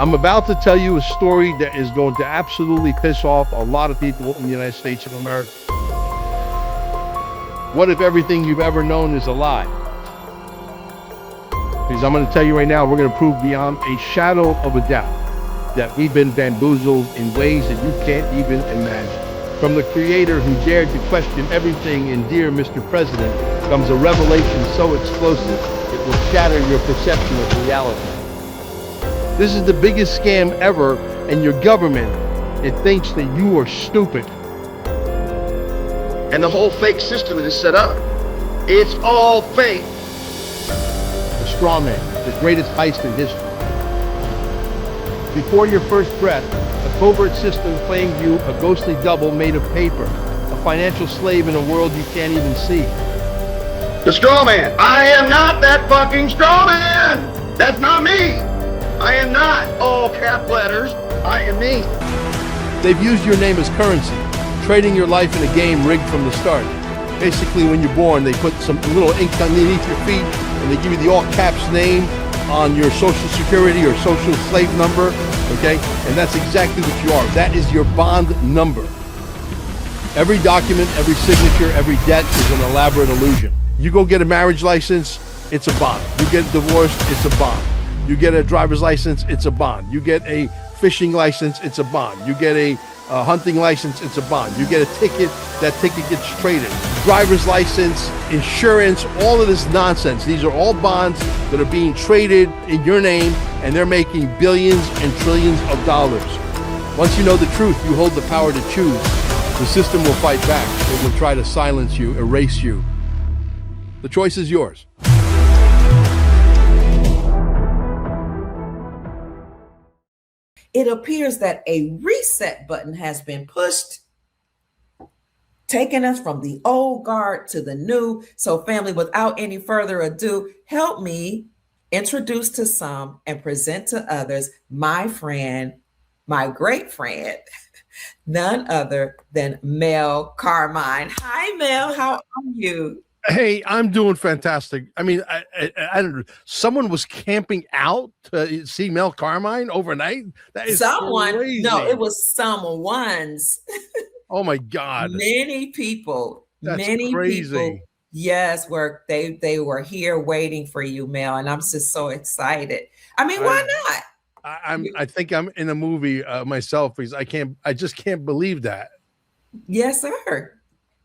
I'm about to tell you a story that is going to absolutely piss off a lot of people in the United States of America. What if everything you've ever known is a lie? Because I'm going to tell you right now, we're going to prove beyond a shadow of a doubt that we've been bamboozled in ways that you can't even imagine. From the creator who dared to question everything in Dear Mr. President comes a revelation so explosive it will shatter your perception of reality. This is the biggest scam ever, and your government, it thinks that you are stupid. And the whole fake system is set up. It's all fake. The straw man, the greatest heist in history. Before your first breath, a covert system claimed you a ghostly double made of paper, a financial slave in a world you can't even see. The straw man. I am not that fucking straw man. That's not me. I am not all cap letters. I am me. They've used your name as currency, trading your life in a game rigged from the start. Basically, when you're born, they put some little ink underneath your feet and they give you the all caps name on your social security or social slave number, okay? And that's exactly what you are. That is your bond number. Every document, every signature, every debt is an elaborate illusion. You go get a marriage license, it's a bond. You get divorced, it's a bond. You get a driver's license, it's a bond. You get a fishing license, it's a bond. You get a hunting license, it's a bond. You get a ticket, that ticket gets traded. Driver's license, insurance, all of this nonsense. These are all bonds that are being traded in your name, and they're making billions and trillions of dollars. Once you know the truth, you hold the power to choose. The system will fight back. It will try to silence you, erase you. The choice is yours. It appears that a reset button has been pushed, taking us from the old guard to the new. So, family, without any further ado, help me introduce to some and present to others my friend, my great friend, none other than Mel Carmine. Hi, Mel. How are you? Hey, I'm doing fantastic. I mean, I don't know. Someone was camping out to see Mel Carmine overnight. That is someone. crazy. No, it was someone's. Oh my God! Many people. That's many crazy. people. Yes, they were here waiting for you, Mel, and I'm just so excited. I mean, why not? I think I'm in a movie myself because I just can't believe that. Yes, sir.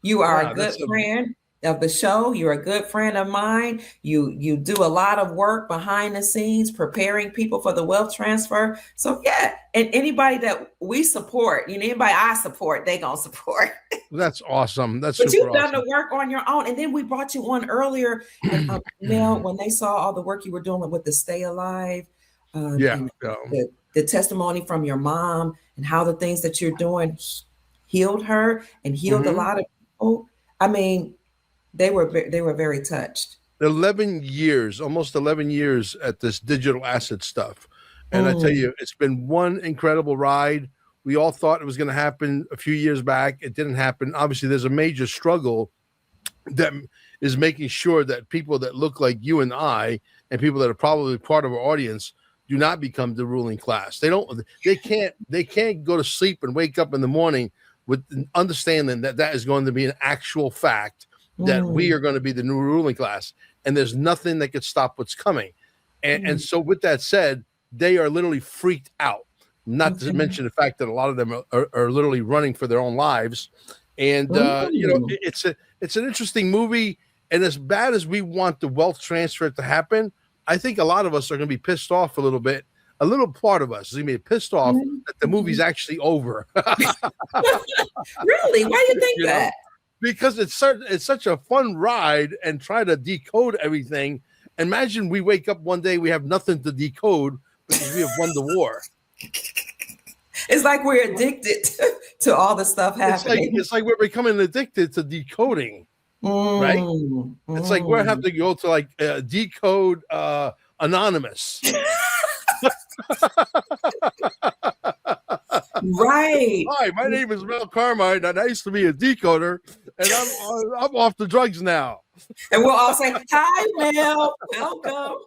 You are a good friend of the show. You're a good friend of mine. You do a lot of work behind the scenes preparing people for the wealth transfer. So yeah, and anybody that we support, anybody I support, they gonna support. That's awesome. But you've done the work on your own, and then we brought you on earlier, and, Mel, when they saw all the work you were doing with the Stay Alive, the testimony from your mom and how the things that you're doing healed her and healed a lot of people. I mean, they were very touched. 11 years, almost 11 years at this digital asset stuff. And I tell you, it's been one incredible ride. We all thought it was going to happen a few years back. It didn't happen. Obviously, there's a major struggle that is making sure that people that look like you and I and people that are probably part of our audience do not become the ruling class. They can't go to sleep and wake up in the morning with understanding that is going to be an actual fact, that we are going to be the new ruling class, and there's nothing that could stop what's coming. And so with that said, they are literally freaked out, not to mention the fact that a lot of them are literally running for their own lives. And, it's an interesting movie. And as bad as we want the wealth transfer to happen, I think a lot of us are going to be pissed off a little bit. A little part of us is going to be pissed off that the movie's actually over. Really? Why do you think that? Because it's such a fun ride and try to decode everything. Imagine we wake up one day, we have nothing to decode because we have won the war. It's like we're addicted to all the stuff happening. It's like we're becoming addicted to decoding, right? It's like we have to go to like decode Anonymous. Right. Hi, my name is Mel Carmine, and I used to be a decoder. and I'm off the drugs now. And we'll all say, "Hi, Mel, welcome."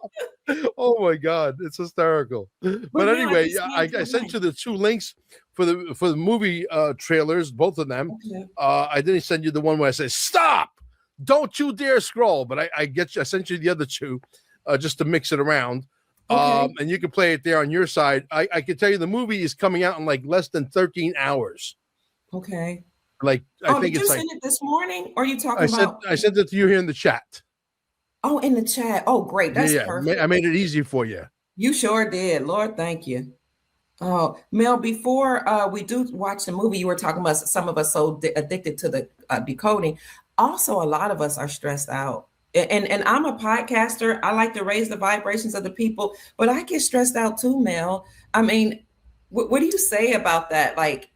Oh my God, it's hysterical. But anyway, I sent you the 2 links for the movie trailers, both of them. Okay. I didn't send you the one where I say stop, don't you dare scroll. But I sent you the other 2 just to mix it around. Okay. And you can play it there on your side. I can tell you the movie is coming out in like less than 13 hours. Okay. Like I think did it's you like send it this morning? Or are you talking about? I sent it to you here in the chat. Oh, in the chat. Oh, great. That's perfect. I made it easy for you. You sure did. Lord, thank you. Oh, Mel, before we do watch the movie, you were talking about some of us so addicted to the decoding. Also, a lot of us are stressed out. And I'm a podcaster. I like to raise the vibrations of the people, but I get stressed out too, Mel. I mean, what do you say about that? Like,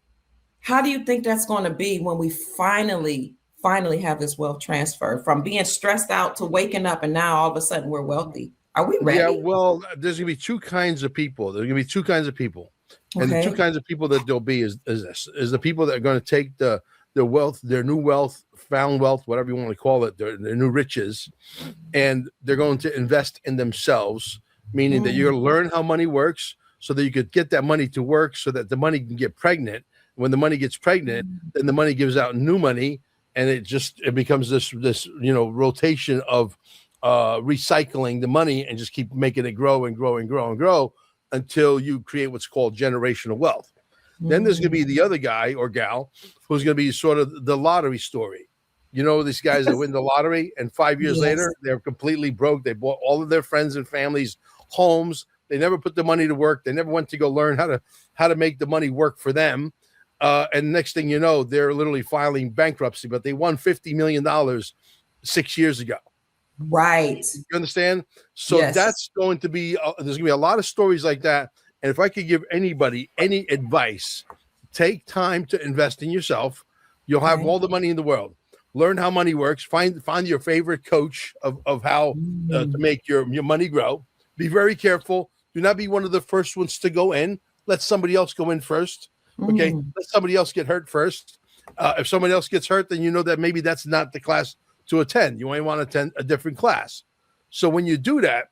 how do you think that's going to be when we finally have this wealth transfer from being stressed out to waking up and now all of a sudden we're wealthy? Are we ready? Yeah, well, there's gonna be 2 kinds of people. There's gonna be 2 kinds of people, and the 2 kinds of people that there'll be is the people that are going to take their wealth, their new wealth, found wealth, whatever you want to call it, their new riches, and they're going to invest in themselves, meaning that you're going to learn how money works so that you could get that money to work so that the money can get pregnant. When the money gets pregnant, then the money gives out new money, and it becomes this rotation of recycling the money and just keep making it grow and grow and grow and grow until you create what's called generational wealth. Then there's going to be the other guy or gal who's going to be sort of the lottery story. You know, these guys that win the lottery and 5 years later, they're completely broke. They bought all of their friends and families homes. They never put the money to work. They never went to go learn how to make the money work for them. And next thing you know, they're literally filing bankruptcy, but they won $50 million 6 years ago. Right. You understand? So that's going to be, there's going to be a lot of stories like that. And if I could give anybody any advice, take time to invest in yourself. You'll have all the money in the world. Learn how money works. Find your favorite coach of how to make your money grow. Be very careful. Do not be one of the first ones to go in. Let somebody else go in first. Okay. Let somebody else get hurt first. If somebody else gets hurt, then you know that maybe that's not the class to attend. You might want to attend a different class. So when you do that,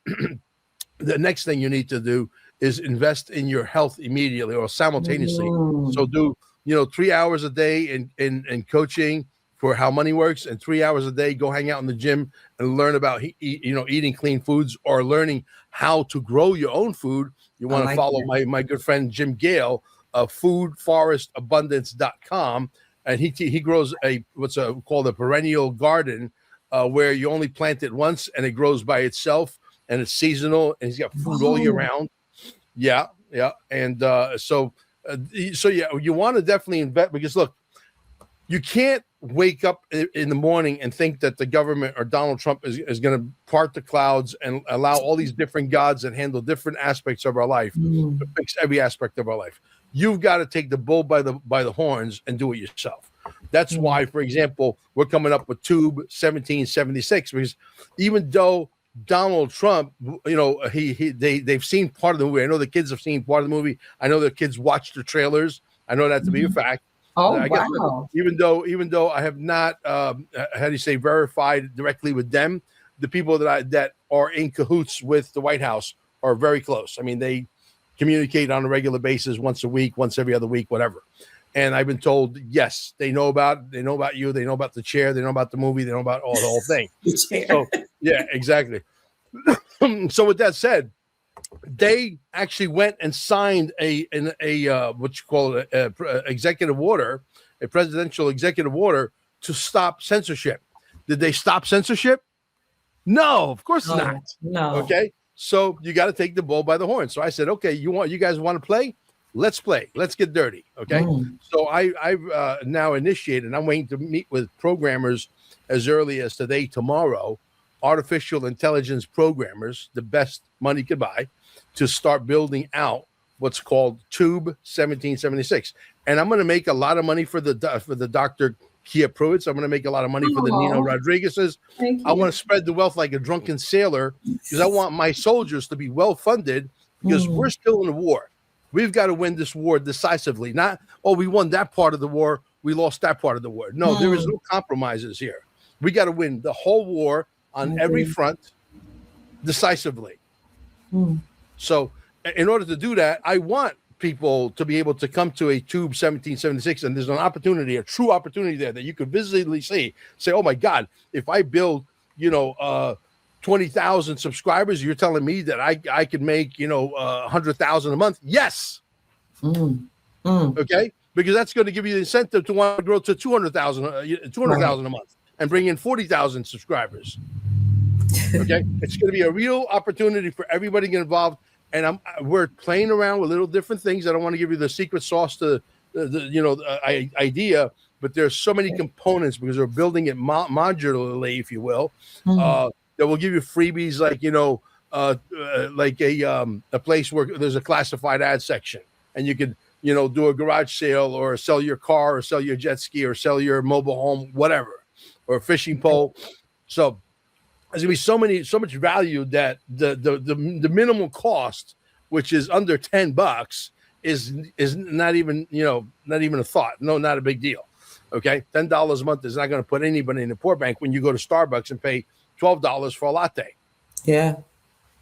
the next thing you need to do is invest in your health immediately or simultaneously. So do 3 hours a day in coaching for how money works, and 3 hours a day go hang out in the gym and learn about eating clean foods or learning how to grow your own food. You want to follow my good friend Jim Gale of foodforestabundance.com, and he grows what's called a perennial garden where you only plant it once and it grows by itself and it's seasonal and he's got food all year round. Yeah. And so you want to definitely invest, because look, you can't wake up in the morning and think that the government or Donald Trump is going to part the clouds and allow all these different gods that handle different aspects of our life to fix every aspect of our life. You've got to take the bull by the horns and do it yourself. That's why, for example, we're coming up with Tube 1776, because even though Donald Trump, they've seen part of the movie. I know the kids have seen part of the movie. I know the kids watched the trailers. I know that to be a fact. Oh, wow. Even though I have not, verified directly with them, the people that are in cahoots with the White House are very close. I mean, they communicate on a regular basis, once a week, once every other week, whatever. And I've been told, yes, they know about you, they know about the chair, they know about the movie, they know about the whole thing. So, yeah, exactly. So with that said, they actually went and signed a what you call a executive order, a presidential executive order to stop censorship. Did they stop censorship? No, of course not. No. Okay. So you got to take the bull by the horn. So I said, okay, you guys want to play? Let's play. Let's get dirty. Okay. So I've now initiated, and I'm waiting to meet with programmers as early as today, tomorrow, artificial intelligence programmers, the best money could buy, to start building out what's called Tube 1776. And I'm going to make a lot of money for the Dr. Kia Pruitts. I'm going to make a lot of money for the Nino Rodriguez's. I want to spread the wealth like a drunken sailor, because I want my soldiers to be well funded, because we're still in a war. We've got to win this war decisively. Not, we won that part of the war. we lost that part of the war. No, there is no compromises here. We got to win the whole war on every front decisively. So in order to do that, I want people to be able to come to a Tube 1776, and there's an opportunity, a true opportunity there that you could visibly see. Say, oh my God, if I build, 20,000 subscribers, you're telling me that I could make, 100,000 a month? Yes. Okay, because that's going to give you the incentive to want to grow to 200,000 a month and bring in 40,000 subscribers. Okay, it's going to be a real opportunity for everybody to get involved. And we're playing around with little different things. I don't want to give you the secret sauce to the idea, but there's so many components because we're building it modularly, if you will, that will give you freebies like a place where there's a classified ad section, and you could do a garage sale or sell your car or sell your jet ski or sell your mobile home, whatever, or a fishing pole. So there's gonna be so much value that the minimal cost, which is under $10, is not even a thought. No, not a big deal. Okay, $10 a month is not going to put anybody in the poor bank when you go to Starbucks and pay $12 for a latte. Yeah,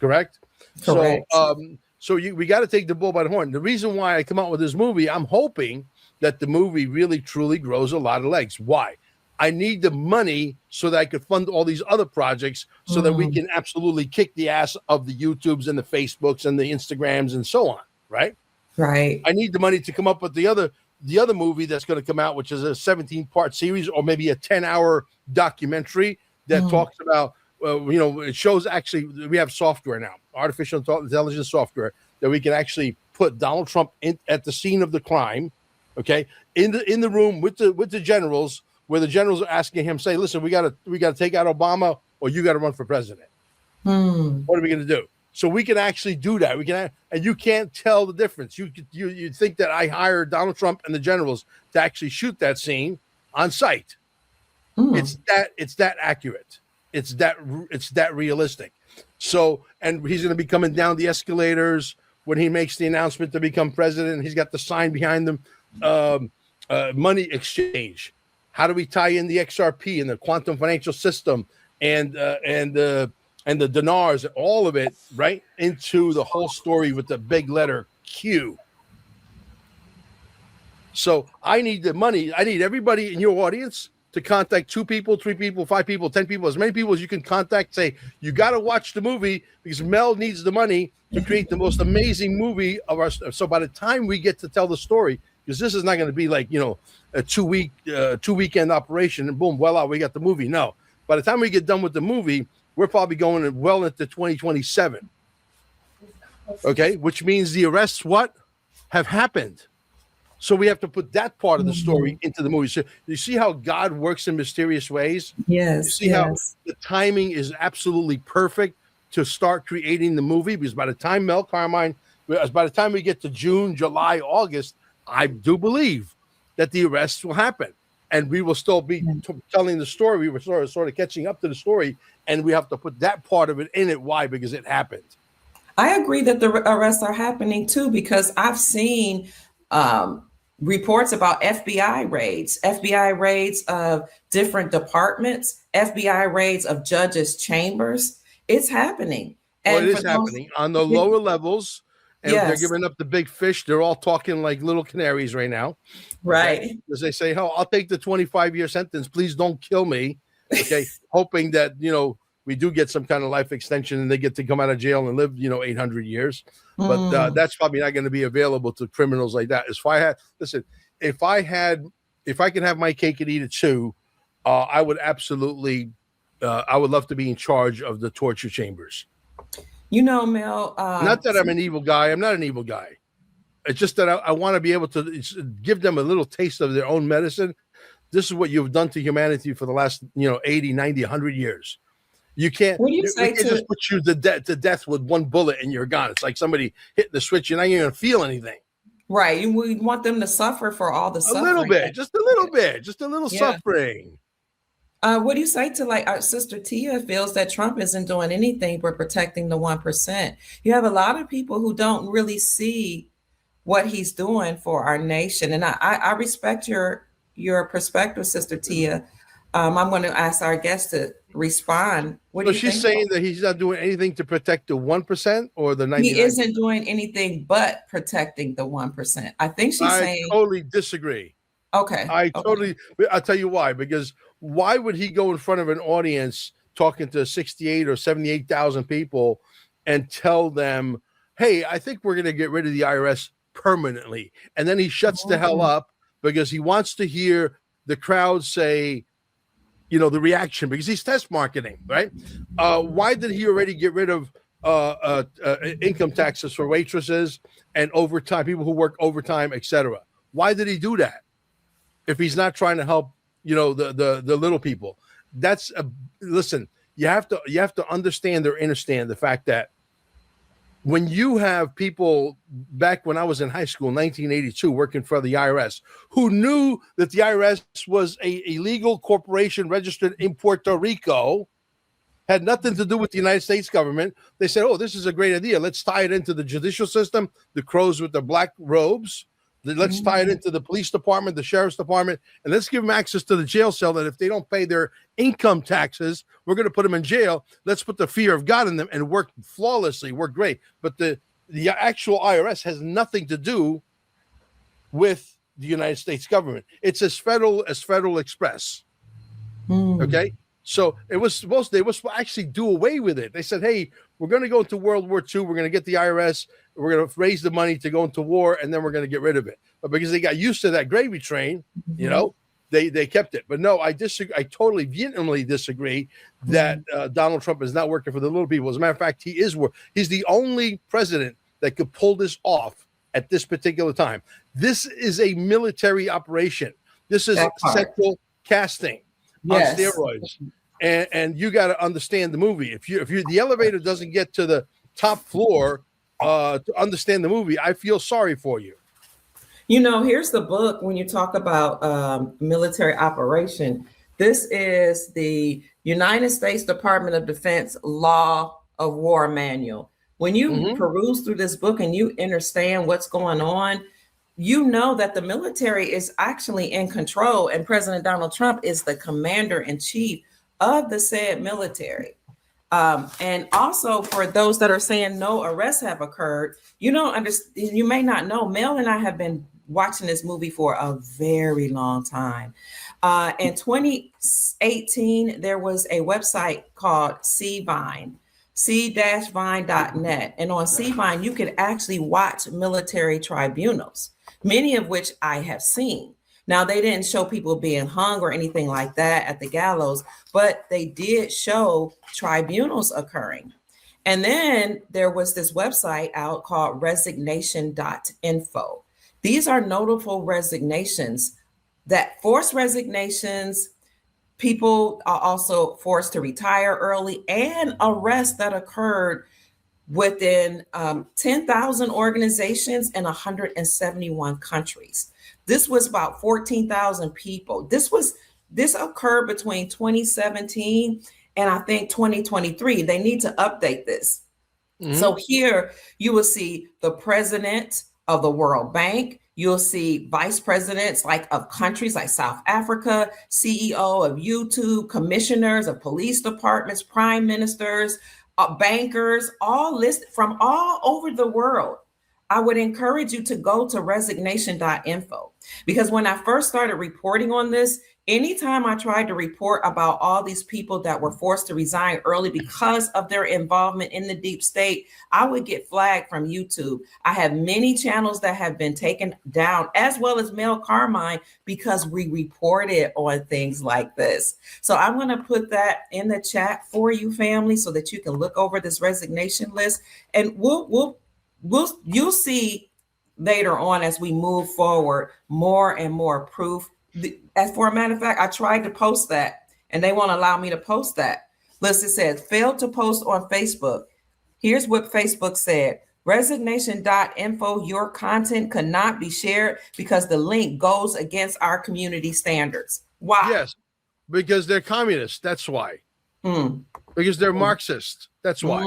correct. So we got to take the bull by the horn. The reason why I come out with this movie, I'm hoping that the movie really truly grows a lot of legs. Why? I need the money so that I could fund all these other projects so that we can absolutely kick the ass of the YouTubes and the Facebooks and the Instagrams and so on. Right. I need the money to come up with the other movie that's going to come out, which is a 17-part series or maybe a 10-hour documentary that talks about, it shows actually we have software now, artificial intelligence software that we can actually put Donald Trump at the scene of the crime. Okay. In the room with the generals, where the generals are asking him, say, listen, we got to take out Obama or you got to run for president. What are we going to do? So we can actually do that. And you can't tell the difference. You think that I hired Donald Trump and the generals to actually shoot that scene on site. It's that accurate. It's that realistic. So, and he's going to be coming down the escalators when he makes the announcement to become president. He's got the sign behind him, money exchange. How do we tie in the XRP and the quantum financial system and the dinars, all of it, right into the whole story with the big letter Q. So I need the money. I need everybody in your audience to contact 2 people, 3 people, 5 people, 10 people, as many people as you can contact. Say, you got to watch the movie because Mel needs the money to create the most amazing movie of our. So by the time we get to tell the story, because this is not going to be like, a 2 weekend operation and boom, voila, we got the movie. No, by the time we get done with the movie, we're probably going well into 2027. Okay, which means the arrests have happened. So we have to put that part of the story into the movie. So you see how God works in mysterious ways? Yes. You see how the timing is absolutely perfect to start creating the movie, because by the time Mel Carmine, by the time we get to June, July, August, I do believe that the arrests will happen. And we will still be telling the story. We were sort of catching up to the story, and we have to put that part of it in it. Why? Because it happened. I agree that the arrests are happening too, because I've seen reports about FBI raids of different departments, FBI raids of judges' chambers. It's happening. And it is happening on the lower levels. And they're giving up the big fish. They're all talking like little canaries right now. Right. Okay? Because they say, I'll take the 25-year sentence. Please don't kill me. Okay. Hoping that, we do get some kind of life extension and they get to come out of jail and live, 800 years. But that's probably not going to be available to criminals like that. If I could have my cake and eat it too, I would absolutely, I would love to be in charge of the torture chambers. Mel. Not that I'm an evil guy. I'm not an evil guy. It's just that I want to be able to give them a little taste of their own medicine. This is what you've done to humanity for the last, 80, 90, 100 years. You can't, just put you to death with one bullet and you're gone. It's like somebody hitting the switch. You're not even going to feel anything. Right. We want them to suffer for all the suffering. A little bit, just a little suffering. What do you say to our sister Tia feels that Trump isn't doing anything but protecting the 1%? You have a lot of people who don't really see what he's doing for our nation. And I respect your your perspective, Sister Tia. I'm going to ask our guest to respond. What do you she's think? saying that he's not doing anything to protect the 1% or the 99%. He isn't doing anything but protecting the 1%. I think she's saying. I totally disagree. Okay. I'll tell you why. Because why would he go in front of an audience talking to 68 or 78,000 people and tell them, hey, I think we're going to get rid of the IRS permanently? And then he shuts the hell up because he wants to hear the crowd say, the reaction, because he's test marketing, right? Why did he already get rid of income taxes for waitresses and overtime, people who work overtime, etc.? Why did he do that if he's not trying to help, the little people? Listen, you have to understand or understand the fact that when you have people back when I was in high school in 1982 working for the IRS who knew that the IRS was a legal corporation registered in Puerto Rico, had nothing to do with the United States government, they said, oh, this is a great idea. Let's tie it into the judicial system, the crows with the black robes. Let's tie it into the police department, the sheriff's department, and let's give them access to the jail cell that if they don't pay their income taxes, we're going to put them in jail. Let's put the fear of God in them and work flawlessly, work great. But the actual IRS has nothing to do with the United States government. It's as Federal Express. Okay? So they were supposed to actually do away with it. They said, hey, we're going to go into World War II. We're going to get the IRS. We're going to raise the money to go into war, and then we're going to get rid of it. But because they got used to that gravy train, they kept it. But no, I disagree. I totally vehemently disagree that Donald Trump is not working for the little people. As a matter of fact, he's the only president that could pull this off at this particular time. This is a military operation. This is central casting on steroids. And you got to understand the movie. If the elevator doesn't get to the top floor to understand the movie, I feel sorry for you. Here's the book when you talk about military operation. This is the United States Department of Defense Law of War Manual. When you peruse through this book and you understand what's going on, you know that the military is actually in control, and President Donald Trump is the commander-in-chief of the said military. And also for those that are saying no arrests have occurred, you may not know, Mel and I have been watching this movie for a very long time. In 2018, there was a website called C-Vine, c-vine.net. And on C-Vine, you could actually watch military tribunals, many of which I have seen. Now, they didn't show people being hung or anything like that at the gallows, but they did show tribunals occurring. And then there was this website out called resignation.info. These are notable resignations, that forced resignations. People are also forced to retire early, and arrests that occurred within 10,000 organizations in 171 countries. This was about 14,000 people. This occurred between 2017 and I think 2023. They need to update this. So here you will see the president of the World Bank. You'll see vice presidents of countries like South Africa, CEO of YouTube, commissioners of police departments, prime ministers, bankers, all listed from all over the world. I would encourage you to go to resignation.info, because when I first started reporting on this, anytime I tried to report about all these people that were forced to resign early because of their involvement in the deep state, I would get flagged from YouTube. I have many channels that have been taken down, as well as Mel Carmine, because we reported on things like this. So I'm going to put that in the chat for you, family, so that you can look over this resignation list, and you'll see later on as we move forward more and more proof. As for a matter of fact, I tried to post that and they won't allow me to post that. Listen, it says failed to post on Facebook. Here's what Facebook said. Resignation.info, your content cannot be shared because the link goes against our community standards. Why? Yes, because they're communists. That's why. Because they're Marxist. That's why.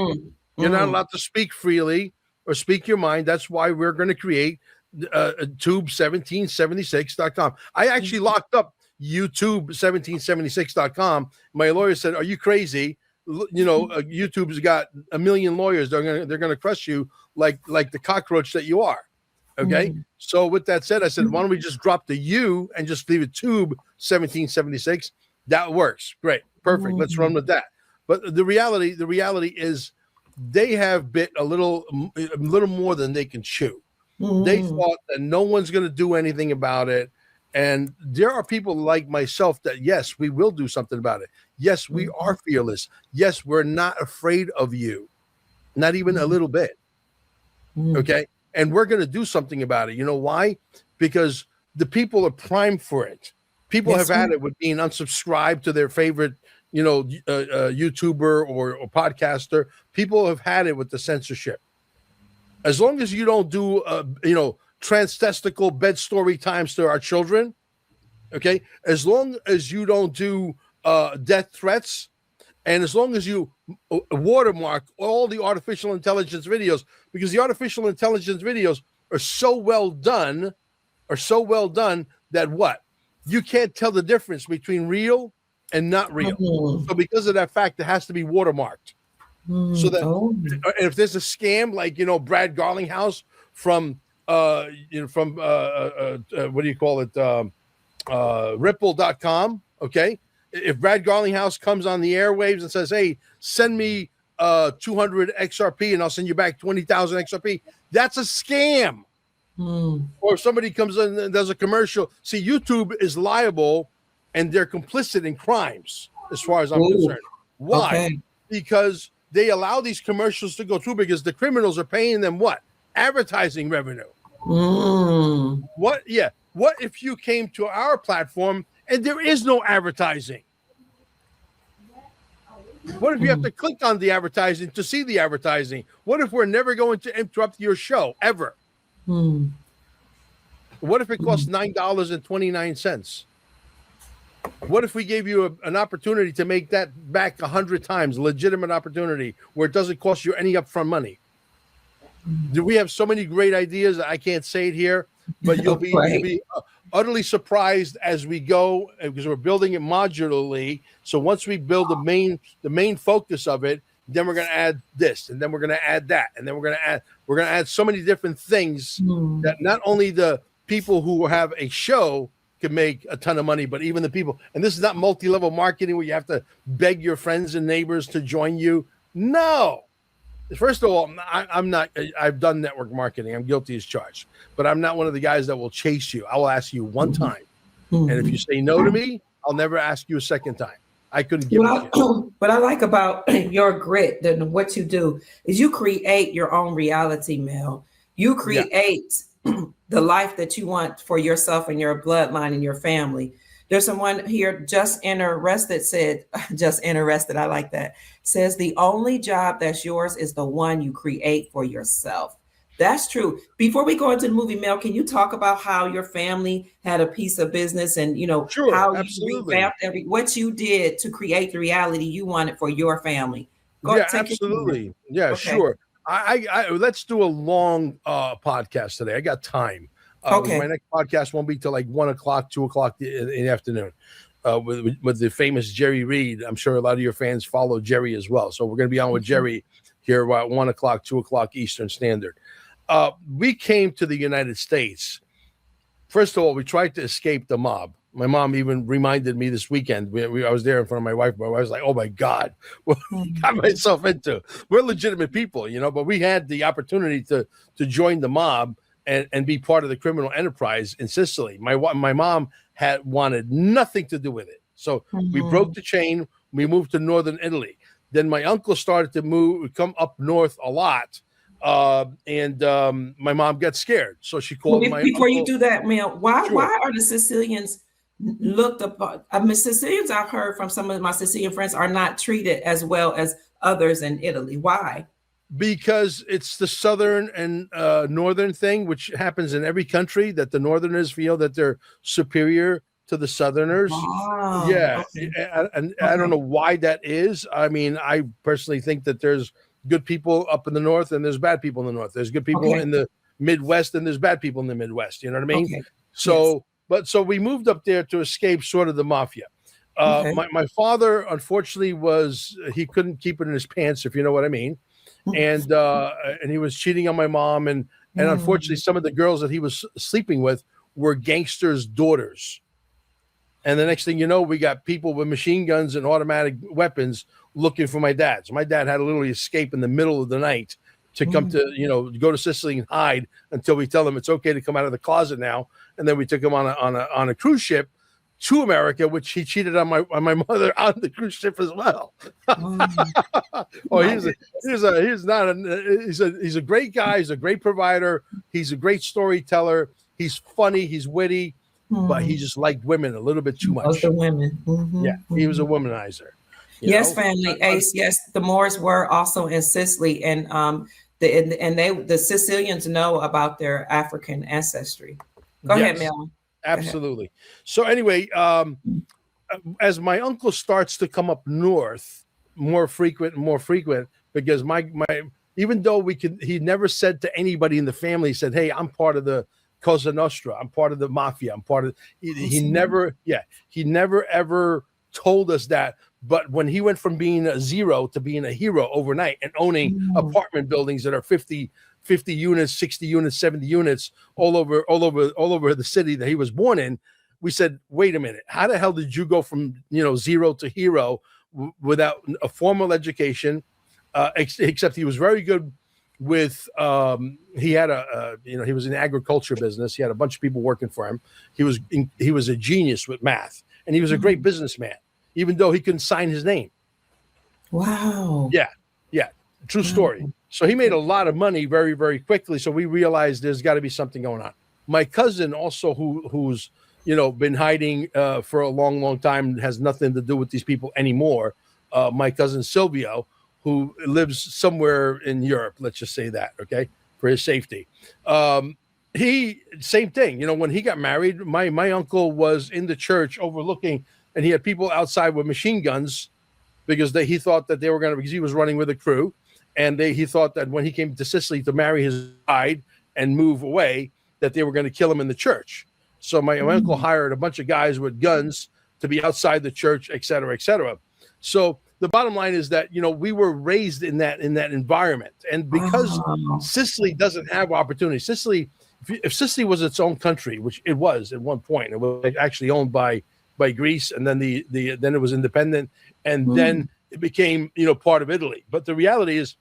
You're not allowed to speak freely or speak your mind. That's why we're going to create tube1776.com. I actually locked up YouTube1776.com. My lawyer said, "Are you crazy? YouTube's got a million lawyers. They're gonna crush you like the cockroach that you are." Okay. So with that said, I said, why don't we just drop the U and just leave it tube 1776? That works. Great. Perfect. Let's run with that. But the reality is they have bit a little more than they can chew. They thought that no one's going to do anything about it. And there are people like myself that, yes, we will do something about it. Yes, we are fearless. Yes, we're not afraid of you. Not even a little bit. Okay. And we're going to do something about it. You know why? Because the people are primed for it. People have had it with being unsubscribed to their favorite, YouTuber or podcaster. People have had it with the censorship. As long as you don't do, transtestical bed story times to our children, okay? As long as you don't do death threats, and as long as you watermark all the artificial intelligence videos, because the artificial intelligence videos are so well done that what? You can't tell the difference between real and not real. So because of that fact, it has to be watermarked. So that if there's a scam like, Brad Garlinghouse from what do you call it? Ripple.com. Okay. If Brad Garlinghouse comes on the airwaves and says, "Hey, send me 200 XRP and I'll send you back 20,000 XRP," that's a scam. Or if somebody comes in and does a commercial, see, YouTube is liable and they're complicit in crimes, as far as I'm concerned. Why? Okay. Because they allow these commercials to go through because the criminals are paying them what? Advertising revenue. What? Yeah. What if you came to our platform and there is no advertising? What if you have to click on the advertising to see the advertising? What if we're never going to interrupt your show ever? What if it costs $9.29? What if we gave you an opportunity to make that back 100 times, legitimate opportunity where it doesn't cost you any upfront money? Do we have so many great ideas? I can't say it here, but you'll be utterly surprised as we go, because we're building it modularly. So once we build the main focus of it, then we're going to add this, and then we're going to add that, and then we're going to add so many different things that not only the people who have a show can make a ton of money, but even the people. And this is not multi-level marketing where you have to beg your friends and neighbors to join you. No. First of all, I'm not. I've done network marketing. I'm guilty as charged, but I'm not one of the guys that will chase you. I will ask you one time, and if you say no to me, I'll never ask you a second time. I couldn't give it to you. What I like about your grit and what you do is you create your own reality, Mel. You create the life that you want for yourself and your bloodline and your family. There's someone here, just interested, said, just interested, I like that, says the only job that's yours is the one you create for yourself. That's true. Before we go into the movie, Mel, can you talk about how your family had a piece of business and, how you revamped what you did to create the reality you wanted for your family? Absolutely. Yeah, okay. Sure. I let's do a long podcast today. I got time. Okay. My next podcast won't be till like 1 o'clock, 2 o'clock in the afternoon with the famous Jerry Reed. I'm sure a lot of your fans follow Jerry as well. So we're going to be on with Jerry here about 1 o'clock, 2 o'clock Eastern Standard. We came to the United States. First of all, we tried to escape the mob. My mom even reminded me this weekend. I was there in front of my wife. My wife was like, "Oh my God, what I got myself into?" We're legitimate people, but we had the opportunity to join the mob and be part of the criminal enterprise in Sicily. My mom had wanted nothing to do with it. So we broke the chain. We moved to northern Italy. Then my uncle started to come up north a lot. And my mom got scared. So she called my uncle. Before you do that, Mel, why are the Sicilians looked upon? Sicilians, I've heard from some of my Sicilian friends, are not treated as well as others in Italy. Why? Because it's the southern and northern thing, which happens in every country, that the northerners feel that they're superior to the southerners. Wow. Yeah. Okay. And I don't know why that is. I mean, I personally think that there's good people up in the north and there's bad people in the north. There's good people in the Midwest, and there's bad people in the Midwest. You know what I mean? Okay. So, so we moved up there to escape sort of the mafia. Okay. My father, unfortunately, he couldn't keep it in his pants, if you know what I mean, and he was cheating on my mom, and unfortunately, some of the girls that he was sleeping with were gangsters' daughters. And the next thing you know, we got people with machine guns and automatic weapons looking for my dad. So my dad had to literally escape in the middle of the night to come to, go to Sicily and hide until we tell him it's okay to come out of the closet now. And then we took him on a cruise ship to America, which he cheated on my mother on the cruise ship as well. He's a great guy. He's a great provider. He's a great storyteller. He's funny. He's witty, but he just liked women a little bit too much. The women. Yeah, he was a womanizer. Yes, family. Ace. Yes, the Moors were also in Sicily, and the Sicilians know about their African ancestry. Go ahead, Mel. Absolutely. So anyway, as my uncle starts to come up north, more frequent, because my even though he never said to anybody in the family, he said, "Hey, I'm part of the Cosa Nostra. I'm part of the mafia. I'm part of." He never ever told us that. But when he went from being a zero to being a hero overnight and owning apartment buildings that are 50 units, 60 units, 70 units all over the city that he was born in, we said, wait a minute, how the hell did you go from zero to hero without a formal education? Except he was very good with he had he was in the agriculture business. He had a bunch of people working for him. He was a genius with math, and he was a great businessman, even though he couldn't sign his name. Wow. Yeah. True story. So he made a lot of money very, very quickly. So we realized there's got to be something going on. My cousin also, who's been hiding for a long, long time, has nothing to do with these people anymore. My cousin Silvio, who lives somewhere in Europe, let's just say that, okay, for his safety. He, same thing. When he got married, my uncle was in the church overlooking, and he had people outside with machine guns because he thought that they were because he was running with a crew. And he thought that when he came to Sicily to marry his bride and move away, that they were going to kill him in the church. So my uncle hired a bunch of guys with guns to be outside the church, et cetera, et cetera. So the bottom line is that, we were raised in that environment. And because Sicily doesn't have opportunity, if Sicily was its own country, which it was at one point, it was actually owned by Greece, and then then it was independent, and then it became, part of Italy. But the reality is,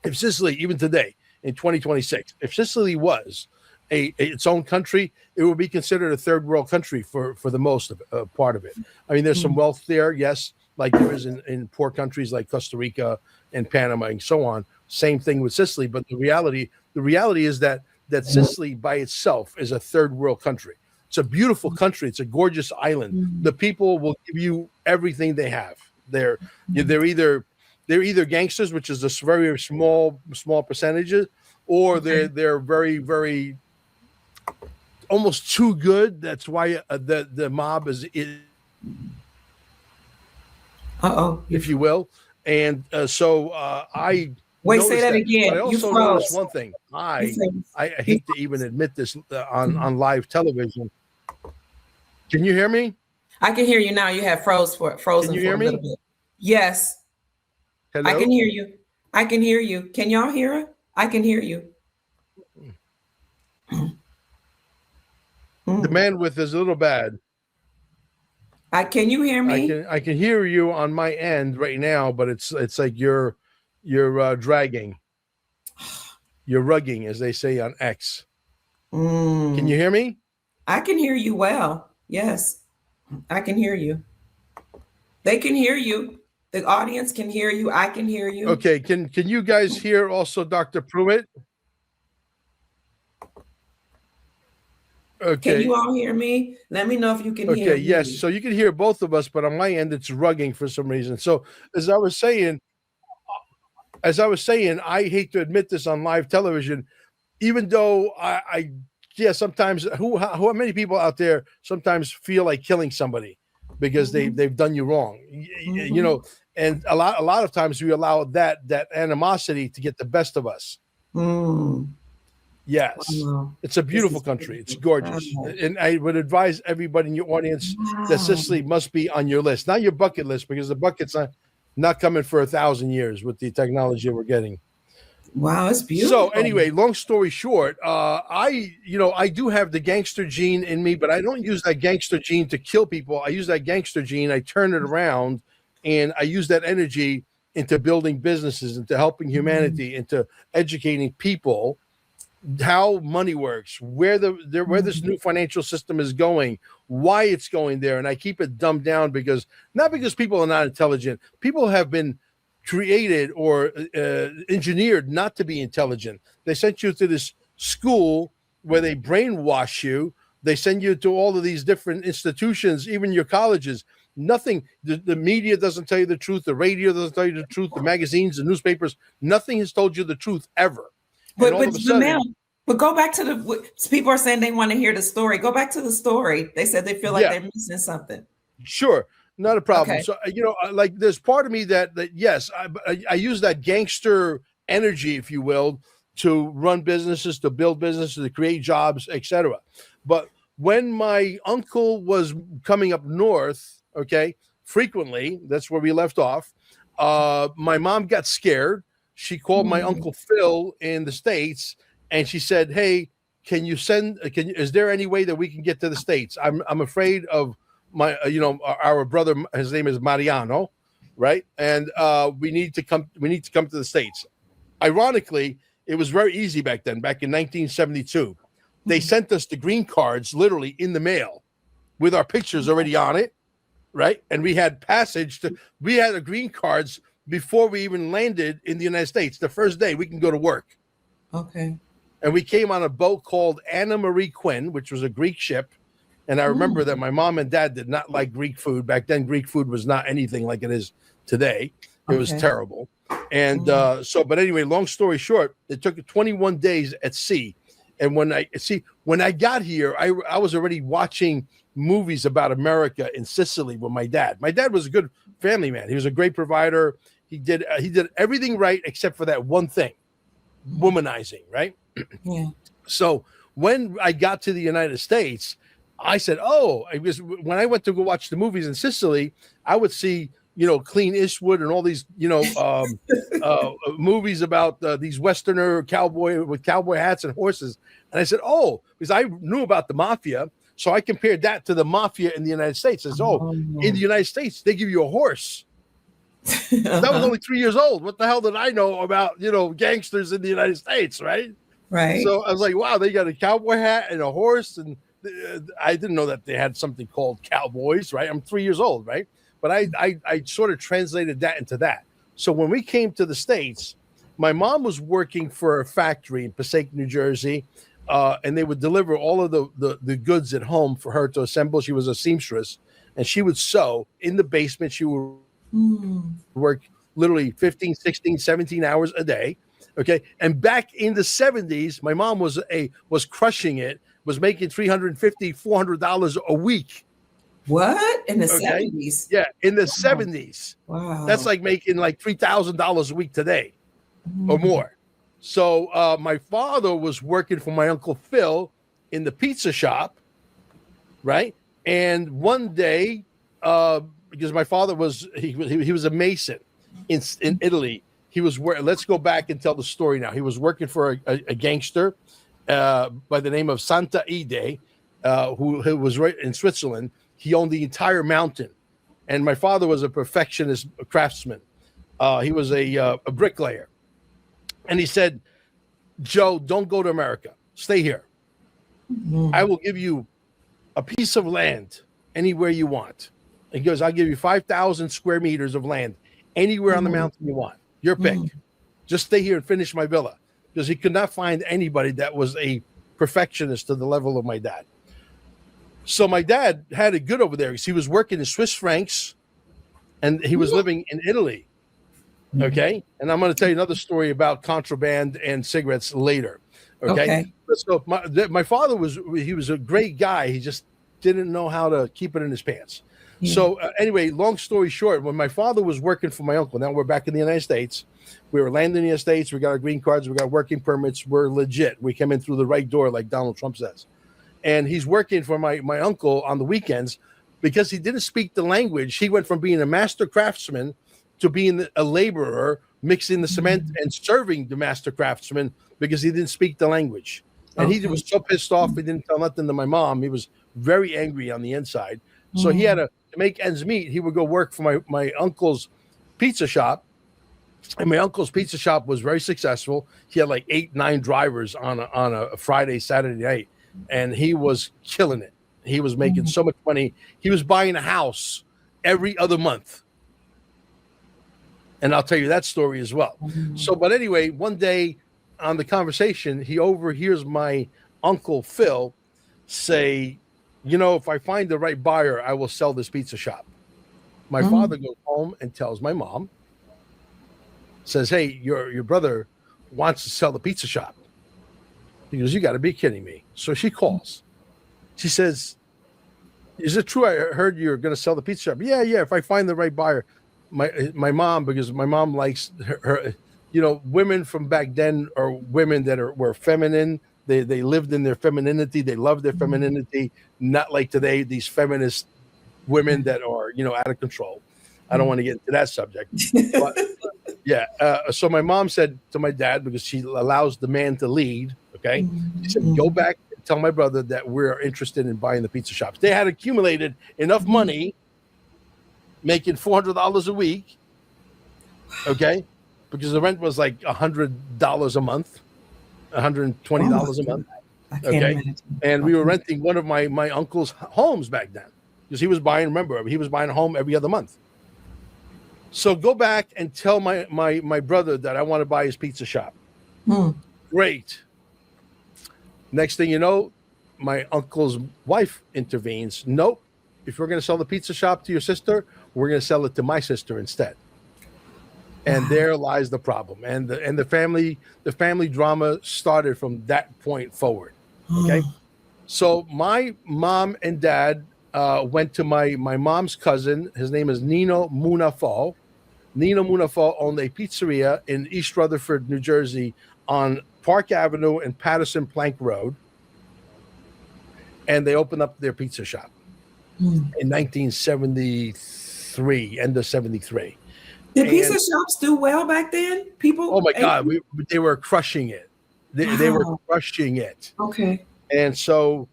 if Sicily, even today in 2026, if Sicily was its own country, it would be considered a third world country for the most part of it. I mean, there's some wealth there, yes, like there is in poor countries like Costa Rica and Panama and so on. Same thing with Sicily. But the reality is that Sicily by itself is a third world country. It's a beautiful country. It's a gorgeous island. The people will give you everything they have. They're either gangsters, which is a very small percentages, or they're very, very almost too good. That's why the mob is if you will. And so I wait, say that again. But I also noticed one thing. I hate to even admit this on live television. Can you hear me? I can hear you now. You have frozen. Can you hear me? A little bit. Yes. Hello? I can hear you. Can y'all hear it? I can hear you. The bandwidth is a little bad. Can you hear me? I can hear you on my end right now, but it's like you're dragging. You're rugging, as they say on X. Can you hear me? I can hear you well. Yes, I can hear you. They can hear you. The audience can hear you. I can hear you. Okay. Can you guys hear also Dr. Pruitt? Okay. Can you all hear me? Let me know if you can hear me. Okay, yes. So you can hear both of us, but on my end, it's rugging for some reason. So as I was saying, I hate to admit this on live television, even though I sometimes how many people out there sometimes feel like killing somebody because they've done you wrong, and a lot of times we allow that animosity to get the best of us. Yes. Wow. It's a This beautiful is country. It's beautiful. gorgeous. Wow. And I would advise everybody in your audience that Wow. Sicily must be on your list. Not your bucket list, because the bucket's not coming for 1,000 years with the technology we're getting. Wow, it's So beautiful. anyway, long story short, I do have the gangster gene in me, but I don't use that gangster gene to kill people. I use that gangster gene, I turn it around, and I use that energy into building businesses, into helping humanity, into educating people how money works, where this new financial system is going, why it's going there, and I keep it dumbed down not because people are not intelligent. People have been created or engineered not to be intelligent. They sent you to this school where they brainwash you. They send you to all of these different institutions, even your colleges. Nothing. The media doesn't tell you the truth. The radio doesn't tell you the truth. The magazines, the newspapers, nothing has told you the truth ever. But go back to people are saying they want to hear the story. Go back to the story. They said they feel like they're missing something. Sure, not a problem. Okay. So like there's part of me that yes, I use that gangster energy, if you will, to run businesses, to build businesses, to create jobs, etc. But when my uncle was coming up north, frequently, that's where we left off. My mom got scared. She called my Uncle Phil in the States, and she said, "Hey, is there any way that we can get to the States? I'm afraid of our brother. His name is Mariano, right? And we need to come to the States." Ironically, it was very easy back then. Back in 1972, they sent us the green cards literally in the mail with our pictures already on it, right? And we had the green cards before we even landed in the United States. The first day we can go to work. Okay. And we came on a boat called Anna Marie Quinn, which was a Greek ship. And I remember that my mom and dad did not like Greek food. Back then, Greek food was not anything like it is today. It was terrible. And but anyway, long story short, it took 21 days at sea. And when I got here, I was already watching movies about America in Sicily with my dad. My dad was a good family man. He was a great provider. He did everything right except for that one thing, womanizing, right? Yeah. So when I got to the United States, I said, because when I went to go watch the movies in Sicily, I would see, Clint Eastwood and all these, movies about these Westerner cowboy with cowboy hats and horses. And I said, because I knew about the mafia. So I compared that to the mafia in the United States. I said, in the United States, they give you a horse. That was only 3 years old. What the hell did I know about, gangsters in the United States, right? Right. So I was like, wow, they got a cowboy hat and a horse. And I didn't know that they had something called cowboys, right? I'm 3 years old, right? But I sort of translated that into that. So when we came to the States, my mom was working for a factory in Passaic, New Jersey, and they would deliver all of the goods at home for her to assemble. She was a seamstress, and she would sew in the basement. She would work literally 15, 16, 17 hours a day. Okay. And back in the 70s, my mom was crushing it, was making $350, $400 a week. What? In the 70s? Yeah, in the 70s. Wow. That's like making like $3,000 a week today or more. So my father was working for my Uncle Phil in the pizza shop, right? And one day, because my father was a mason in Italy. He was let's go back and tell the story now. He was working for a gangster by the name of Santa Ide, who was right in Switzerland. He owned the entire mountain, and my father was a perfectionist craftsman. He was a bricklayer, and he said, "Joe, don't go to America. Stay here. I will give you a piece of land anywhere you want." He goes, "I'll give you 5,000 square meters of land anywhere on the mountain you want. Your pick. Just stay here and finish my villa." Because he could not find anybody that was a perfectionist to the level of my dad. So my dad had it good over there because he was working in Swiss francs and he was living in Italy. Okay. And I'm going to tell you another story about contraband and cigarettes later. Okay. So my father was a great guy. He just didn't know how to keep it in his pants. Yeah. So anyway, long story short, when my father was working for my uncle, now we're back in the United States. We were landing in the United States. We got our green cards. We got working permits. We're legit. We came in through the right door, like Donald Trump says. And he's working for my uncle on the weekends because he didn't speak the language. He went from being a master craftsman to being a laborer, mixing the cement and serving the master craftsman because he didn't speak the language. And he was so pissed off. He didn't tell nothing to my mom. He was very angry on the inside. So he had to make ends meet. He would go work for my uncle's pizza shop. And my uncle's pizza shop was very successful. He had like 8-9 drivers on a Friday, Saturday night. And he was killing it. He was making so much money. He was buying a house every other month. And I'll tell you that story as well. So, but anyway, one day on the conversation, he overhears my uncle Phil say, you know, if I find the right buyer, I will sell this pizza shop. My father goes home and tells my mom, says, hey, your brother wants to sell the pizza shop. He goes, you got to be kidding me. So she calls. She says, is it true? I heard you're going to sell the pizza shop. Yeah. If I find the right buyer. My mom, because my mom likes her, you know, women from back then are women that were feminine. They lived in their femininity. They loved their femininity. Not like today, these feminist women that are, you know, out of control. I don't want to get into that subject. But, yeah. So my mom said to my dad, because she allows the man to lead, okay? She said, go back and tell my brother that we're interested in buying the pizza shops. They had accumulated enough money, making $400 a week, okay? Because the rent was like $100 a month, $120 a month, okay? And we were renting one of my uncle's homes back then because he was buying a home every other month. So go back and tell my brother that I want to buy his pizza shop. Great. Next thing you know, my uncle's wife intervenes. Nope. If we're going to sell the pizza shop to your sister, we're going to sell it to my sister instead. And there lies the problem. And the family drama started from that point forward. Okay. So my mom and dad went to my mom's cousin. His name is Nino Munafal. Nino Munafal owned a pizzeria in East Rutherford, New Jersey on Park Avenue and Patterson Plank Road. And they opened up their pizza shop in 1973, end of 73. Did pizza shops do well back then? People? Oh my God, they were crushing it. They were crushing it. Okay. And so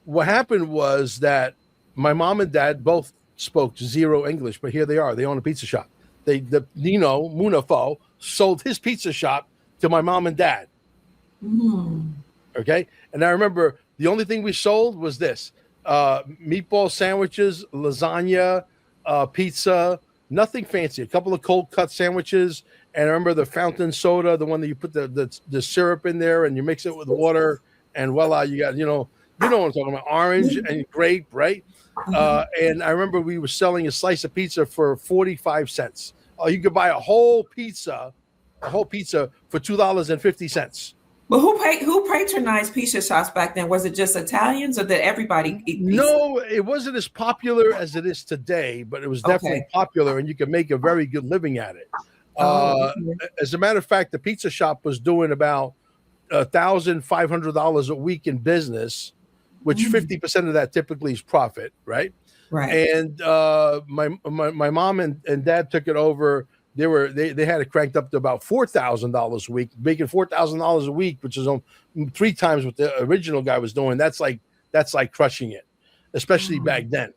what happened was that my mom and dad both spoke zero English, but here they are. They own a pizza shop. Nino Munafo sold his pizza shop to my mom and dad. Okay. And I remember the only thing we sold was this, meatball sandwiches, lasagna, pizza, nothing fancy, a couple of cold cut sandwiches. And I remember the fountain soda, the one that you put the syrup in there and you mix it with water and voila, you got, you know what I'm talking about, orange and grape, right? And I remember we were selling a slice of pizza for 45 cents. You could buy a whole pizza for $2.50. But who patronized pizza shops back then? Was it just Italians or did everybody eat pizza? No, it wasn't as popular as it is today, but it was definitely popular and you could make a very good living at it. As a matter of fact, the pizza shop was doing about $1,500 a week in business, which 50% of that typically is profit, right? Right. And my mom and dad took it over. They had it cranked up to about $4,000 a week, making $4,000 a week, which is 3 times what the original guy was doing. That's like crushing it, especially back then.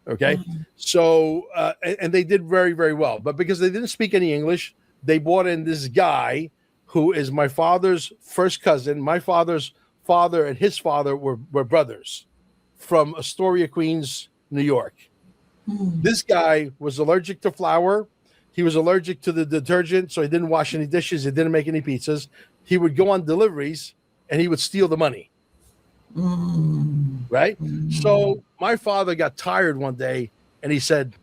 Okay. So, and they did very, very well, but because they didn't speak any English, they brought in this guy who is my father's first cousin. My father's father and his father were brothers from Astoria, Queens, New York. This guy was allergic to flour. He was allergic to the detergent, so he didn't wash any dishes. He didn't make any pizzas. He would go on deliveries and he would steal the money. Right? So my father got tired one day and he said,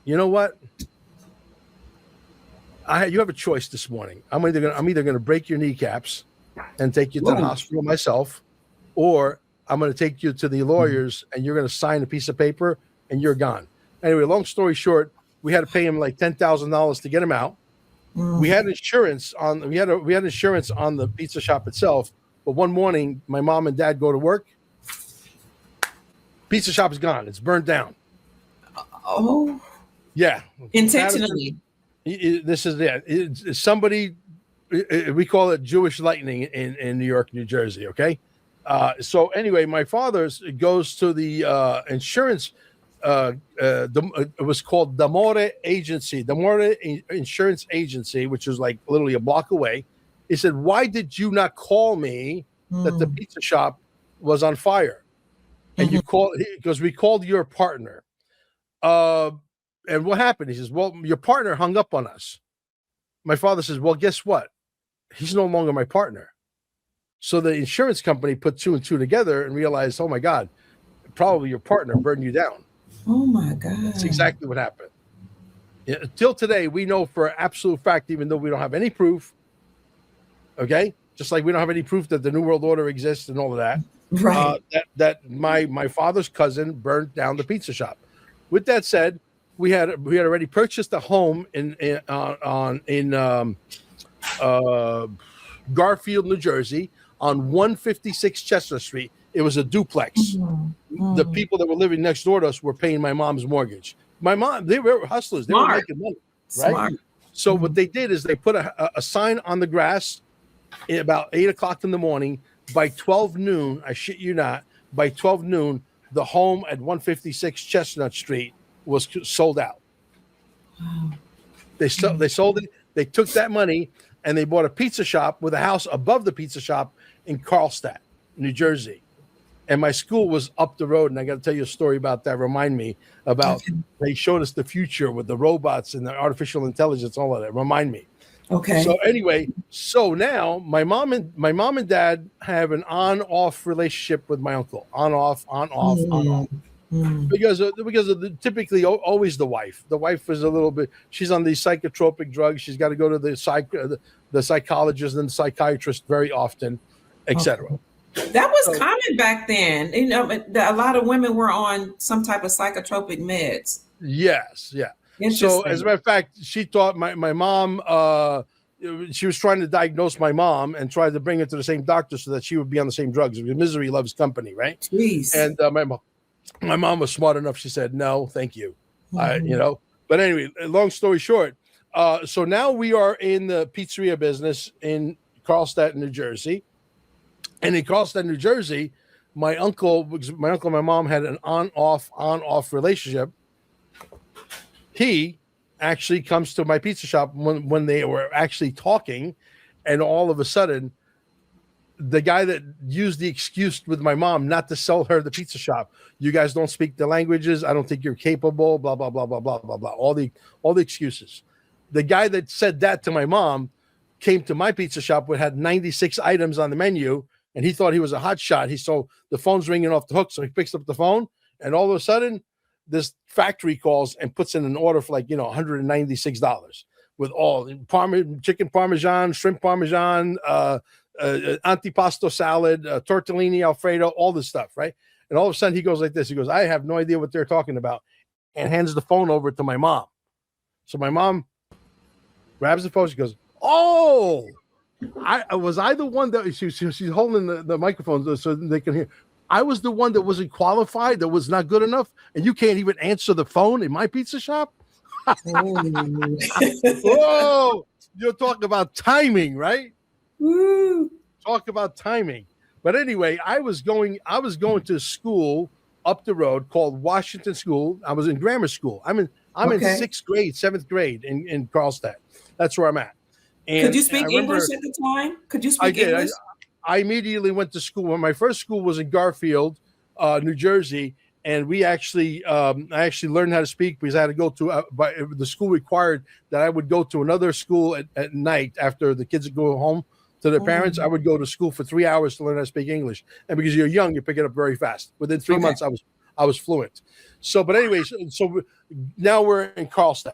you know what? You have a choice this morning. I'm either going to break your kneecaps and take you to the hospital myself, or I'm going to take you to the lawyers and you're going to sign a piece of paper and you're gone. Anyway, long story short, we had to pay him like $10,000 to get him out. We had insurance on we had insurance on the pizza shop itself, but one morning my mom and dad go to work. Pizza shop is gone. It's burned down. Oh. Yeah. Intentionally. This is it. It's somebody, we call it Jewish lightning in New York, New Jersey. Okay. So anyway, my father goes to the insurance. It was called Damore Agency, Damore Insurance Agency, which is like literally a block away. He said, "Why did you not call me that the pizza shop was on fire?" And you called, because we called your partner. And what happened? He says, "Well, your partner hung up on us." My father says, "Well, guess what? He's no longer my partner." So the insurance company put two and two together and realized, oh my God, probably your partner burned you down. Oh my God. That's exactly what happened. Yeah, till today, we know for an absolute fact, even though we don't have any proof, okay? Just like we don't have any proof that the New World Order exists and all of that. Right. That my father's cousin burned down the pizza shop. With that said, we had already purchased a home in Garfield, New Jersey, on 156 Chestnut Street. It was a duplex. The people that were living next door to us were paying my mom's mortgage. My mom, they were hustlers. They were making money, right? Smart. So what they did is they put a sign on the grass at about 8 o'clock in the morning. By 12 noon, I shit you not, by 12 noon, the home at 156 Chestnut Street was sold out. Wow. They sold it. They took that money and they bought a pizza shop with a house above the pizza shop in Carlstadt, New Jersey. And my school was up the road. And I got to tell you a story about that. Remind me about, they showed us the future with the robots and the artificial intelligence, all of that. Remind me. Okay. So anyway, so now my mom and dad have an on-off relationship with my uncle. On-off, on-off, on-off. Because of typically always the wife. The wife is a little bit. She's on these psychotropic drugs. She's got to go to the psychologist and the psychiatrist very often, etc. Okay. That was common back then. You know, a lot of women were on some type of psychotropic meds. Yes, yeah. So as a matter of fact, she thought my mom. She was trying to diagnose my mom and tried to bring her to the same doctor so that she would be on the same drugs. Because misery loves company, right? Jeez. And my mom was smart enough. She said, "No, thank you." You know. But anyway, long story short, so now we are in the pizzeria business in Carlstadt, New Jersey. And in Carlstadt, New Jersey, my uncle and my mom had an on-off relationship. He actually comes to my pizza shop when they were actually talking, and all of a sudden, the guy that used the excuse with my mom not to sell her the pizza shop, you guys don't speak the languages, I don't think you're capable, blah blah blah blah blah blah blah, all the excuses. The guy that said that to my mom came to my pizza shop, which had 96 items on the menu, and he thought he was a hot shot. He saw the phone's ringing off the hook, so he picks up the phone, and all of a sudden, this factory calls and puts in an order for $196 with all chicken parmesan, shrimp parmesan, antipasto salad, tortellini Alfredo, all this stuff, right? And all of a sudden he goes like this. He goes, "I have no idea what they're talking about," and hands the phone over to my mom. So my mom grabs the phone. She goes, "Oh, was I the one that she's holding the microphone so they can hear? I was the one that wasn't qualified, that was not good enough, and you can't even answer the phone in my pizza shop." Whoa, you're talking about timing, right? Woo. Talk about timing. But anyway, I was going to school up the road called Washington School. I was in grammar school. I'm in 6th grade, 7th grade in Carlstadt. That's where I'm at. And could you speak English at the time? Could you speak English? I immediately went to school. My first school was in Garfield, New Jersey, and I actually learned how to speak because I had to go to. The school required that I would go to another school at night after the kids would go home to their parents. I would go to school for 3 hours to learn how to speak English, and because you're young, you pick it up very fast. Within 3 months, I was fluent. So, but anyway, so now we're in Carlstadt.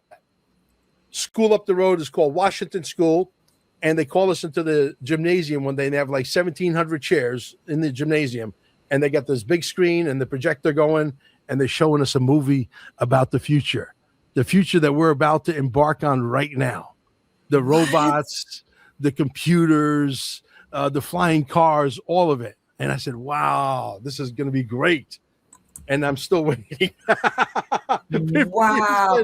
School up the road is called Washington School. And they call us into the gymnasium one day, and they have like 1,700 chairs in the gymnasium, and they got this big screen and the projector going, and they're showing us a movie about the future that we're about to embark on right now. The robots, the computers, the flying cars, all of it. And I said, wow, this is going to be great. And I'm still waiting. Wow.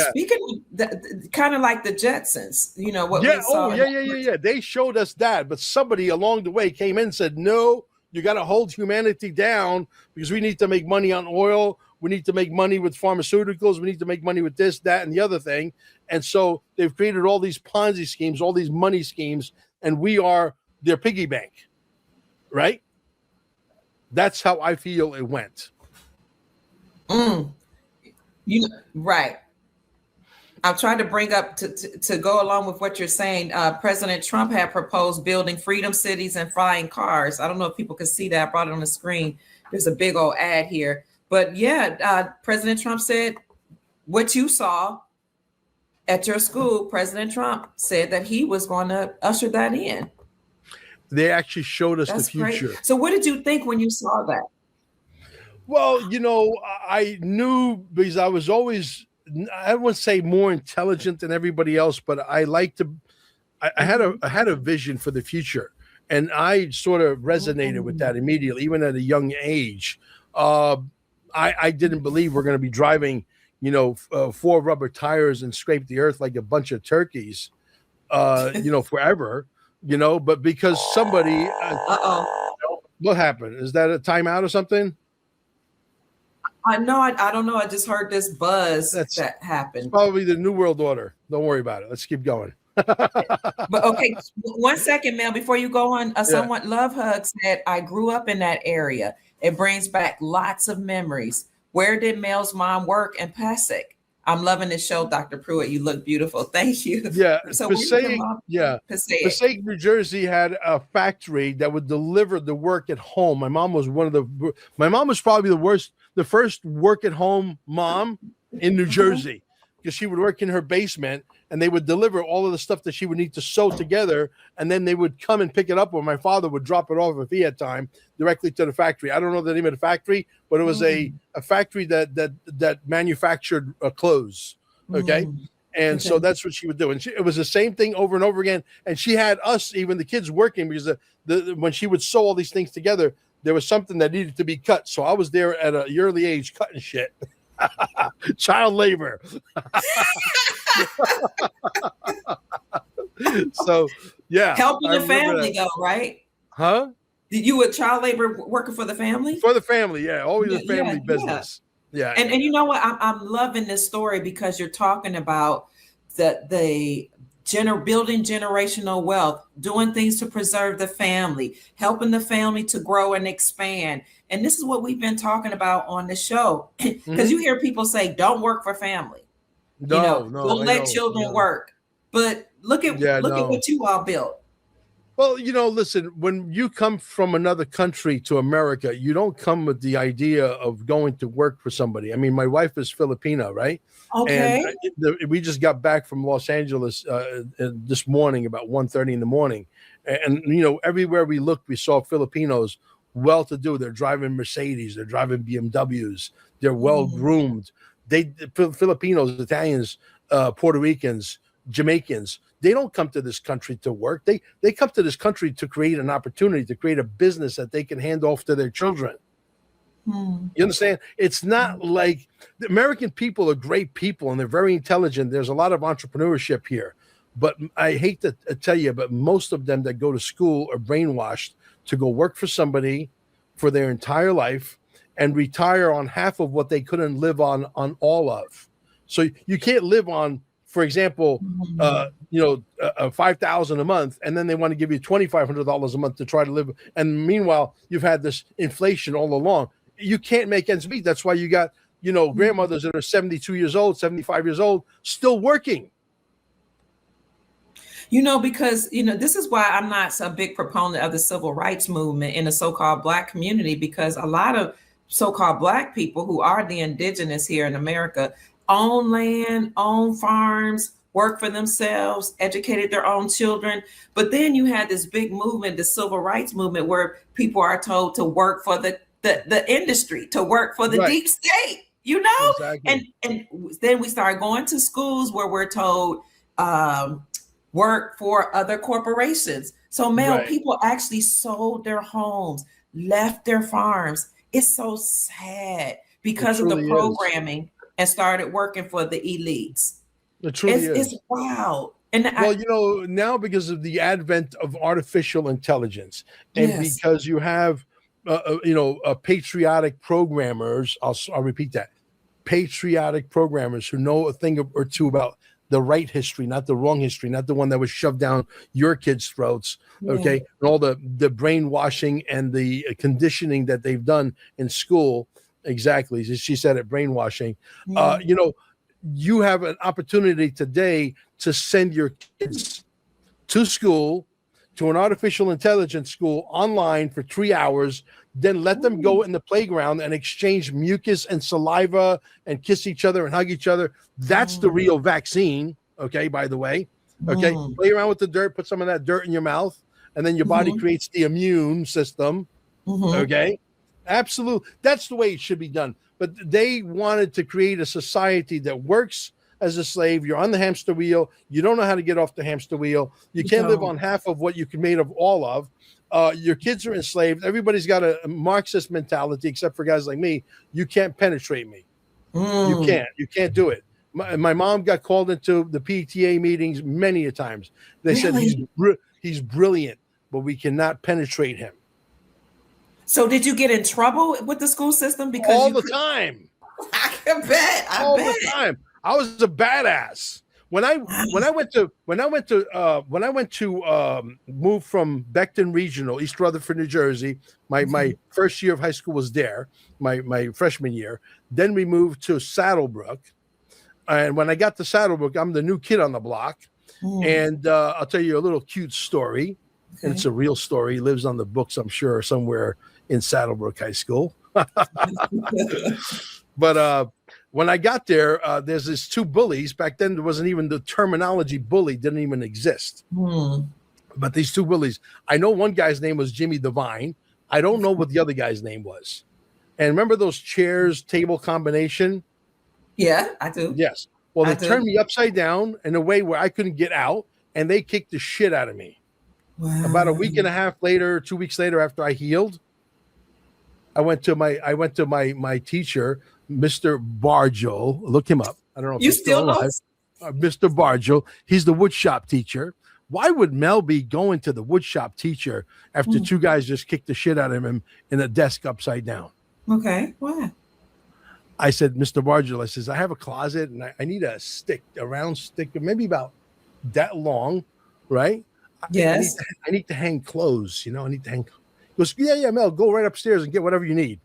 Speaking of kind of like the Jetsons, what we saw. Yeah. They showed us that, but somebody along the way came in and said, no, you got to hold humanity down because we need to make money on oil. We need to make money with pharmaceuticals. We need to make money with this, that, and the other thing. And so they've created all these Ponzi schemes, all these money schemes, and we are their piggy bank, right? That's how I feel it went. Right. I'm trying to bring up to go along with what you're saying. President Trump had proposed building freedom cities and flying cars. I don't know if people can see that. I brought it on the screen. There's a big old ad here. But yeah, President Trump said what you saw at your school. President Trump said that he was going to usher that in. They actually showed us the future. Great. So what did you think when you saw that? Well, I knew because I was always, I wouldn't say more intelligent than everybody else, but I like to, I had a vision for the future, and I sort of resonated with that immediately, even at a young age. I didn't believe we're going to be driving, 4 rubber tires and scrape the earth like a bunch of turkeys, forever, but because somebody, what happened? Is that a timeout or something? No, I don't know. I just heard this buzz that happened. It's probably the New World Order. Don't worry about it. Let's keep going. But okay, 1 second, Mel, before you go on. Someone, Love Hug, said, I grew up in that area. It brings back lots of memories. Where did Mel's mom work in Passaic? I'm loving this show, Dr. Pruitt. You look beautiful. Thank you. Yeah. So Passaic, New Jersey had a factory that would deliver the work at home. My mom was probably the first work at home mom in New Jersey, because she would work in her basement and they would deliver all of the stuff that she would need to sew together. And then they would come and pick it up, or my father would drop it off if he had time directly to the factory. I don't know the name of the factory, but it was a factory that manufactured clothes. Okay. And so that's what she would do. And it was the same thing over and over again. And she had us, even the kids, working because when she would sew all these things together, there was something that needed to be cut. So I was there at an early age cutting shit. Child labor. So, yeah. Helping the family, though, right? Huh? Did you a child labor working for the family? For the family, yeah. Always a family business. Yeah. And you know what? I'm loving this story because you're talking about the building generational wealth, doing things to preserve the family, helping the family to grow and expand. And this is what we've been talking about on the show. Because you hear people say, don't work for family. Don't let children work. But look at what you all built. Well, listen, when you come from another country to America, you don't come with the idea of going to work for somebody. I mean, my wife is Filipino, right? Okay. And we just got back from Los Angeles this morning, about 1:30 in the morning. And, everywhere we looked, we saw Filipinos well-to-do. They're driving Mercedes. They're driving BMWs. They're well-groomed. Filipinos, Italians, Puerto Ricans, Jamaicans, they don't come to this country to work. They come to this country to create an opportunity, to create a business that they can hand off to their children. You understand? It's not like the American people are great people and they're very intelligent. There's a lot of entrepreneurship here. But I hate to tell you, but most of them that go to school are brainwashed to go work for somebody for their entire life and retire on half of what they couldn't live on all of. So you can't live on, for example, $5,000 a month, and then they want to give you $2,500 a month to try to live. And meanwhile, you've had this inflation all along. You can't make ends meet. That's why you got, grandmothers that are 72 years old, 75 years old, still working. Because, this is why I'm not a big proponent of the civil rights movement in the so-called Black community, because a lot of so-called Black people who are the indigenous here in America own land, own farms, work for themselves, educated their own children. But then you had this big movement, the civil rights movement, where people are told to work for the the industry, to work for the deep state, you know? Exactly. And then we started going to schools where we're told work for other corporations. So Mel, people actually sold their homes, left their farms. It's so sad because of the programming and started working for the elites. It truly is. It's wild. And well, you know, now because of the advent of artificial intelligence, and because you have, you know, patriotic programmers, I'll repeat that, patriotic programmers who know a thing or two about the right history, not the wrong history, not the one that was shoved down your kids' throats, okay, and all the brainwashing and the conditioning that they've done in school. Exactly, she said it, brainwashing. You know, you have an opportunity today to send your kids to school, to an artificial intelligence school online for 3 hours, then let them go in the playground and exchange mucus and saliva and kiss each other and hug each other. That's the real vaccine. Okay, by the way. Okay, play around with the dirt, put some of that dirt in your mouth, and then your body creates the immune system. Okay, absolutely. That's the way it should be done. But they wanted to create a society that works as a slave. You're on the hamster wheel. You don't know how to get off the hamster wheel. You can't live on half of what you can made of all of. Your kids are enslaved. Everybody's got a Marxist mentality, except for guys like me. You can't penetrate me. You can't. You can't do it. My mom got called into the PTA meetings many a times. They said he's brilliant, but we cannot penetrate him. So did you get in trouble with the school system? Because all the time. I can bet. All the time. I was a badass. When I went to move from Beckton Regional, East Rutherford, New Jersey, my first year of high school was there, my freshman year. Then we moved to Saddlebrook. And when I got to Saddlebrook, I'm the new kid on the block. And I'll tell you a little cute story. And it's a real story. He lives on the books, I'm sure, somewhere in Saddlebrook High School. But when I got there, there's these two bullies. Back then, there wasn't even the terminology bully didn't even exist. But these two bullies, I know one guy's name was Jimmy Devine. I don't know what the other guy's name was. And remember those chairs table combination? Yeah, I do. Yes. Well, they turned me upside down in a way where I couldn't get out, and they kicked the shit out of me. Wow. About a week and a half later, 2 weeks later, after I healed, I went to my teacher, Mr. Bargel. Look him up. I don't know if you still know Mr. Bargel. He's the woodshop teacher. Why would Mel be going to the woodshop teacher after two guys just kicked the shit out of him in a desk upside down? Okay, why? I said, Mr. Bargel, I says, I have a closet and I need a stick, a round stick, maybe about that long, right? Yes. I need to hang clothes, you know, I need to hang. He goes, yeah, Mel, go right upstairs and get whatever you need.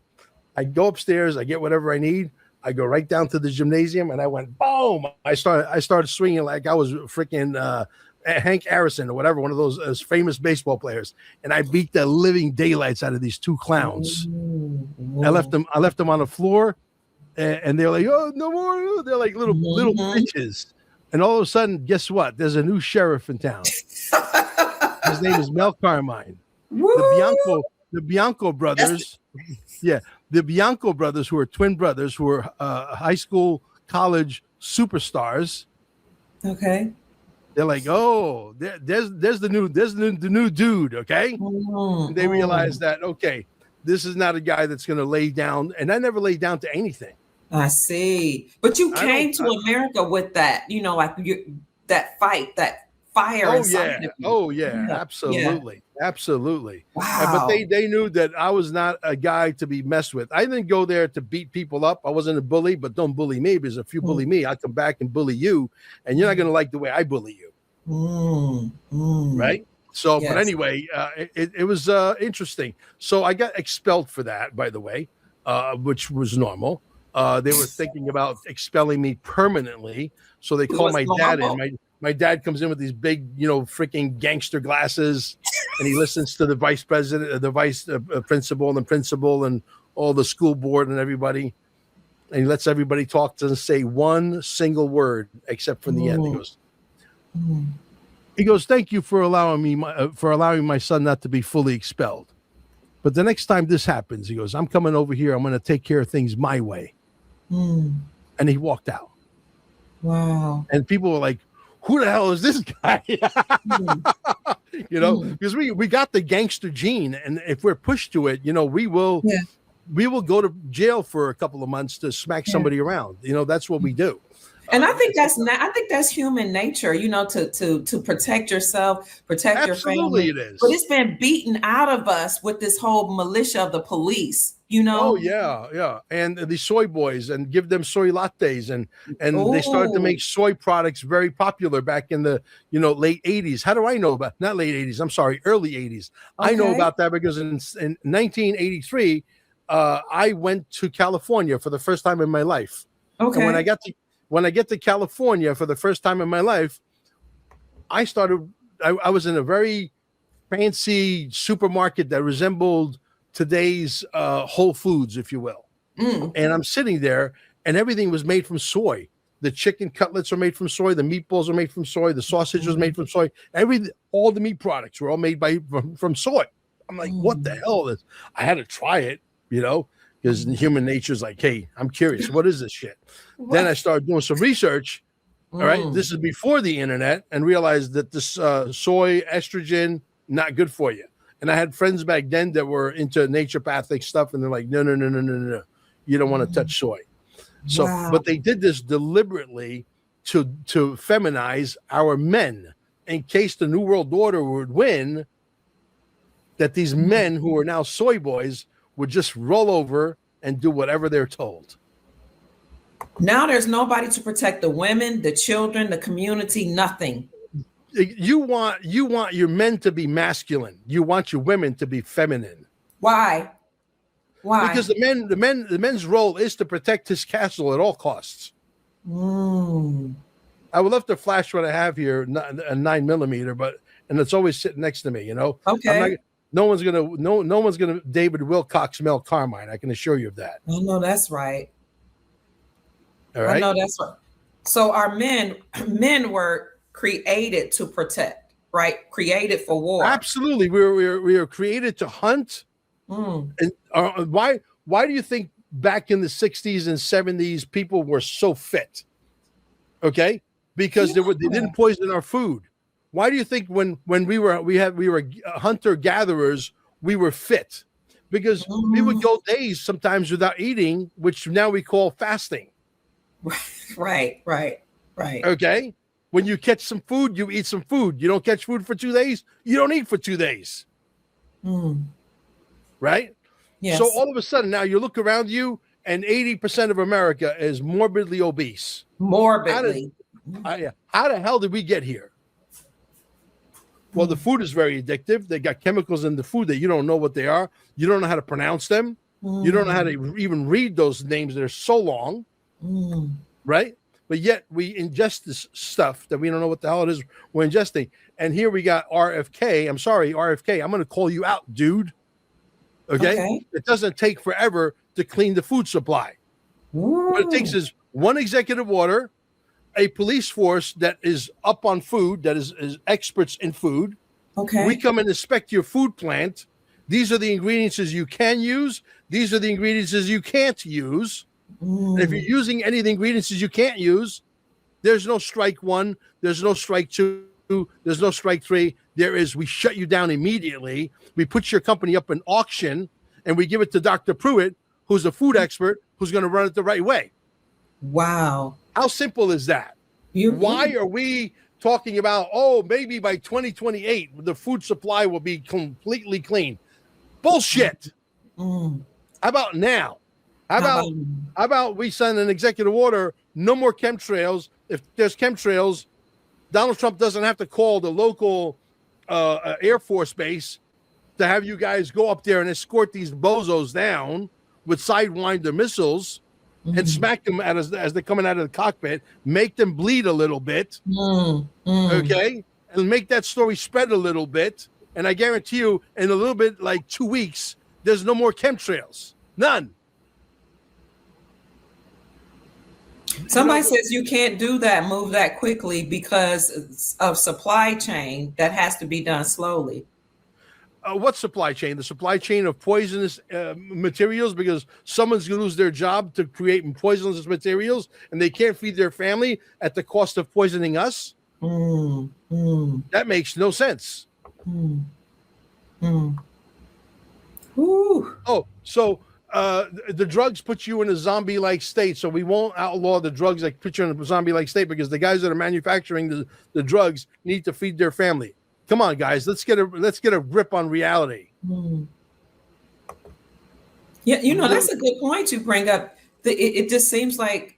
I go upstairs, I get whatever I need. I go right down to the gymnasium and I went, boom. I started swinging like I was freaking Hank Harrison or whatever, one of those famous baseball players. And I beat the living daylights out of these two clowns. I left them on the floor and they're like, oh, no more. They're like little bitches. And all of a sudden, guess what? There's a new sheriff in town. His name is Mel Carmine. The Bianco brothers. Yeah. The Bianco brothers, who are twin brothers, who are high school, college superstars. Okay. They're like, oh, there's the new dude. Okay. And they realize that, okay, this is not a guy that's going to lay down. And I never laid down to anything. I see. But you came to America with that, you know, like that fight, that fire. Oh yeah. Absolutely. Yeah. Absolutely. Wow. But they knew that I was not a guy to be messed with. I didn't go there to beat people up. I wasn't a bully, but don't bully me, because if you bully me, I'll come back and bully you, and you're not going to like the way I bully you. Right? So, but anyway, it was interesting. So I got expelled for that, by the way, which was normal. They were thinking about expelling me permanently. So they called my dad in. My dad comes in with these big, you know, freaking gangster glasses, and he listens to the vice president, the vice principal, and the principal, and all the school board and everybody. And he lets everybody talk, doesn't say one single word except for the end. He goes, thank you for allowing my son not to be fully expelled. But the next time this happens, he goes, I'm coming over here. I'm going to take care of things my way. And he walked out. Wow. And people were like, who the hell is this guy? You know, because we got the gangster gene. And if we're pushed to it, you know, we will go to jail for a couple of months to smack somebody around. You know, that's what we do. And I think that's human nature, you know, to protect yourself, protect your family. Absolutely, it is. But it's been beaten out of us with this whole militia of the police, you know. Oh yeah. And the soy boys, and give them soy lattes, and they started to make soy products very popular back in the late 80s. How do I know about not late 80s? I'm sorry, early 80s. Okay. I know about that because in 1983, I went to California for the first time in my life. Okay. And when I get to California for the first time in my life, I was in a very fancy supermarket that resembled today's Whole Foods, if you will. And I'm sitting there, and everything was made from soy. The chicken cutlets are made from soy. The meatballs are made from soy. The sausage was made from soy. All the meat products were all made from soy. I'm like, what the hell is? I had to try it, you know, because human nature is like, hey, I'm curious. What is this shit? Then I started doing some research. All right. This is before the internet, and realized that this soy, estrogen, not good for you. And I had friends back then that were into naturopathic stuff, and they're like, no. You don't want to touch soy. So, but they did this deliberately to feminize our men in case the New World Order would win, that these men who are now soy boys would just roll over and do whatever they're told. Now there's nobody to protect the women, the children, the community, nothing. You want your men to be masculine. You want your women to be feminine. Why? Because the men's role is to protect his castle at all costs. I would love to flash what I have here, a 9mm, and it's always sitting next to me. You know. Okay. No one's gonna David Wilcox Mel Carmine. I can assure you of that. I know that's right. All right. I know that's right. So our men were created to protect, right? Created for war. Absolutely. We were created to hunt. And why do you think back in the 60s and 70s people were so fit? Okay, because they didn't poison our food. Why do you think when we were hunter gatherers, we were fit? Because we would go days sometimes without eating, which now we call fasting. Right. Okay. When you catch some food, you eat some food. You don't catch food for 2 days, you don't eat for 2 days. Right? Yes. So all of a sudden now you look around you, and 80% of America is morbidly obese. Morbidly. How the hell did we get here? Well, the food is very addictive. They got chemicals in the food that you don't know what they are. You don't know how to pronounce them. You don't know how to even read those names that are so long. Right? But yet we ingest this stuff that we don't know what the hell it is we're ingesting. And here we got RFK. I'm sorry, RFK. I'm going to call you out, dude. Okay? It doesn't take forever to clean the food supply. What it takes is one executive order, a police force that is up on food, that is experts in food. Okay. We come and inspect your food plant. These are the ingredients you can use. These are the ingredients you can't use. And if you're using any of the ingredients you can't use, there's no strike one, there's no strike two, there's no strike three. We shut you down immediately. We put your company up in auction, and we give it to Dr. Pruitt, who's a food expert, who's going to run it the right way. Wow. How simple is that? Why are we talking about, maybe by 2028, the food supply will be completely clean? Bullshit. How about now? How about we send an executive order, no more chemtrails. If there's chemtrails, Donald Trump doesn't have to call the local Air Force base to have you guys go up there and escort these bozos down with Sidewinder missiles and smack them as they're coming out of the cockpit, make them bleed a little bit, okay? And make that story spread a little bit. And I guarantee you, in a little bit, like 2 weeks, there's no more chemtrails. None. Somebody says you can't do that, move that quickly because of supply chain that has to be done slowly. what supply chain? The supply chain of poisonous materials, because someone's going to lose their job to create poisonous materials, and they can't feed their family at the cost of poisoning us. That makes no sense. Oh, so the drugs put you in a zombie-like state, so we won't outlaw the drugs that put you in a zombie-like state, because the guys that are manufacturing the drugs need to feed their family. Come on, guys, let's get a grip on reality. Yeah, that's a good point to bring up. It just seems like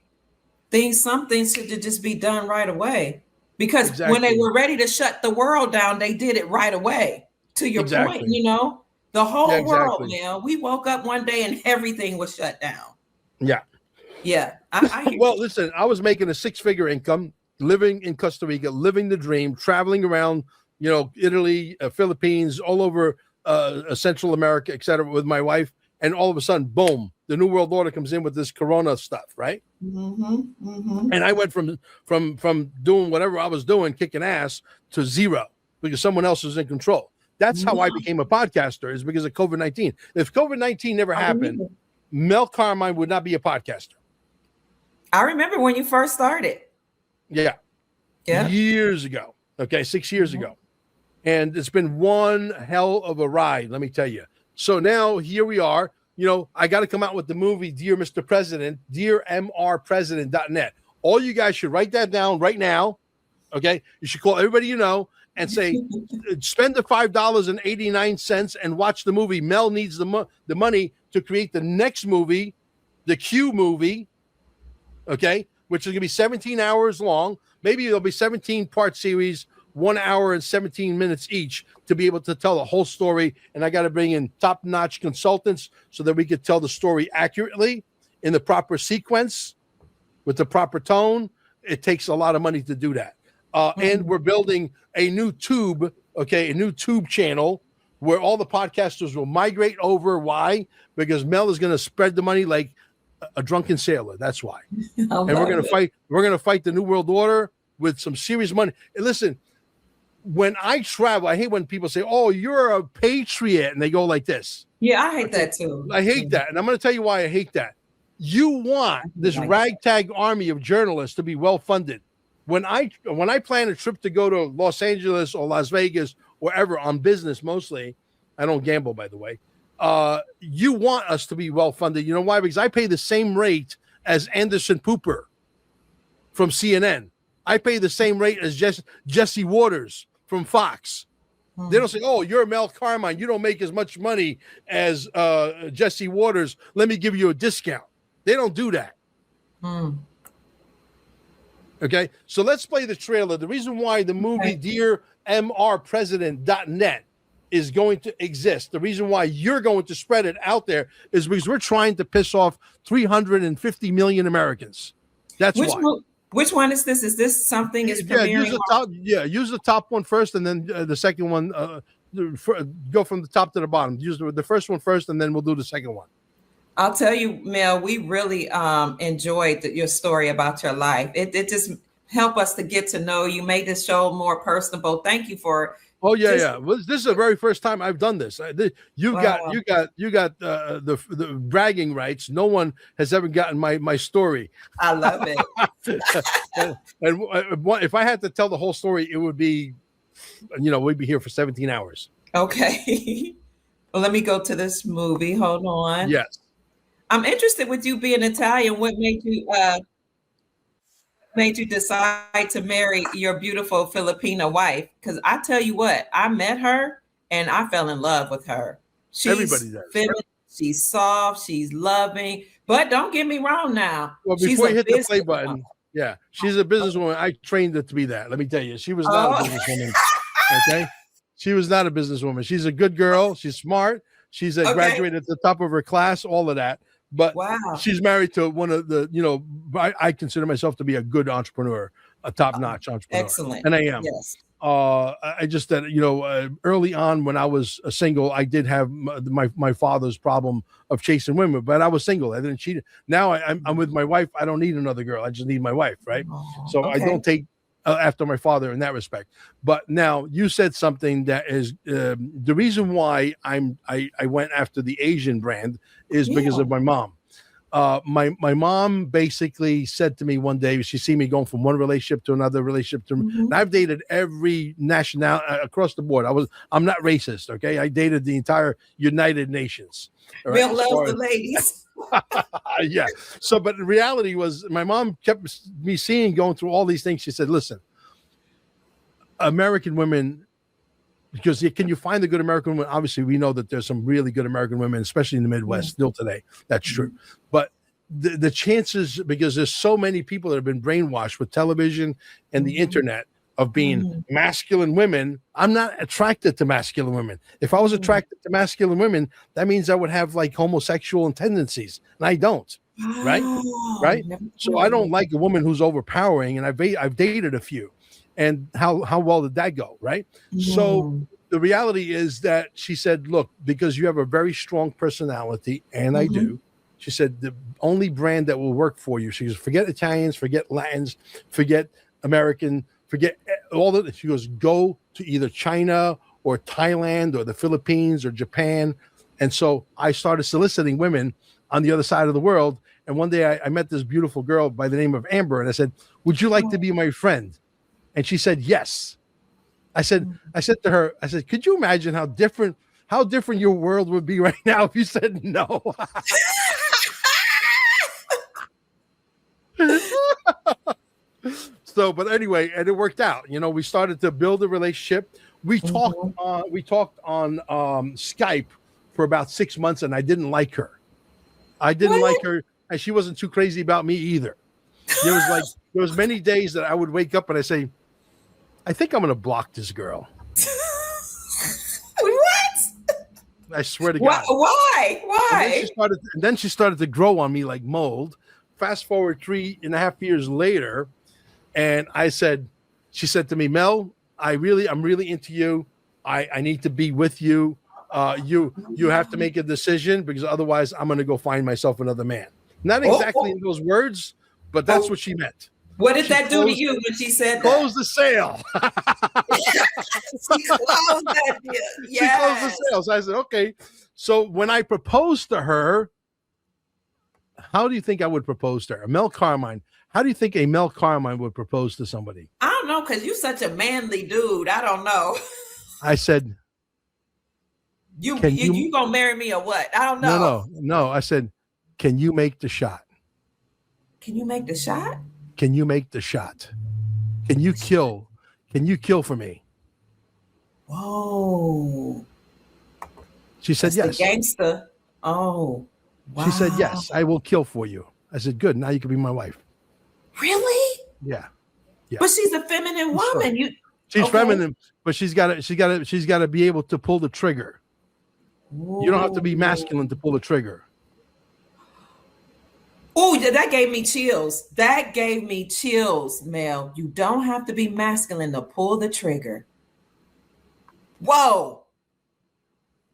some things should just be done right away, because when they were ready to shut the world down, they did it right away. To your point, the whole world, man. We woke up one day and everything was shut down. Yeah. I well, listen, I was making a 6-figure income, living in Costa Rica, living the dream, traveling around, Italy, Philippines, all over Central America, etc., with my wife. And all of a sudden, boom, the New World Order comes in with this Corona stuff, right? And I went from doing whatever I was doing, kicking ass, to zero, because someone else was in control. That's how I became a podcaster, is because of COVID-19. If COVID-19 never happened, Mel Carmine would not be a podcaster. I remember when you first started. Yeah. Years ago. Okay, 6 years ago. And it's been one hell of a ride, let me tell you. So now here we are. I got to come out with the movie, Dear Mr. President, dearmrpresident.net. All you guys should write that down right now. Okay. You should call everybody and say, spend the $5.89 and watch the movie. Mel needs the money to create the next movie, the Q movie. Okay. Which is going to be 17 hours long. Maybe it'll be 17-part series, 1 hour and 17 minutes each, to be able to tell the whole story. And I got to bring in top-notch consultants so that we could tell the story accurately in the proper sequence with the proper tone. It takes a lot of money to do that. And we're building a new tube channel where all the podcasters will migrate over. Why? Because Mel is going to spread the money like a drunken sailor. That's why. And we're going to fight. We're going to fight the New World Order with some serious money. And listen, when I travel, I hate when people say, "Oh, you're a patriot," and they go like this. Yeah, I hate that too. I hate that, and I'm going to tell you why I hate that. You want this ragtag army of journalists to be well funded. When I plan a trip to go to Los Angeles or Las Vegas, wherever, on business mostly, I don't gamble, by the way. You want us to be well funded. You know why? Because I pay the same rate as Anderson Pooper from CNN. I pay the same rate as Jesse Waters from Fox. They don't say, "Oh, you're Mel Carmine. You don't make as much money as Jesse Waters. Let me give you a discount." They don't do that. Okay, so let's play the trailer. The reason why the movie dearmrpresident.net is going to exist, the reason why you're going to spread it out there, is because we're trying to piss off 350 million Americans. That's why. Which one is this? Is this something is premiering? Use the top one first, and then the second one. Go from the top to the bottom. Use the first one first, and then we'll do the second one. I'll tell you, Mel, we really enjoyed your story about your life. It just helped us to get to know you, made this show more personable. Thank you for. Oh yeah. Well, this is the very first time I've done this. You got the bragging rights. No one has ever gotten my story. I love it. and if I had to tell the whole story, it would be, we'd be here for 17 hours. Okay. Well, let me go to this movie. Hold on. Yes. I'm interested with you being Italian. What made you decide to marry your beautiful Filipino wife? Because I tell you what, I met her and I fell in love with her. Everybody does. Feminine, she's soft, she's loving, but don't get me wrong now. Well, before you hit the play button, she's a businesswoman. I trained her to be that. Let me tell you, she was not a businesswoman. Okay, she was not a businesswoman. She's a good girl. She's smart. She's graduated at the top of her class. All of that. But she's married to one of the, I consider myself to be a good entrepreneur, a top-notch entrepreneur. Excellent. And I am. Yes. I just that, early on when I was single, I did have my father's problem of chasing women, but I was single. I didn't cheat. Now I'm with my wife. I don't need another girl. I just need my wife. Right. So I after my father in that respect. But now you said something that is the reason why I went after the Asian brand is because of my mom. My mom basically said to me one day, she see me going from one relationship to another relationship to, and I've dated every national across the board. I'm not racist. Okay. I dated the entire United Nations. Right? Bill loves the ladies. Yeah. So, but the reality was my mom kept me seeing going through all these things. She said, listen, American women, because can you find the good American women? Obviously, we know that there's some really good American women, especially in the Midwest, still today. That's true. But the chances, because there's so many people that have been brainwashed with television and the internet of being masculine women, I'm not attracted to masculine women. If I was attracted to masculine women, that means I would have like homosexual tendencies, and I don't. Right? Right? So I don't like a woman who's overpowering, and I've dated a few. And how well did that go, right? So the reality is that she said, look, because you have a very strong personality, and I do, she said, the only brand that will work for you, she goes, forget Italians, forget Latins, forget American, forget all that. She goes, go to either China or Thailand or the Philippines or Japan. And so I started soliciting women on the other side of the world. And one day I met this beautiful girl by the name of Amber, and I said, would you like to be my friend? And she said, yes. I said to her, I said, could you imagine how different your world would be right now if you said no? So, but anyway, and it worked out. You know, we started to build a relationship. We talked on Skype for about 6 months, and I didn't like her. I didn't like her, and she wasn't too crazy about me either. There was many days that I would wake up and I say, I think I'm going to block this girl. What? I swear to God. Why? And then she started to grow on me like mold. Fast forward 3.5 years later, and she said to me, Mel, I'm really into you. I need to be with you. You have to make a decision, because otherwise I'm going to go find myself another man. Not exactly in those words, but that's what she meant. What did that do to you when she said that? Close the sale. She closed that deal. Yes. She closed the sale. So I said, okay. So when I proposed to her, how do you think I would propose to her? Mel Carmine. How do you think a Mel Carmine would propose to somebody? I don't know, because you're such a manly dude. I don't know. I said, you gonna marry me or what? I don't know. No. I said, can you make the shot? Can you make the shot? Can you make the shot? Can you kill? Can you kill for me? Whoa. She said yes. The gangster. Oh, wow. She said yes, I will kill for you. I said, good. Now you can be my wife. Really? Yeah. But she's a feminine woman. She's feminine, but she's got to be able to pull the trigger. Ooh. You don't have to be masculine to pull the trigger. Oh, that gave me chills. That gave me chills, Mel. You don't have to be masculine to pull the trigger. Whoa.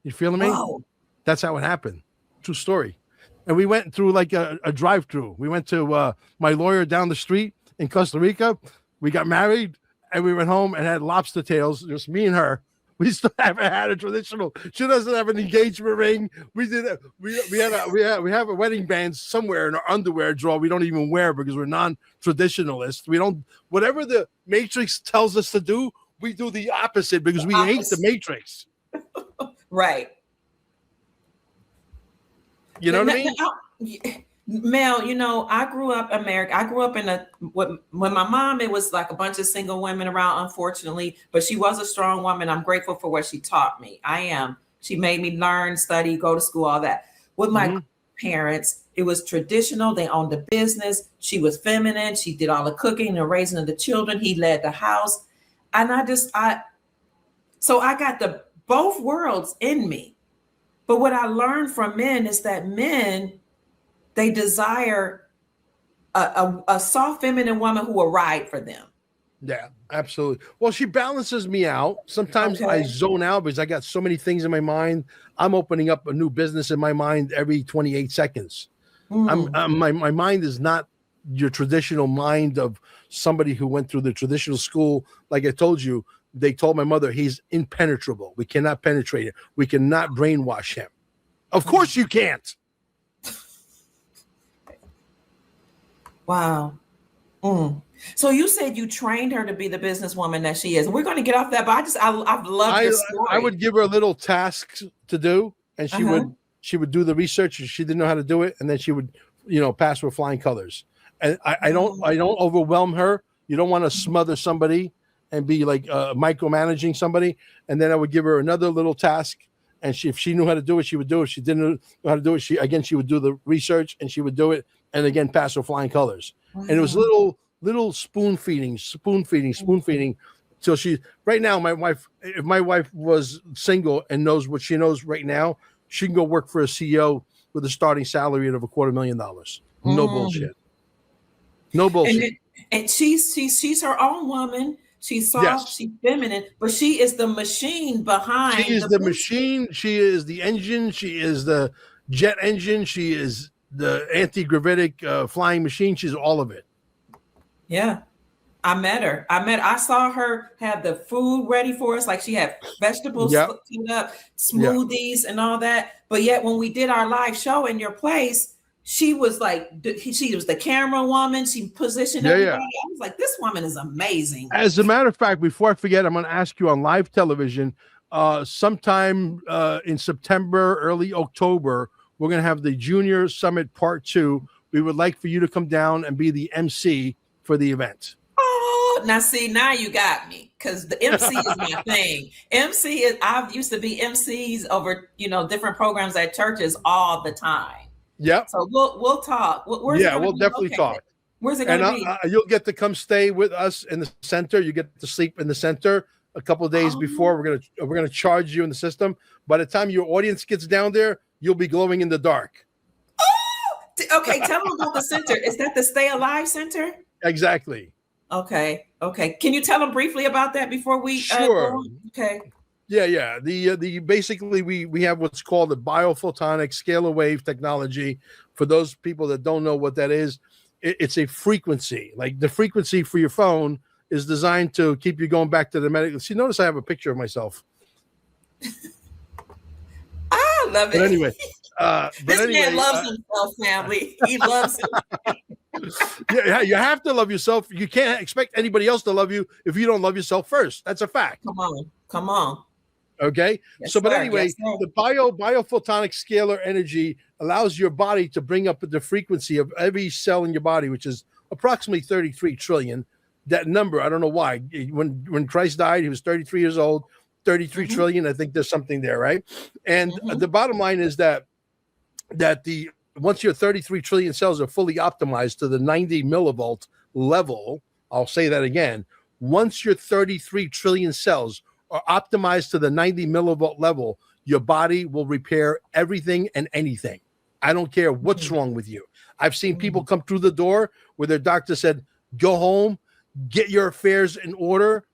You feeling me? Whoa. That's how it happened. True story. And we went through like a drive-through. We went to my lawyer down the street in Costa Rica. We got married, and we went home and had lobster tails, just me and her. We still haven't had a traditional. She doesn't have an engagement ring. We did. We have a wedding band somewhere in our underwear drawer. We don't even wear because we're non-traditionalists. We don't. Whatever the Matrix tells us to do, we do the opposite because we hate the Matrix. Right. You know what I mean? Mel, you know, I grew up American. I grew up in when my mom, it was like a bunch of single women around, unfortunately, but she was a strong woman. I'm grateful for what she taught me. I am. She made me learn, study, go to school, all that. With my parents, it was traditional. They owned a business. She was feminine. She did all the cooking and raising of the children. He led the house. And so I got both worlds in me. But what I learned from men is that men, they desire a soft feminine woman who will ride for them. Yeah, absolutely. Well, she balances me out. Sometimes I zone out because I got so many things in my mind. I'm opening up a new business in my mind every 28 seconds. My mind is not your traditional mind of somebody who went through the traditional school. Like I told you, they told my mother he's impenetrable. We cannot penetrate him. We cannot brainwash him. Of course you can't. Wow. So you said you trained her to be the businesswoman that she is. We're going to get off that, but I've loved your story. I would give her a little task to do, and she would do the research, and she didn't know how to do it, and then she would, pass with flying colors. And I don't overwhelm her. You don't want to smother somebody and be like micromanaging somebody. And then I would give her another little task, and if she knew how to do it, she would do it. If she didn't know how to do it, she would do the research, and she would do it, and again pass with flying colors. And it was little spoon feeding till she. Right now, my wife, if my wife was single and knows what she knows right now, she can go work for a CEO with a starting salary of $250,000. No bullshit. No bullshit. And she's her own woman. She's soft, she's feminine, but she is the machine behind. She is the machine. She is the engine. She is the jet engine. She is the anti-gravitic flying machine. She's all of it. Yeah. I met her. I saw her have the food ready for us. Like she had vegetables cleaned up, smoothies and all that. But yet when we did our live show in your place, she was the camera woman. She positioned everybody. I was like, this woman is amazing. As a matter of fact, before I forget, I'm going to ask you on live television, sometime in September, early October, we're going to have the Junior Summit Part 2. We would like for you to come down and be the MC for the event. Oh, now you got me, because the MC is my thing. I used to be MCs over, different programs at churches all the time. Yeah. So we'll talk. We'll definitely talk. Where's it going to be? You'll get to come stay with us in the center. You get to sleep in the center a couple of days before. We're gonna charge you in the system. By the time your audience gets down there, you'll be glowing in the dark. Oh, okay. Tell them about the center. Is that the Stay Alive Center? Exactly. Okay. Can you tell them briefly about that before we? Sure. Okay. Yeah. The basically we have what's called the biophotonic scalar wave technology. For those people that don't know what that is, it's a frequency. Like the frequency for your phone is designed to keep you going back to the medical. See, notice I have a picture of myself. I love it. But anyway, man loves himself, family. He loves it. Yeah, you have to love yourself. You can't expect anybody else to love you if you don't love yourself first. That's a fact. Come on. Okay. Yes, but sir. anyway, the biophotonic scalar energy allows your body to bring up the frequency of every cell in your body, which is approximately 33 trillion. That number, I don't know why. When Christ died, he was 33 years old. 33 trillion. I think there's something there, right? And the bottom line is that once your 33 trillion cells are fully optimized to the 90 millivolt level, I'll say that again. Once your 33 trillion cells are optimized to the 90 millivolt level, your body will repair everything and anything. I don't care what's wrong with you. I've seen people come through the door where their doctor said, go home, get your affairs in order,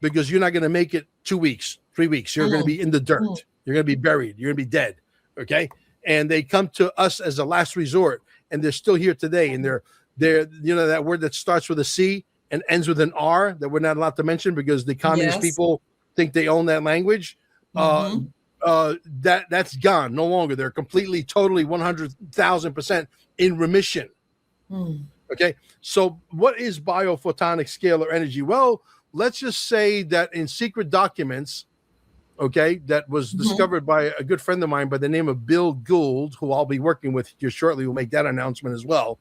because you're not going to make it 2 weeks, 3 weeks. You're going to be in the dirt. You're going to be buried. You're going to be dead. Okay. And they come to us as a last resort, and they're still here today. And they're that word that starts with a C and ends with an R that we're not allowed to mention because the communist people think they own that language. That's gone, no longer. They're completely, totally, 100,000% in remission. Okay. So what is biophotonic scalar energy? Well, let's just say that in secret documents, that was discovered by a good friend of mine by the name of Bill Gould, who I'll be working with here shortly. We'll make that announcement as well.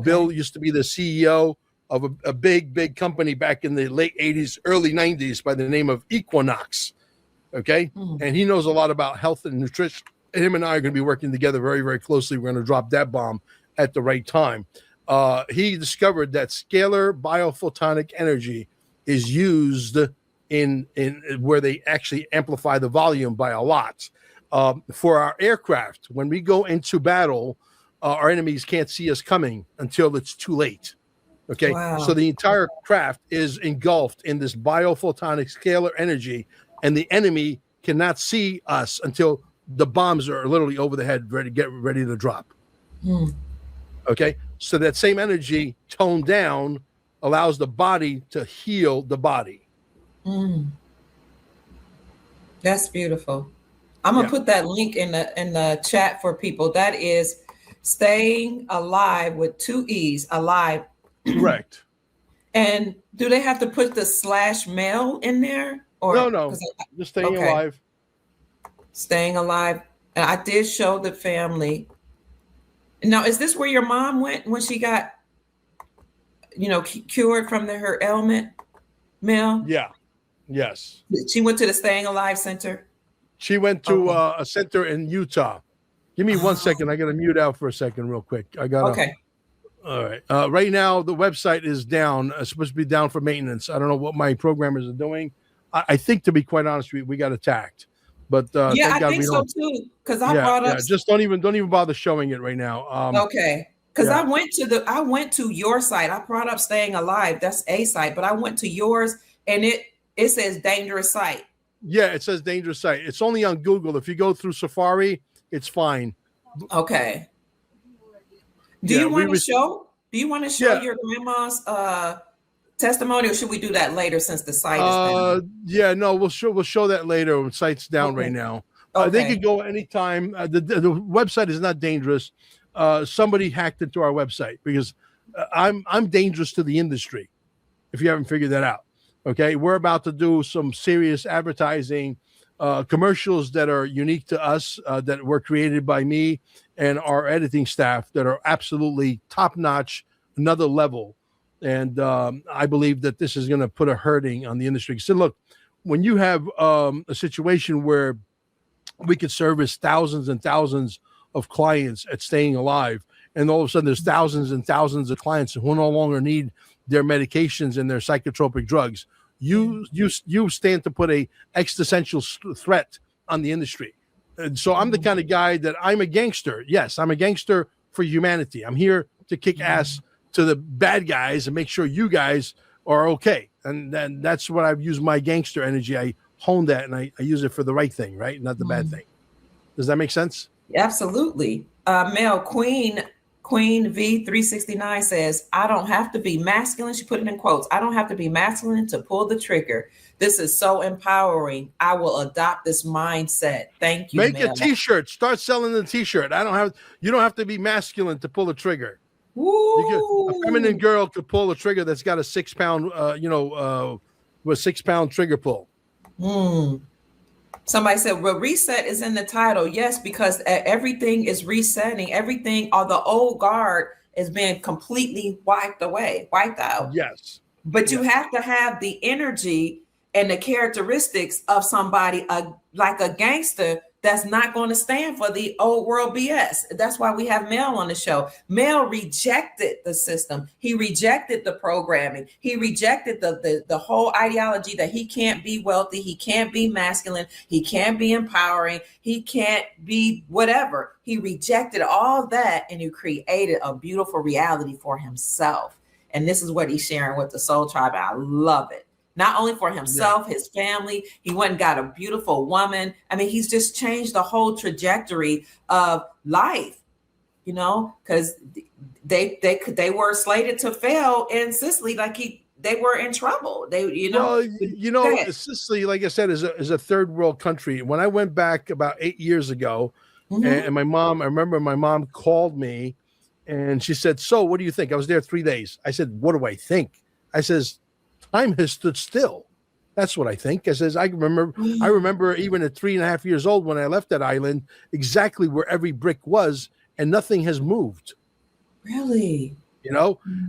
Bill used to be the CEO of a big company back in the late 80s, early 90s by the name of Equinox. Okay. And he knows a lot about health and nutrition. And him and I are going to be working together very, very closely. We're going to drop that bomb at the right time. He discovered that scalar biophotonic energy is used in where they actually amplify the volume by a lot. For our aircraft, when we go into battle, our enemies can't see us coming until it's too late. Okay. Wow. So the entire craft is engulfed in this biophotonic scalar energy, and the enemy cannot see us until the bombs are literally over the head, ready to drop. Okay. So that same energy toned down allows the body to heal the body. That's beautiful. I'm gonna put that link in the chat for people. That is Staying Alive with 2 E's, alive. Correct. And do they have to put the /Mel in there? Or no, just Staying Alive. Staying Alive. And I did show the family. Now, is this where your mom went when she got, cured from her ailment, Mel? Yeah. Yes. She went to the Staying Alive Center? She went to a center in Utah. Give me 1 second. I got to mute out for a second real quick. Okay. All right. Right now, the website is down. It's supposed to be down for maintenance. I don't know what my programmers are doing. I think, to be quite honest, we got attacked. But yeah, I think so too. Because I brought up. Just don't even bother showing it right now. Okay. Because I went to your site. I brought up Staying Alive. That's a site, but I went to yours and it says dangerous site. Yeah, it says dangerous site. It's only on Google. If you go through Safari, it's fine. Okay. Do you want to show your grandma's testimony, or should we do that later since the site is down? Yeah, no, we'll show that later. The site's down right now. They could go anytime. The website is not dangerous. Somebody hacked into our website because I'm dangerous to the industry, if you haven't figured that out. Okay, we're about to do some serious advertising, commercials that are unique to us, that were created by me and our editing staff, that are absolutely top-notch, another level. And I believe that this is going to put a hurting on the industry. So look, when you have a situation where we could service thousands and thousands of clients at Staying Alive, and all of a sudden there's thousands and thousands of clients who no longer need their medications and their psychotropic drugs, you stand to put a existential threat on the industry. And so I'm the kind of guy that I'm a gangster. Yes, I'm a gangster for humanity. I'm here to kick ass to the bad guys and make sure you guys are okay. And then that's what I've used my gangster energy. I hone that and I use it for the right thing, right? Not the bad thing. Does that make sense? Absolutely. Mel, Queen V369 says, I don't have to be masculine. She put it in quotes. I don't have to be masculine to pull the trigger. This is so empowering. I will adopt this mindset. Thank you. Make a t-shirt. Start selling the t-shirt. You don't have to be masculine to pull the trigger. A feminine girl could pull a trigger that's got a 6 pound, with 6 pound trigger pull. Somebody said, well, reset is in the title. Yes, because everything is resetting. Everything, all the old guard is being completely wiped out. Yes. But you have to have the energy and the characteristics of somebody like a gangster that's not going to stand for the old world BS. That's why we have Mel on the show. Mel rejected the system. He rejected the programming. He rejected the whole ideology that he can't be wealthy. He can't be masculine. He can't be empowering. He can't be whatever. He rejected all that and he created a beautiful reality for himself. And this is what he's sharing with the Soul Tribe. I love it. Not only for himself, his family, he went and got a beautiful woman. I mean, he's just changed the whole trajectory of life, because they were slated to fail in Sicily. Like they were in trouble. Sicily, like I said, is a third world country. When I went back about 8 years ago, and I remember my mom called me and she said, so what do you think? I was there 3 days. I said, what do I think? I says, time has stood still. That's what I think. I says, I remember even at 3.5 years old when I left that island, exactly where every brick was, and nothing has moved. Really?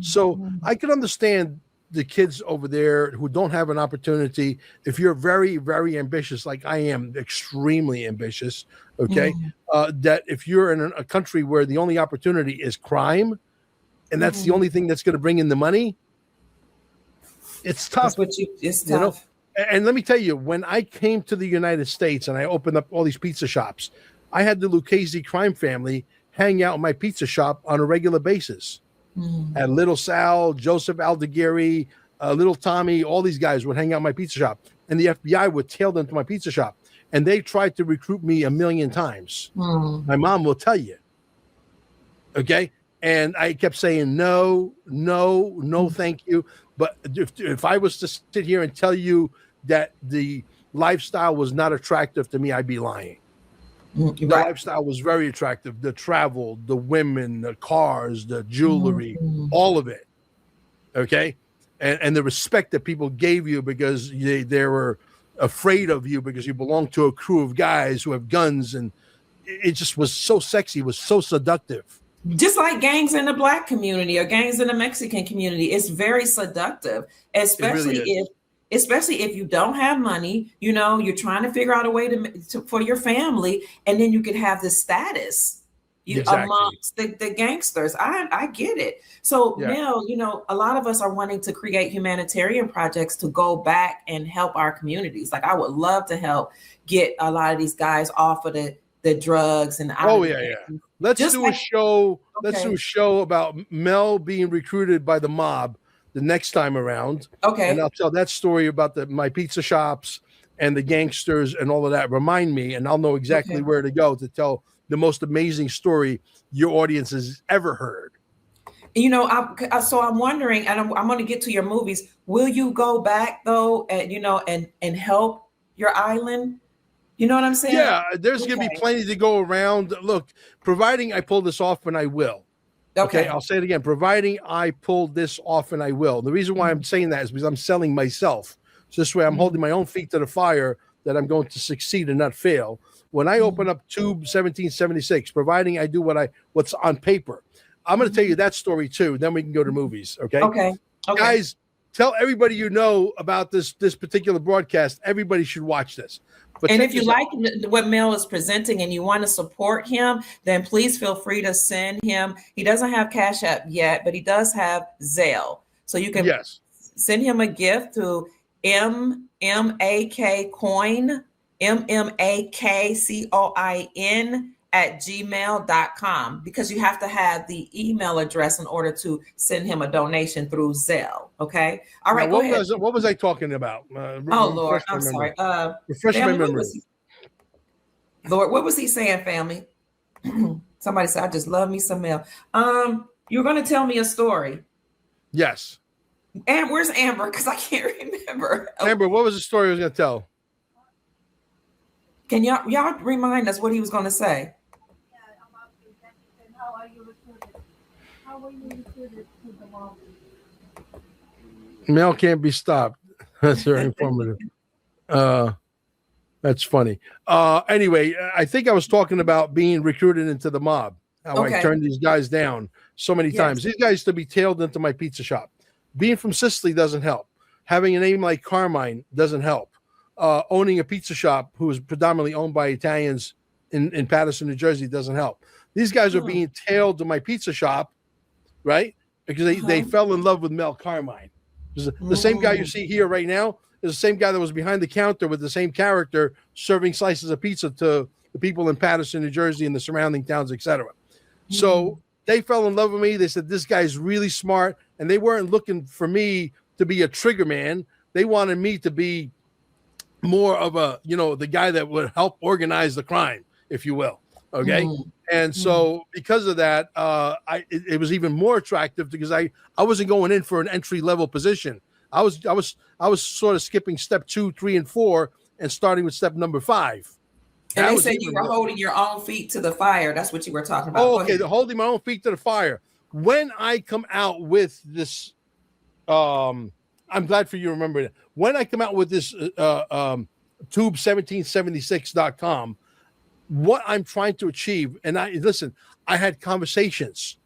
So I can understand the kids over there who don't have an opportunity. If you're very, very ambitious, like I am, extremely ambitious, okay, that if you're in a country where the only opportunity is crime, and that's the only thing that's going to bring in the money, it's tough. It's tough. And let me tell you, when I came to the United States and I opened up all these pizza shops, I had the Lucchese crime family hang out in my pizza shop on a regular basis. And Little Sal, Joseph Aldegheri, Little Tommy, all these guys would hang out in my pizza shop. And the FBI would tail them to my pizza shop. And they tried to recruit me 1 million times. My mom will tell you. Okay? And I kept saying, no, thank you. But if I was to sit here and tell you that the lifestyle was not attractive to me, I'd be lying. The lifestyle was very attractive. The travel, the women, the cars, the jewelry, all of it. Okay. And the respect that people gave you because they were afraid of you because you belonged to a crew of guys who have guns, and it just was so sexy, it was so seductive. Just like gangs in the Black community or gangs in the Mexican community, it's very seductive, especially if you don't have money, you're trying to figure out a way for your family, and then you could have the status amongst the gangsters. I get it. So Mel, a lot of us are wanting to create humanitarian projects to go back and help our communities. Like, I would love to help get a lot of these guys off of the drugs and Let's do a show. Let's do a show about Mel being recruited by the mob the next time around. Okay. And I'll tell that story about my pizza shops and the gangsters and all of that. Remind me, and I'll know exactly where to go to tell the most amazing story your audience has ever heard. So I'm wondering, and I'm going to get to your movies. Will you go back though, and help your island? You know what I'm saying? Yeah, there's going to be plenty to go around. Look, providing I pull this off, and I will. Okay, I'll say it again. Providing I pull this off, and I will. The reason why I'm saying that is because I'm selling myself. So this way I'm holding my own feet to the fire that I'm going to succeed and not fail. When I open up Tube 1776, providing I do what's on paper, I'm going to tell you that story too. Then we can go to movies. Okay. Guys, tell everybody about this particular broadcast. Everybody should watch this. But and if you like what Mel is presenting and you want to support him, then please feel free to send him. He doesn't have Cash App yet, but he does have Zelle. So you can send him a gift to MMAKcoin, MMAKCOIN @gmail.com, because you have to have the email address in order to send him a donation through Zelle. Okay. All right. Now, what was I talking about? Lord, I'm sorry. Refresh my memory. Lord, what was he saying, family? Somebody said, I just love me some Mel. You're going to tell me a story. Yes. And where's Amber? Because I can't remember. Amber, what was the story I was going to tell? Can y'all remind us what he was going to say? How were you recruited to the mob? Mel can't be stopped. That's very informative. That's funny. Anyway, I think I was talking about being recruited into the mob. How I turned these guys down so many times. These guys to be tailed into my pizza shop. Being from Sicily doesn't help. Having a name like Carmine doesn't help. Owning a pizza shop who is predominantly owned by Italians in Paterson, New Jersey doesn't help. These guys are being tailed to my pizza shop, right? Because they fell in love with Mel Carmine. The same guy you see here right now is the same guy that was behind the counter with the same character serving slices of pizza to the people in Paterson, New Jersey and the surrounding towns, etc. So they fell in love with me. They said, this guy's really smart. And they weren't looking for me to be a trigger man. They wanted me to be more of the guy that would help organize the crime, if you will. Okay. And so because of that, it was even more attractive because I wasn't going in for an entry level position. I was sort of skipping step 2, 3, and 4 and starting with step number 5. And they said you were holding your own feet to the fire. That's what you were talking about. Oh, okay. Holding my own feet to the fire. When I come out with this, I'm glad for you to remember that. When I come out with this tube1776.com, what I'm trying to achieve, and I had conversations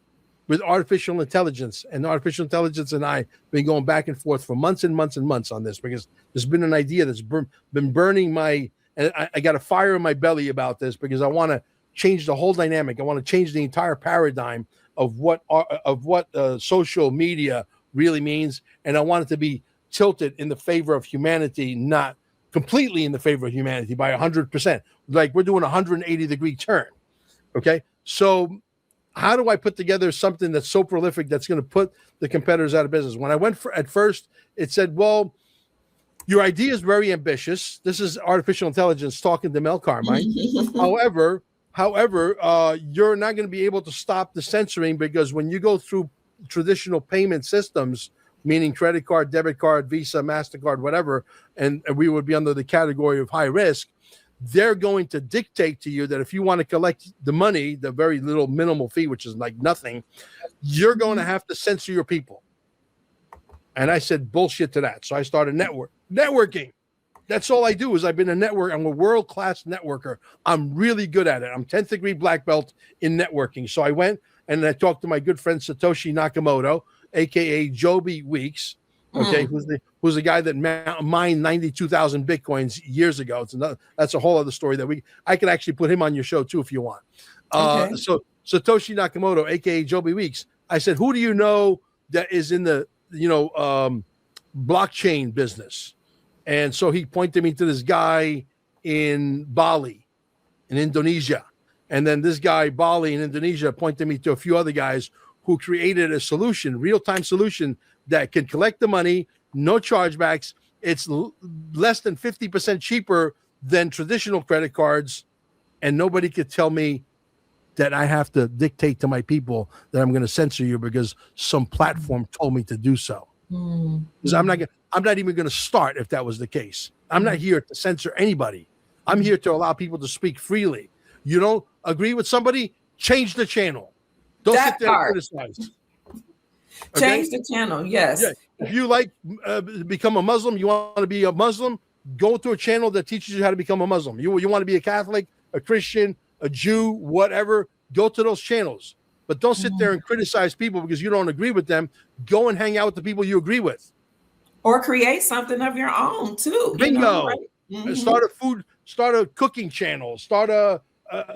with artificial intelligence, and artificial intelligence and I been going back and forth for months and months and months on this because there's been an idea that's been burning my, and I got a fire in my belly about this because I want to change the whole dynamic. I want to change the entire paradigm of what social media really means, and I want it to be tilted in the favor of humanity, not completely in the favor of humanity by 100%. Like we're doing a 180-degree turn. Okay. So how do I put together something that's so prolific that's going to put the competitors out of business? When I went at first, it said, well, your idea is very ambitious. This is artificial intelligence talking to Mel Carmine. However, However, you're not going to be able to stop the censoring, because when you go through traditional payment systems, meaning credit card, debit card, Visa, MasterCard, whatever, and we would be under the category of high risk, they're going to dictate to you that if you want to collect the money, the very little minimal fee, which is like nothing, you're going to have to censor your people. And I said bullshit to that. So I started networking. That's all I do. Is I've been a network. I'm a world-class networker. I'm really good at it. I'm 10th degree black belt in networking. So I went and I talked to my good friend Satoshi Nakamoto, aka Joby Weeks. Okay, who's the guy that mined 92,000 bitcoins years ago. That's a whole other story that I could actually put him on your show too if you want. Okay. So Satoshi Nakamoto, aka Joby Weeks. I said, who do you know that is in the blockchain business? And so he pointed me to this guy in Bali, in Indonesia. And then this guy, Bali in Indonesia, pointed me to a few other guys who created a solution, real-time solution that can collect the money, no chargebacks. It's less than 50% cheaper than traditional credit cards. And nobody could tell me that I have to dictate to my people that I'm going to censor you because some platform told me to do so. Because I'm not even going to start if that was the case. I'm not here to censor anybody. I'm here to allow people to speak freely. You don't agree with somebody? Change the channel. Don't sit there and criticize. Okay? Change the channel, yes. Yeah. If you like become a Muslim, you want to be a Muslim, go to a channel that teaches you how to become a Muslim. You want to be a Catholic, a Christian, a Jew, whatever, go to those channels. But don't sit there and criticize people because you don't agree with them. Go and hang out with the people you agree with. Or create something of your own too. Bingo. Start a cooking channel. Start a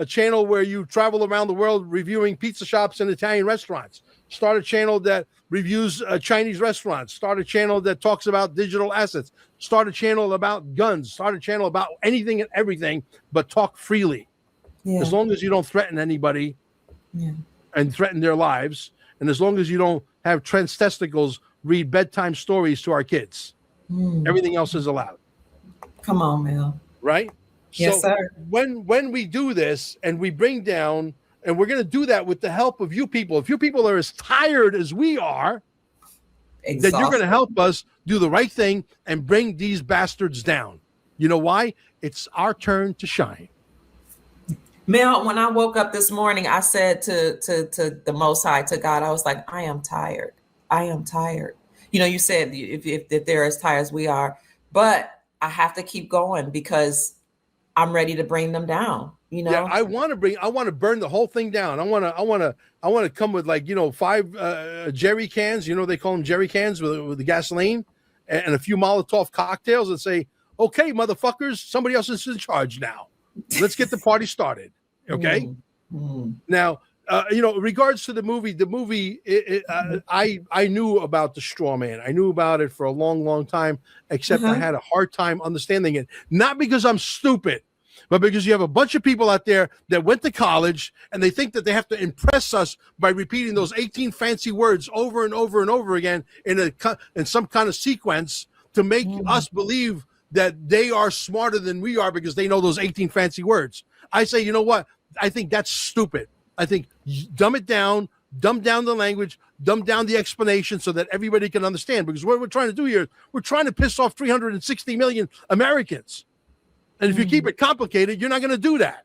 channel where you travel around the world reviewing pizza shops and Italian restaurants. Start a channel that reviews Chinese restaurants. Start a channel that talks about digital assets. Start a channel about guns. Start a channel about anything and everything, but talk freely. Yeah. As long as you don't threaten anybody and threaten their lives, and as long as you don't have trans testicles read bedtime stories to our kids, everything else is allowed. Come on, Mel. Right? Yes, sir. When we do this and we bring down, and we're going to do that with the help of you people. If you people are as tired as we are, then you're going to help us do the right thing and bring these bastards down. You know why? It's our turn to shine. Mel, when I woke up this morning, I said to the Most High, to God, I was like, I am tired. I am tired. You said if they're as tired as we are, but I have to keep going because I'm ready to bring them down. Yeah, I want to burn the whole thing down. I want to come with 5 jerry cans. They call them jerry cans with the gasoline and a few Molotov cocktails and say, okay, motherfuckers, somebody else is in charge now. Let's get the party started. Okay. Now, regards to the movie, I knew about the straw man. I knew about it for a long, long time, except I had a hard time understanding it. Not because I'm stupid, but because you have a bunch of people out there that went to college and they think that they have to impress us by repeating those 18 fancy words over and over and over again in some kind of sequence to make us believe that they are smarter than we are because they know those 18 fancy words. I say, you know what? I think that's stupid. I think dumb it down, dumb down the language, dumb down the explanation so that everybody can understand. Because what we're trying to do here, we're trying to piss off 360 million Americans. And if you keep it complicated, you're not going to do that.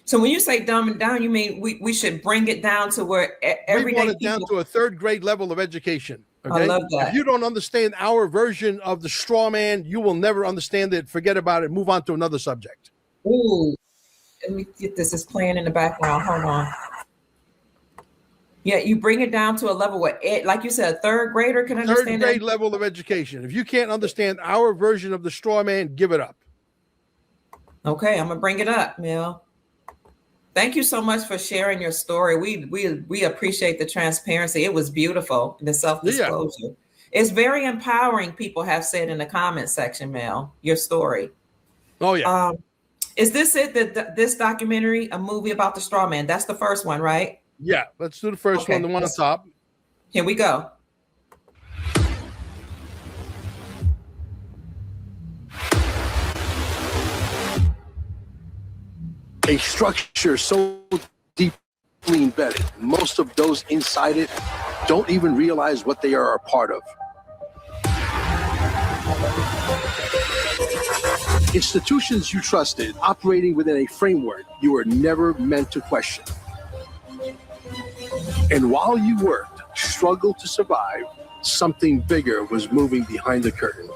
So when you say dumb it down, you mean we should bring it down to where every day we want it down to a 3rd grade level of education. Okay? I love that. If you don't understand our version of the straw man, you will never understand it. Forget about it. Move on to another subject. Ooh, let me get this. It's playing in the background. Hold on. Yeah, you bring it down to a level where, like you said, a 3rd grader can understand. 3rd grade level of education. If you can't understand our version of the straw man, give it up. Okay, I'm gonna bring it up, Mel. Thank you so much for sharing your story. We appreciate the transparency. It was beautiful, the self-disclosure. Yeah. It's very empowering, people have said in the comment section, Mel, your story. Oh, yeah. Is this it, this documentary, a movie about the straw man? That's the first one, right? Yeah, let's do the first one, the one on top. Here we go. A structure so deeply embedded, most of those inside it don't even realize what they are a part of. Institutions you trusted operating within a framework you were never meant to question. And while you worked, struggled to survive, something bigger was moving behind the curtain.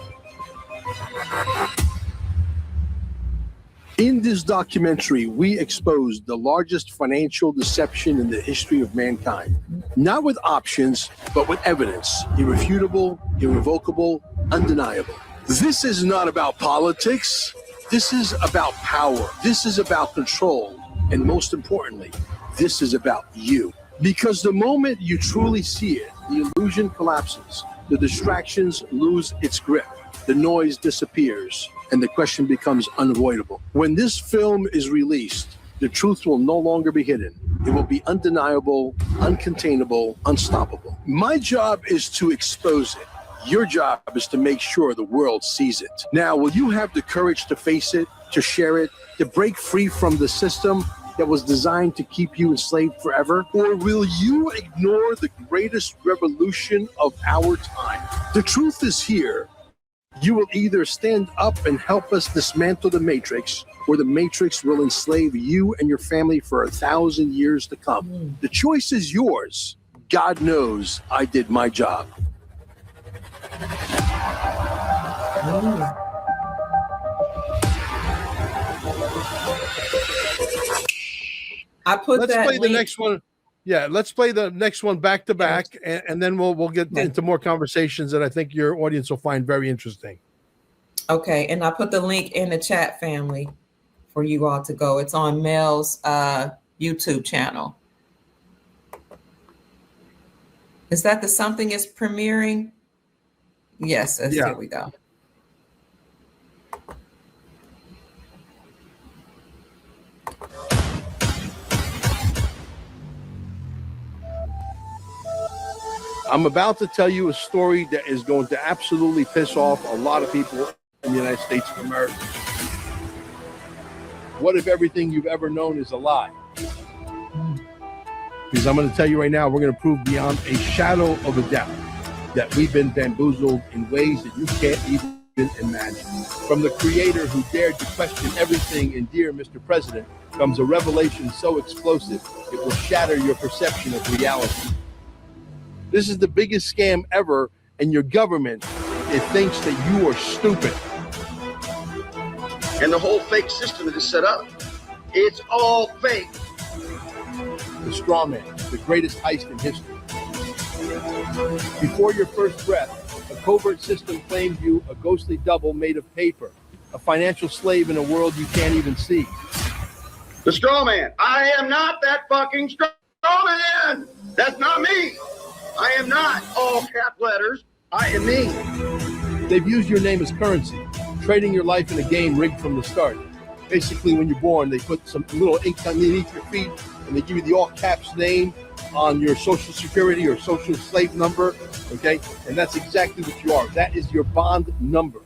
In this documentary, we exposed the largest financial deception in the history of mankind. Not with options, but with evidence. Irrefutable, irrevocable, undeniable. This is not about politics. This is about power. This is about control. And most importantly, this is about you. Because the moment you truly see it, the illusion collapses. The distractions lose its grip. The noise disappears. And the question becomes unavoidable. When this film is released, the truth will no longer be hidden. It will be undeniable, uncontainable, unstoppable. My job is to expose it. Your job is to make sure the world sees it. Now, will you have the courage to face it, to share it, to break free from the system that was designed to keep you enslaved forever? Or will you ignore the greatest revolution of our time? The truth is here. You will either stand up and help us dismantle the Matrix, or the Matrix will enslave you and your family for 1,000 years to come. The choice is yours. God knows I did my job. I put Let's that play link. the next one. Yeah, let's play the next one back to back, and then we'll get into more conversations that I think your audience will find very interesting. Okay, and I put the link in the chat, family, for you all to go. It's on Mel's YouTube channel. Is that the Something is premiering? Yes, here we go. I'm about to tell you a story that is going to absolutely piss off a lot of people in the United States of America. What if everything you've ever known is a lie? Because I'm going to tell you right now, we're going to prove beyond a shadow of a doubt that we've been bamboozled in ways that you can't even imagine. From the creator who dared to question everything in Dear Mr. President comes a revelation so explosive it will shatter your perception of reality. This is the biggest scam ever, and your government, it thinks that you are stupid. And the whole fake system that is set up, it's all fake. The straw man, the greatest heist in history. Before your first breath, a covert system claimed you a ghostly double made of paper, a financial slave in a world you can't even see. The straw man. I am not that fucking straw man. That's not me. I am not all cap letters. I am me. They've used your name as currency, trading your life in a game rigged from the start. Basically, when you're born, they put some little ink underneath your feet, and they give you the all caps name on your social security or social slave number, okay? And that's exactly what you are. That is your bond number.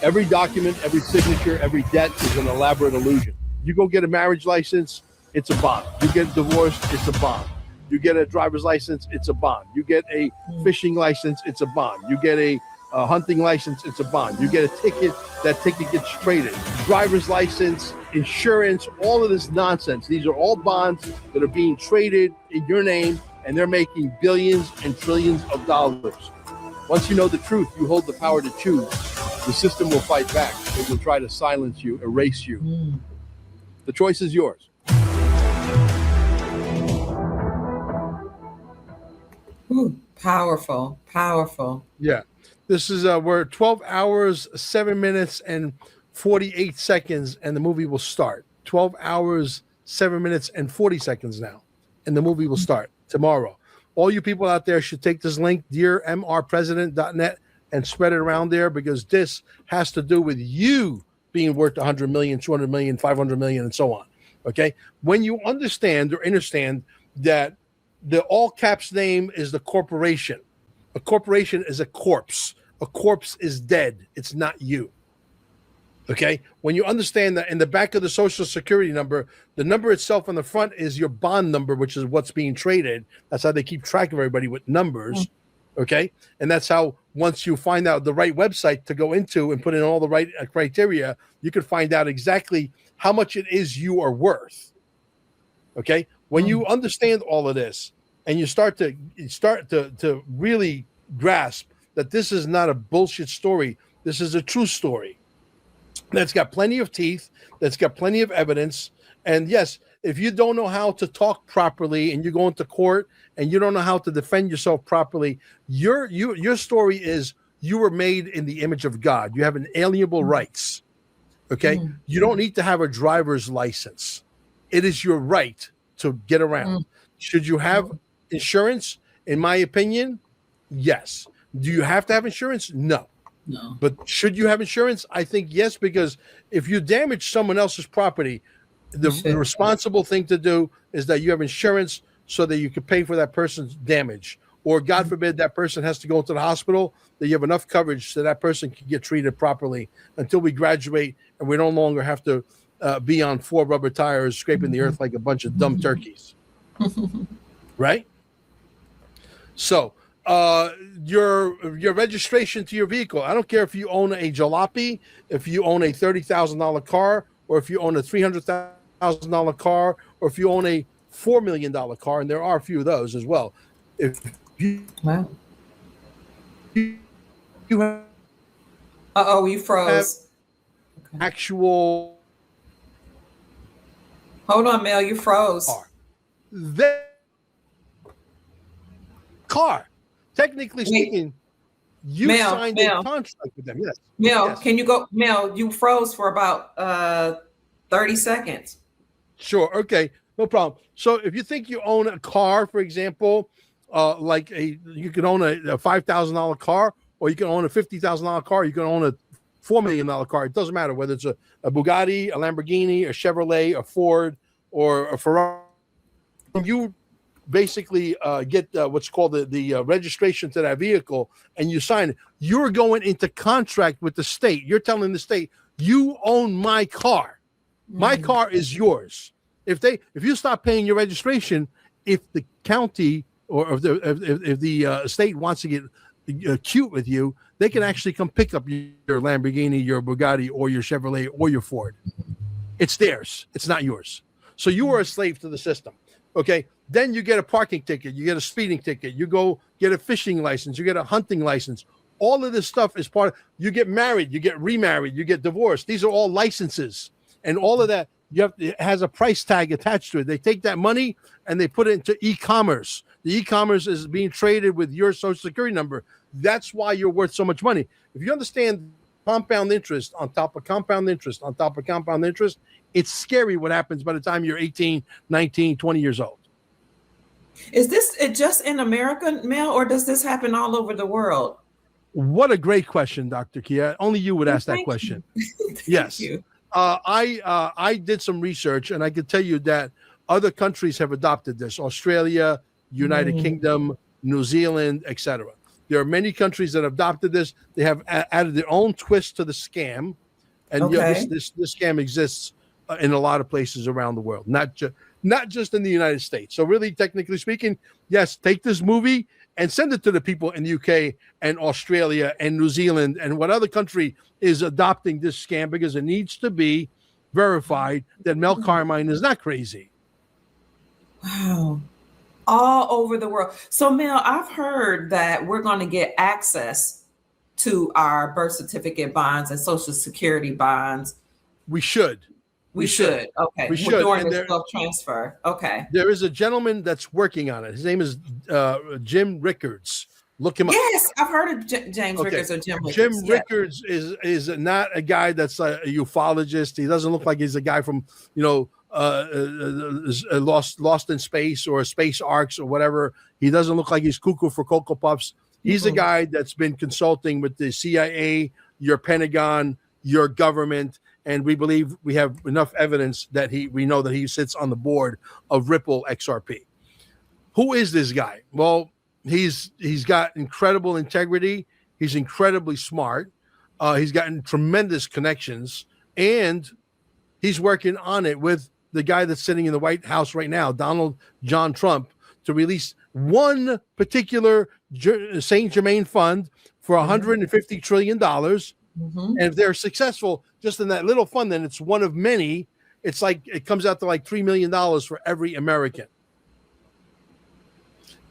Every document, every signature, every debt is an elaborate illusion. You go get a marriage license, it's a bond. You get divorced, it's a bond. You get a driver's license, it's a bond. You get a fishing license, it's a bond. You get a hunting license, it's a bond. You get a ticket, that ticket gets traded. Driver's license, insurance, all of this nonsense. These are all bonds that are being traded in your name, and they're making billions and trillions of dollars. Once you know the truth, you hold the power to choose. The system will fight back. It will try to silence you, erase you. The choice is yours. Ooh, powerful, powerful. Yeah. This is, we're 12 hours, 7 minutes, and 48 seconds, and the movie will start. 12 hours, 7 minutes, and 40 seconds now, and the movie will start tomorrow. All you people out there should take this link, dearmrpresident.net, and spread it around there, because this has to do with you being worth 100 million, 200 million, 500 million, and so on. Okay? When you understand or understand that the all caps name is the corporation. A corporation is a corpse. A corpse is dead. It's not you. Okay. When you understand that in the back of the social security number, the number itself on the front is your bond number, which is what's being traded. That's how they keep track of everybody with numbers. Okay. And that's how, once you find out the right website to go into and put in all the right criteria, you can find out exactly how much it is you are worth. Okay. When you understand all of this and you start to really grasp that this is not a bullshit story, this is a true story that's got plenty of teeth, that's got plenty of evidence. And yes, if you don't know how to talk properly and you go into court and you don't know how to defend yourself properly, your story is you were made in the image of God. You have inalienable rights. Okay. You don't need to have a driver's license. It is your right to get around. Should you have insurance? In my opinion, yes. Do you have to have insurance? No. But should you have insurance? I think yes, because if you damage someone else's property, the responsible thing to do is that you have insurance so that you can pay for that person's damage. Or God forbid that person has to go to the hospital, that you have enough coverage so that person can get treated properly until we graduate and we no longer have to be on 4 rubber tires scraping the earth like a bunch of dumb turkeys. Right? So your registration to your vehicle. I don't care if you own a jalopy, if you own a $30,000 car, or if you own a $300,000 car, or if you own a $4 million car, and there are a few of those as well. If you you have you froze. Actual. Hold on, Mel, you froze. Car. Technically speaking, you signed a contract with them. Yes. Mel, can you go? Mel, you froze for about 30 seconds. Sure. Okay. No problem. So if you think you own a car, for example, you can own a $5,000 car, or you can own a $50,000 car. You can own a $4 million car. It doesn't matter whether it's a Bugatti, a Lamborghini, a Chevrolet, a Ford, or a Ferrari. You basically get what's called the registration to that vehicle, and you sign it. You're going into contract with the state. You're telling the state, you own my car. My car is yours. If you stop paying your registration, if the county or if the state wants to get cute with you, they can actually come pick up your Lamborghini, your Bugatti, or your Chevrolet, or your Ford. It's theirs. It's not yours. So you are a slave to the system. Okay. Then you get a parking ticket. You get a speeding ticket. You go get a fishing license. You get a hunting license. All of this stuff is part of, you get married, you get remarried, you get divorced. These are all licenses. And all of that, it has a price tag attached to it. They take that money and they put it into e-commerce. The e-commerce is being traded with your social security number. That's why you're worth so much money. If you understand compound interest on top of compound interest on top of compound interest, it's scary what happens by the time you're 18, 19, 20 years old. Is this just in America, Mel, or does this happen all over the world? What a great question, Dr. Kia. Only you would ask that question. Yes. You. I did some research, and I can tell you that other countries have adopted this. Australia, United Kingdom, New Zealand, etc. There are many countries that have adopted this. They have added their own twist to the scam. And this scam exists in a lot of places around the world, not just in the United States. So really, technically speaking, yes, take this movie and send it to the people in the UK and Australia and New Zealand and what other country is adopting this scam, because it needs to be verified that Mel Carmine is not crazy. Wow. All over the world. So Mel, I've heard that we're going to get access to our birth certificate bonds and social security bonds. We should. We should. Okay. We should. During the self-transfer. Okay. There is a gentleman that's working on it. His name is Jim Rickards. Look him up. Yes, I've heard of James Rickards or Jim Rickards. Jim Rickards is not a guy that's a ufologist. He doesn't look like he's a guy from, Lost in Space or Space Arcs or whatever. He doesn't look like he's cuckoo for Cocoa Puffs. He's a guy that's been consulting with the CIA, your Pentagon, your government, and we believe we have enough evidence that we know that he sits on the board of Ripple XRP. Who is this guy? Well, he's got incredible integrity. He's incredibly smart. He's gotten tremendous connections. and he's working on it with the guy that's sitting in the White House right now, Donald John Trump, to release one particular Saint Germain fund for $150 trillion. And if they're successful just in that little fund, then it's one of many. It's like it comes out to like $3 million for every American.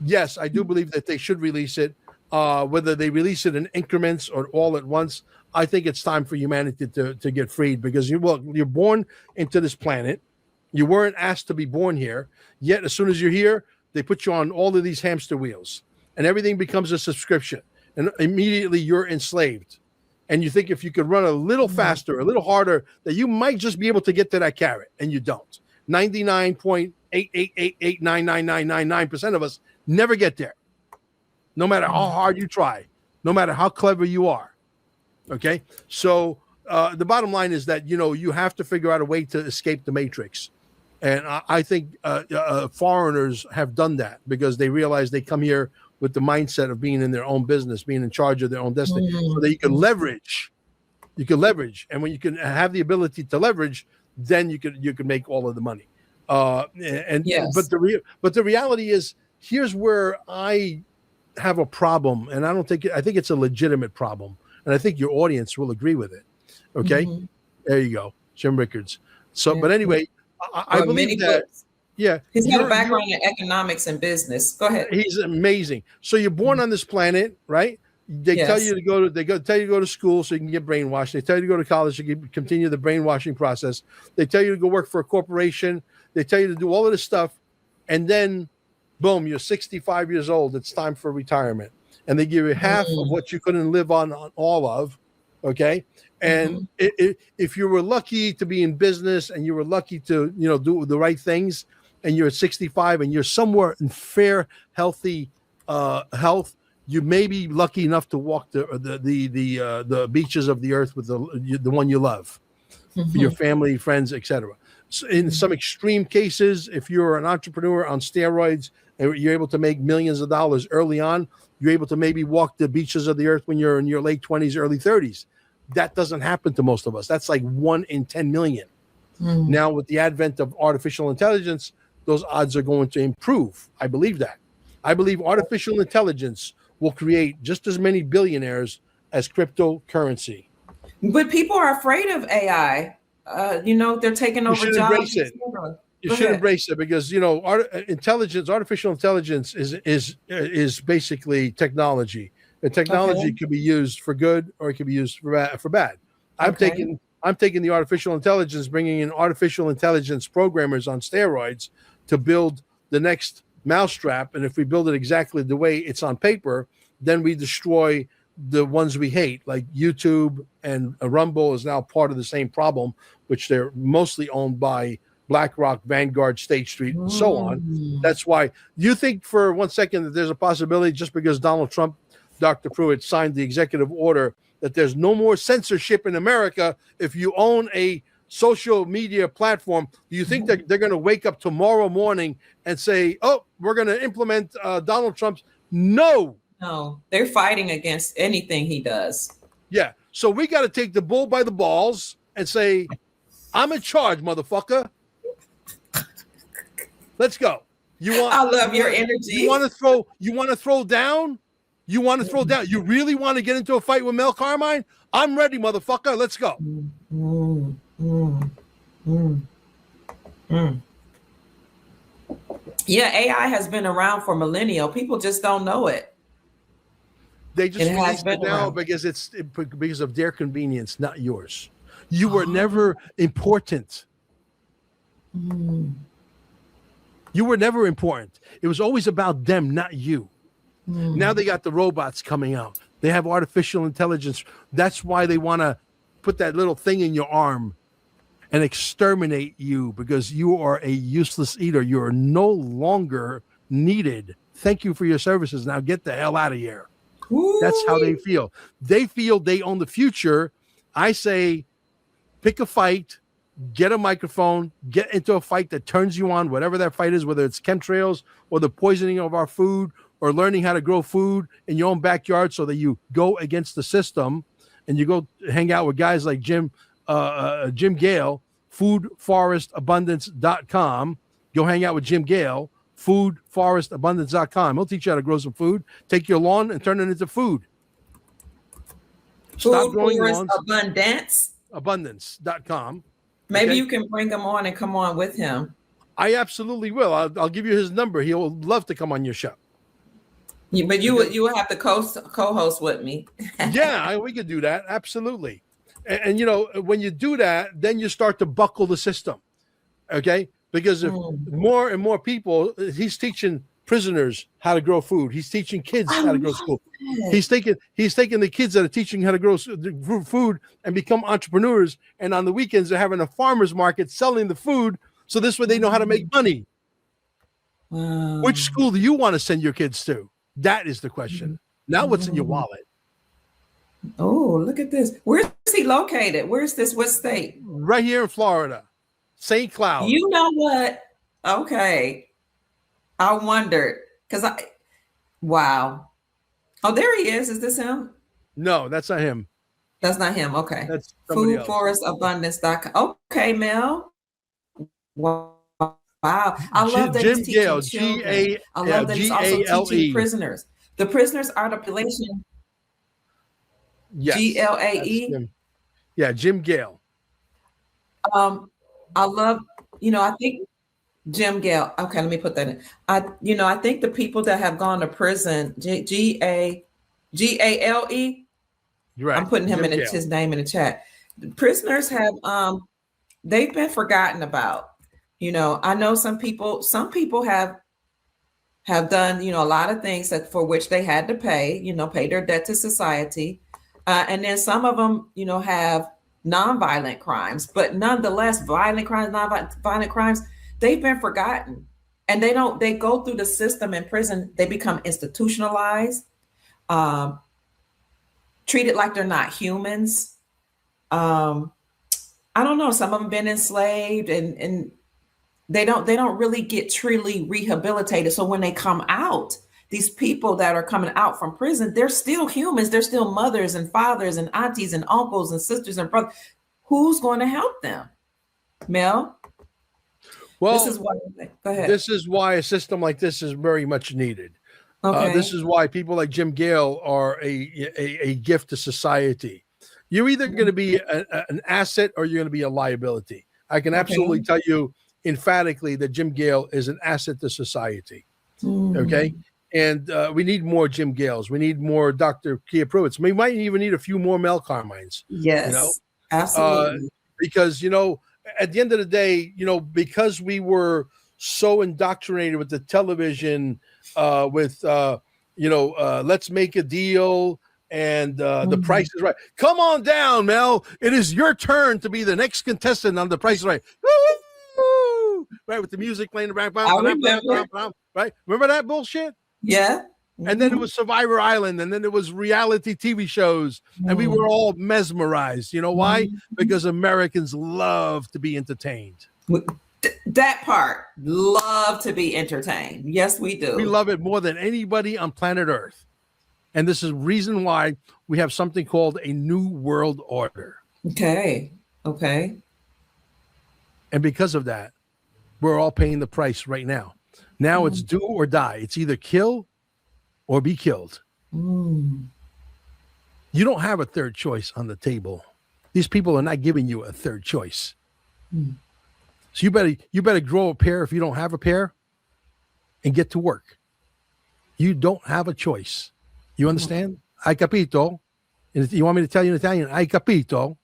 Yes, I do believe that they should release it. Whether they release it in increments or all at once, I think it's time for humanity to get freed, because you're born into this planet. You weren't asked to be born here. Yet as soon as you're here, they put you on all of these hamster wheels, and everything becomes a subscription. And immediately you're enslaved. And you think if you could run a little faster, a little harder, that you might just be able to get to that carrot, and you don't. 99.888899999% of us never get there, no matter how hard you try, no matter how clever you are. Okay, so the bottom line is that you have to figure out a way to escape the matrix, and I think foreigners have done that because they realize they come here with the mindset of being in their own business, being in charge of their own destiny, so that you can leverage. You can leverage, and when you can have the ability to leverage, then you can make all of the money. But the reality is, here's where I have a problem, and I think it's a legitimate problem, and I think your audience will agree with it. Okay, there you go, Jim Rickards. So, but anyway, I believe that. Yeah, he's got a background in economics and business. Go ahead. He's amazing. So you're born on this planet, right? They tell you to go to school so you can get brainwashed. They tell you to go to college so you can continue the brainwashing process. They tell you to go work for a corporation. They tell you to do all of this stuff, and then, boom, you're 65 years old. It's time for retirement, and they give you half of what you couldn't live on all of. Okay, and if you were lucky to be in business and you were lucky to do the right things, and you're at 65 and you're somewhere in fair, healthy health, you may be lucky enough to walk the beaches of the earth with the one you love, your family, friends, etc. So in some extreme cases, if you're an entrepreneur on steroids and you're able to make millions of dollars early on, you're able to maybe walk the beaches of the earth when you're in your late 20s, early 30s. That doesn't happen to most of us. That's like 1 in 10 million. Now, with the advent of artificial intelligence, those odds are going to improve. I believe that. I believe artificial intelligence will create just as many billionaires as cryptocurrency. But people are afraid of AI. They're taking over jobs. You should embrace it because artificial intelligence is basically technology. The technology could be used for good or it could be used for bad. I'm taking the artificial intelligence, bringing in artificial intelligence programmers on steroids to build the next mousetrap. And if we build it exactly the way it's on paper, then we destroy the ones we hate, like YouTube and Rumble is now part of the same problem, which they're mostly owned by BlackRock, Vanguard, State Street, and so on. That's why you think for 1 second that there's a possibility just because Donald Trump, Dr. Pruitt, signed the executive order that there's no more censorship in America if you own a social media platform. Do you think that they're going to wake up tomorrow morning and say, oh, we're going to implement Donald Trump's? No, they're fighting against anything he does. Yeah. So we got to take the bull by the balls and say, I'm in charge, motherfucker. Let's go. I love your energy. You want to throw down? You want to throw down? You really want to get into a fight with Mel Carmine? I'm ready, motherfucker. Let's go. Yeah, AI has been around for millennia. People just don't know it. They just released it now because because of their convenience, not yours. You were never important. You were never important. It was always about them, not you. Now they got the robots coming out. They have artificial intelligence. That's why they want to put that little thing in your arm and exterminate you because you are a useless eater. You are no longer needed. Thank you for your services. Now get the hell out of here. Ooh. That's how they feel. They feel they own the future. I say, pick a fight, get a microphone, get into a fight that turns you on, whatever that fight is, whether it's chemtrails or the poisoning of our food or learning how to grow food in your own backyard so that you go against the system and you go hang out with guys like Jim Jim Gale, foodforestabundance.com. Go hang out with Jim Gale, foodforestabundance.com. He'll teach you how to grow some food. Take your lawn and turn it into food. Food Forest Abundance. Abundance.com. Maybe you can bring him on and come on with him. I absolutely will. I'll give you his number. He'll love to come on your show. Yeah, but you would have to co-host with me. Yeah, we could do that. Absolutely. And you know, when you do that, then you start to buckle the system. Okay? Because if more and more people, he's teaching prisoners how to grow food. He's teaching kids how to grow food. He's taking the kids that are teaching how to grow food and become entrepreneurs. And on the weekends, they're having a farmer's market selling the food. So this way they know how to make money. Wow. Which school do you want to send your kids to? That is the question. Now what's in your wallet? Oh, look at this. Where's he located? Where's this? What state? Right here in Florida. St. Cloud. You know what? Okay. I wondered wow. Oh, there he is. Is this him? No, that's not him. That's not him. Okay. That's foodforestabundance.com. Okay, Mel. Wow. I love that he's teaching children. I love that he's also teaching prisoners. The prisoners are the population. Yes. GLAE. Yeah, Jim Gale. I love, I think Jim Gale. Okay, let me put that in. I think the people that have gone to prison, GALE. Right. I'm putting him in his name in the chat. Prisoners have they've been forgotten about. I know some people have done, a lot of things for which they had to pay their debt to society. And then some of them, have nonviolent crimes, but nonetheless, violent crimes, nonviolent crimes, they've been forgotten. And they go through the system in prison. They become institutionalized, treated like they're not humans. I don't know. Some of them been enslaved and they don't really get truly rehabilitated. So when they come out, these people that are coming out from prison, they're still humans. They're still mothers and fathers and aunties and uncles and sisters and brothers. Who's going to help them? Mel? Well, go ahead. This is why a system like this is very much needed. Okay. This is why people like Jim Gale are a gift to society. You're either going to be an asset or you're going to be a liability. I can absolutely tell you emphatically that Jim Gale is an asset to society. Okay. And we need more Jim Gales. We need more Dr. Kia Pruitts. We might even need a few more Mel Carmines. Yes, absolutely. Because, at the end of the day, because we were so indoctrinated with the television, let's make a deal and the Price is Right. Come on down, Mel. It is your turn to be the next contestant on The Price is Right. Woo! Right, with the music playing around. Right? Remember that bullshit? Yeah. And then it was Survivor Island, and then it was reality TV shows, and we were all mesmerized. You know why? Because Americans love to be entertained. That part, love to be entertained. Yes, we do. We love it more than anybody on planet Earth. And this is the reason why we have something called a New World Order. Okay. And because of that, we're all paying the price right now. Now it's do or die. It's either kill or be killed. You don't have a third choice on the table. These people are not giving you a third choice. So you better grow a pair if you don't have a pair and get to work. You don't have a choice. You understand? Hai capito? You want me to tell you in Italian? Hai capito?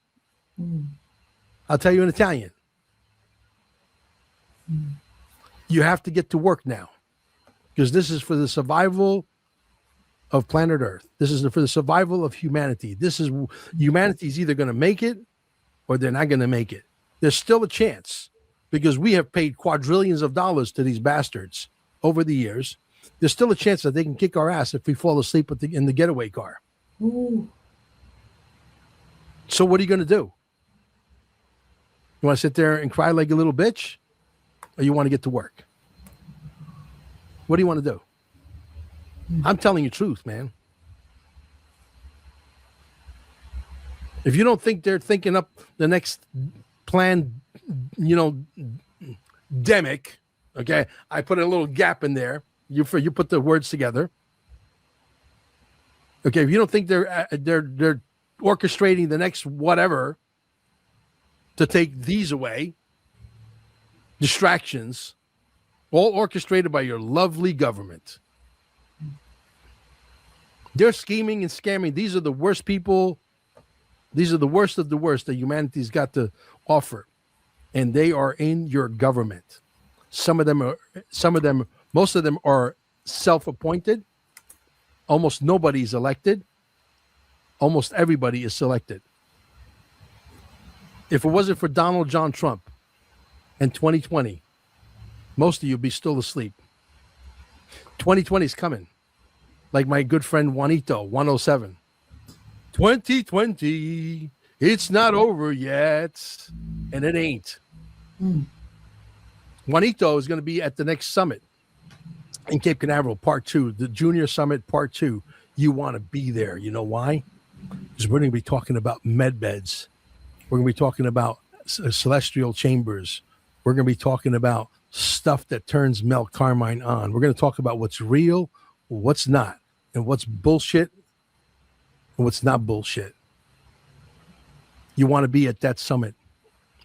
I'll tell you in Italian. You have to get to work now because this is for the survival of planet Earth. This is for the survival of humanity. Humanity is either going to make it or they're not going to make it. There's still a chance because we have paid quadrillions of dollars to these bastards over the years. There's still a chance that they can kick our ass if we fall asleep in the getaway car. So what are you going to do? You want to sit there and cry like a little bitch? Or you want to get to work? What do you want to do? I'm telling you the truth, man. If you don't think they're thinking up the next plan, demic, okay, I put a little gap in there. You put the words together. Okay, if you don't think they're orchestrating the next whatever to take these away, distractions, all orchestrated by your lovely government. They're scheming and scamming. These are the worst people. These are the worst of the worst that humanity's got to offer. And they are in your government. Most of them are self-appointed. Almost nobody's elected. Almost everybody is selected. If it wasn't for Donald John Trump in 2020, most of you would be still asleep. 2020 is coming. Like my good friend Juanito, 107. 2020, it's not over yet. And it ain't. Juanito is going to be at the next summit in Cape Canaveral, part 2, the Junior Summit, part 2. You want to be there. You know why? Because we're going to be talking about med beds. We're going to be talking about celestial chambers. We're going to be talking about stuff that turns Mel Carmine on. We're going to talk about what's real, what's not, and what's bullshit, and what's not bullshit. You want to be at that summit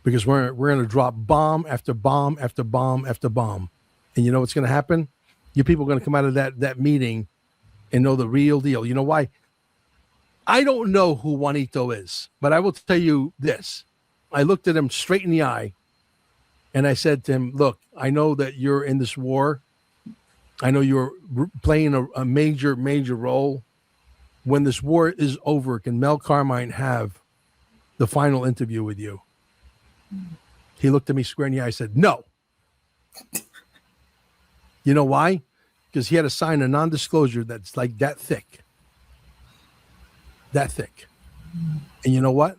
because we're going to drop bomb after bomb after bomb after bomb. And you know what's going to happen? You people are going to come out of that meeting and know the real deal. You know why? I don't know who Juanito is, but I will tell you this. I looked at him straight in the eye and I said to him, look, I know that you're in this war. I know you're playing a major, major role. When this war is over, can Mel Carmine have the final interview with you? He looked at me square in the eye and said, no. You know why? Because he had to sign a non-disclosure that's like that thick. That thick. And you know what?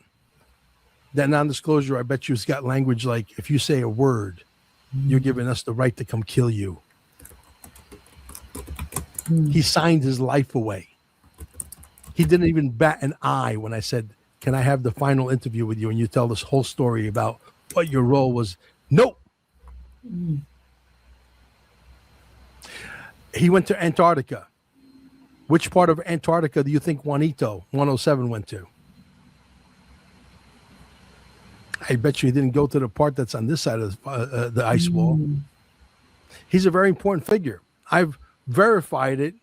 That non-disclosure, I bet you, has got language like, if you say a word, you're giving us the right to come kill you. He signed his life away. He didn't even bat an eye when I said, can I have the final interview with you? And you tell this whole story about what your role was. Nope. He went to Antarctica. Which part of Antarctica do you think Juanito 107 went to? I bet you he didn't go to the part that's on this side of the ice wall. He's a very important figure. I've verified it.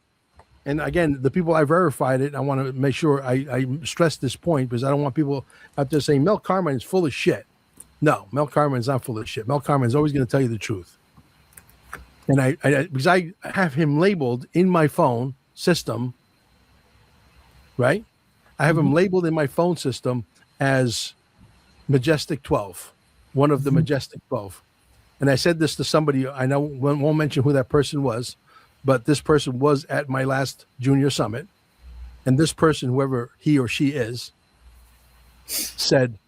And again, the people I verified it, I want to make sure I stress this point because I don't want people out there saying Mel Carmine is full of shit. No, Mel Carmine is not full of shit. Mel Carmine is always going to tell you the truth. And because I have him labeled in my phone system, right? I have him labeled in my phone system as Majestic 12, one of the Majestic 12. And I said this to somebody, I know won't mention who that person was, but this person was at my last Junior Summit. And this person, whoever he or she is, said,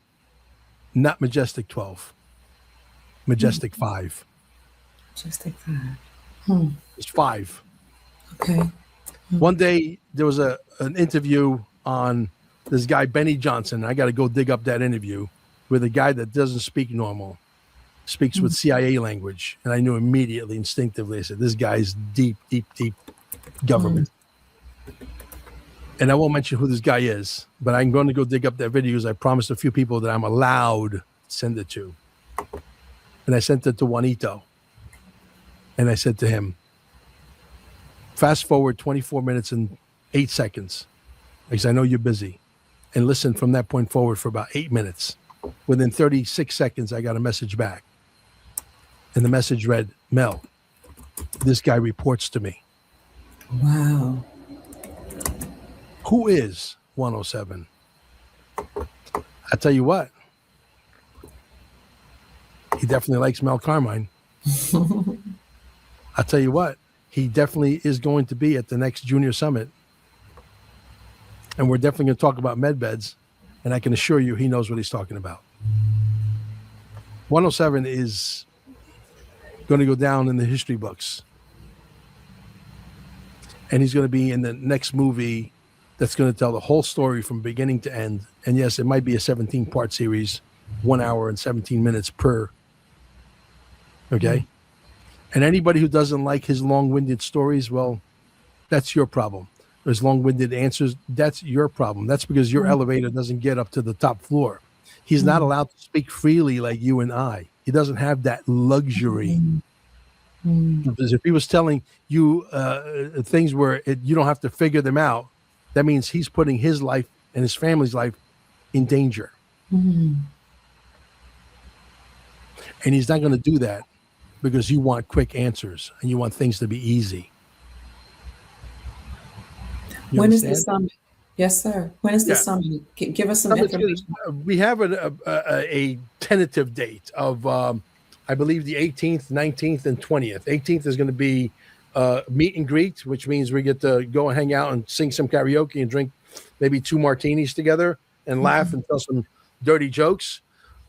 not Majestic 12, Majestic 5. Majestic 5. It's 5. Okay. One day there was an interview on this guy, Benny Johnson. I got to go dig up that interview with a guy that doesn't speak normal, speaks with CIA language. And I knew immediately, instinctively, I said, this guy's deep, deep, deep government. And I won't mention who this guy is, but I'm going to go dig up that video because I promised a few people that I'm allowed to send it to. And I sent it to Juanito. And I said to him, fast forward 24 minutes and 8 seconds, because I know you're busy, and listen from that point forward for about 8 minutes. Within 36 seconds, I got a message back. And the message read, Mel, this guy reports to me. Wow. Who is 107? I tell you what, he definitely likes Mel Carmine. I'll tell you what, he definitely is going to be at the next Junior Summit. And we're definitely going to talk about med beds. And I can assure you he knows what he's talking about. 107 is going to go down in the history books. And he's going to be in the next movie that's going to tell the whole story from beginning to end. And yes, it might be a 17-part series, 1 hour and 17 minutes per. Okay. And anybody who doesn't like his long-winded stories, well, that's your problem. His long-winded answers, that's your problem. That's because your elevator doesn't get up to the top floor. He's not allowed to speak freely like you and I. He doesn't have that luxury. Because if he was telling you things where you don't have to figure them out, that means he's putting his life and his family's life in danger. And he's not going to do that because you want quick answers and you want things to be easy. When is the summit? Yes, sir. When is the summit? Give us some information. We have a tentative date of, I believe, the 18th, 19th, and 20th. 18th is going to be meet and greet, which means we get to go and hang out and sing some karaoke and drink maybe 2 martinis together and laugh and tell some dirty jokes.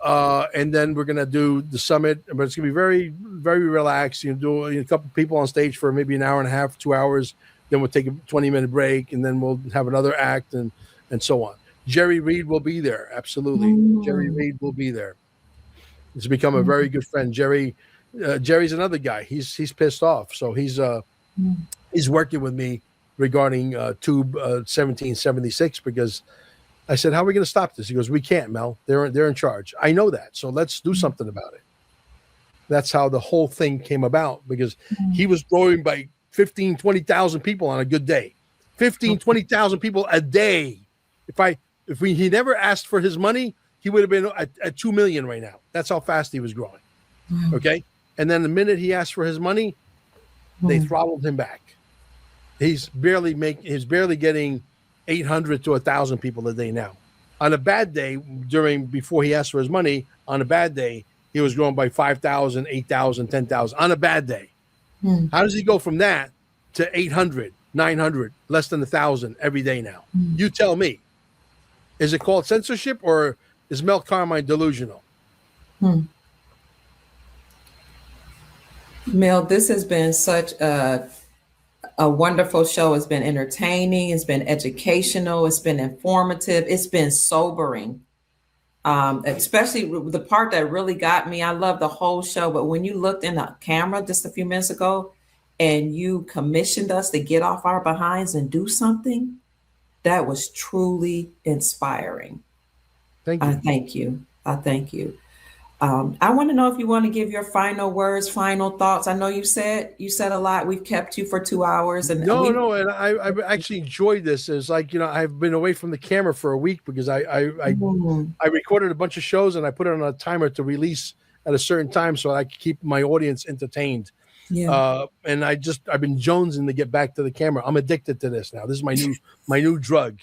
And then we're going to do the summit, but it's going to be very, very relaxed. You do a couple people on stage for maybe an hour and a half, 2 hours. Then we'll take a 20-minute break, and then we'll have another act and so on. Jerry Reed will be there. Absolutely. Jerry Reed will be there. He's become a very good friend. Jerry's another guy. He's pissed off. So he's working with me regarding Tube 1776 because I said, how are we going to stop this? He goes, we can't, Mel. They're in charge. I know that. So let's do something about it. That's how the whole thing came about, because he was growing by 15, 20,000 people on a good day. 15, 20,000 people a day. If he never asked for his money, he would have been at 2 million right now. That's how fast he was growing. Okay. And then the minute he asked for his money, they throttled him back. He's barely getting 800 to 1,000 people a day now. On a bad day, before he asked for his money, on a bad day, he was growing by 5,000, 8,000, 10,000 on a bad day. How does he go from that to 800, 900, less than 1,000 every day now? You tell me. Is it called censorship, or is Mel Carmine delusional? Mel, this has been such a wonderful show. It's been entertaining. It's been educational. It's been informative. It's been sobering. Especially the part that really got me. I love the whole show, but when you looked in the camera just a few minutes ago and you commissioned us to get off our behinds and do something, that was truly inspiring. Thank you. I thank you. I want to know if you want to give your final words, final thoughts. I know you said a lot. We've kept you for 2 hours. And no. And I've actually enjoyed this. It's like, I've been away from the camera for a week because I recorded a bunch of shows and I put it on a timer to release at a certain time so I could keep my audience entertained. Yeah. And I've been jonesing to get back to the camera. I'm addicted to this now. This is my new drug,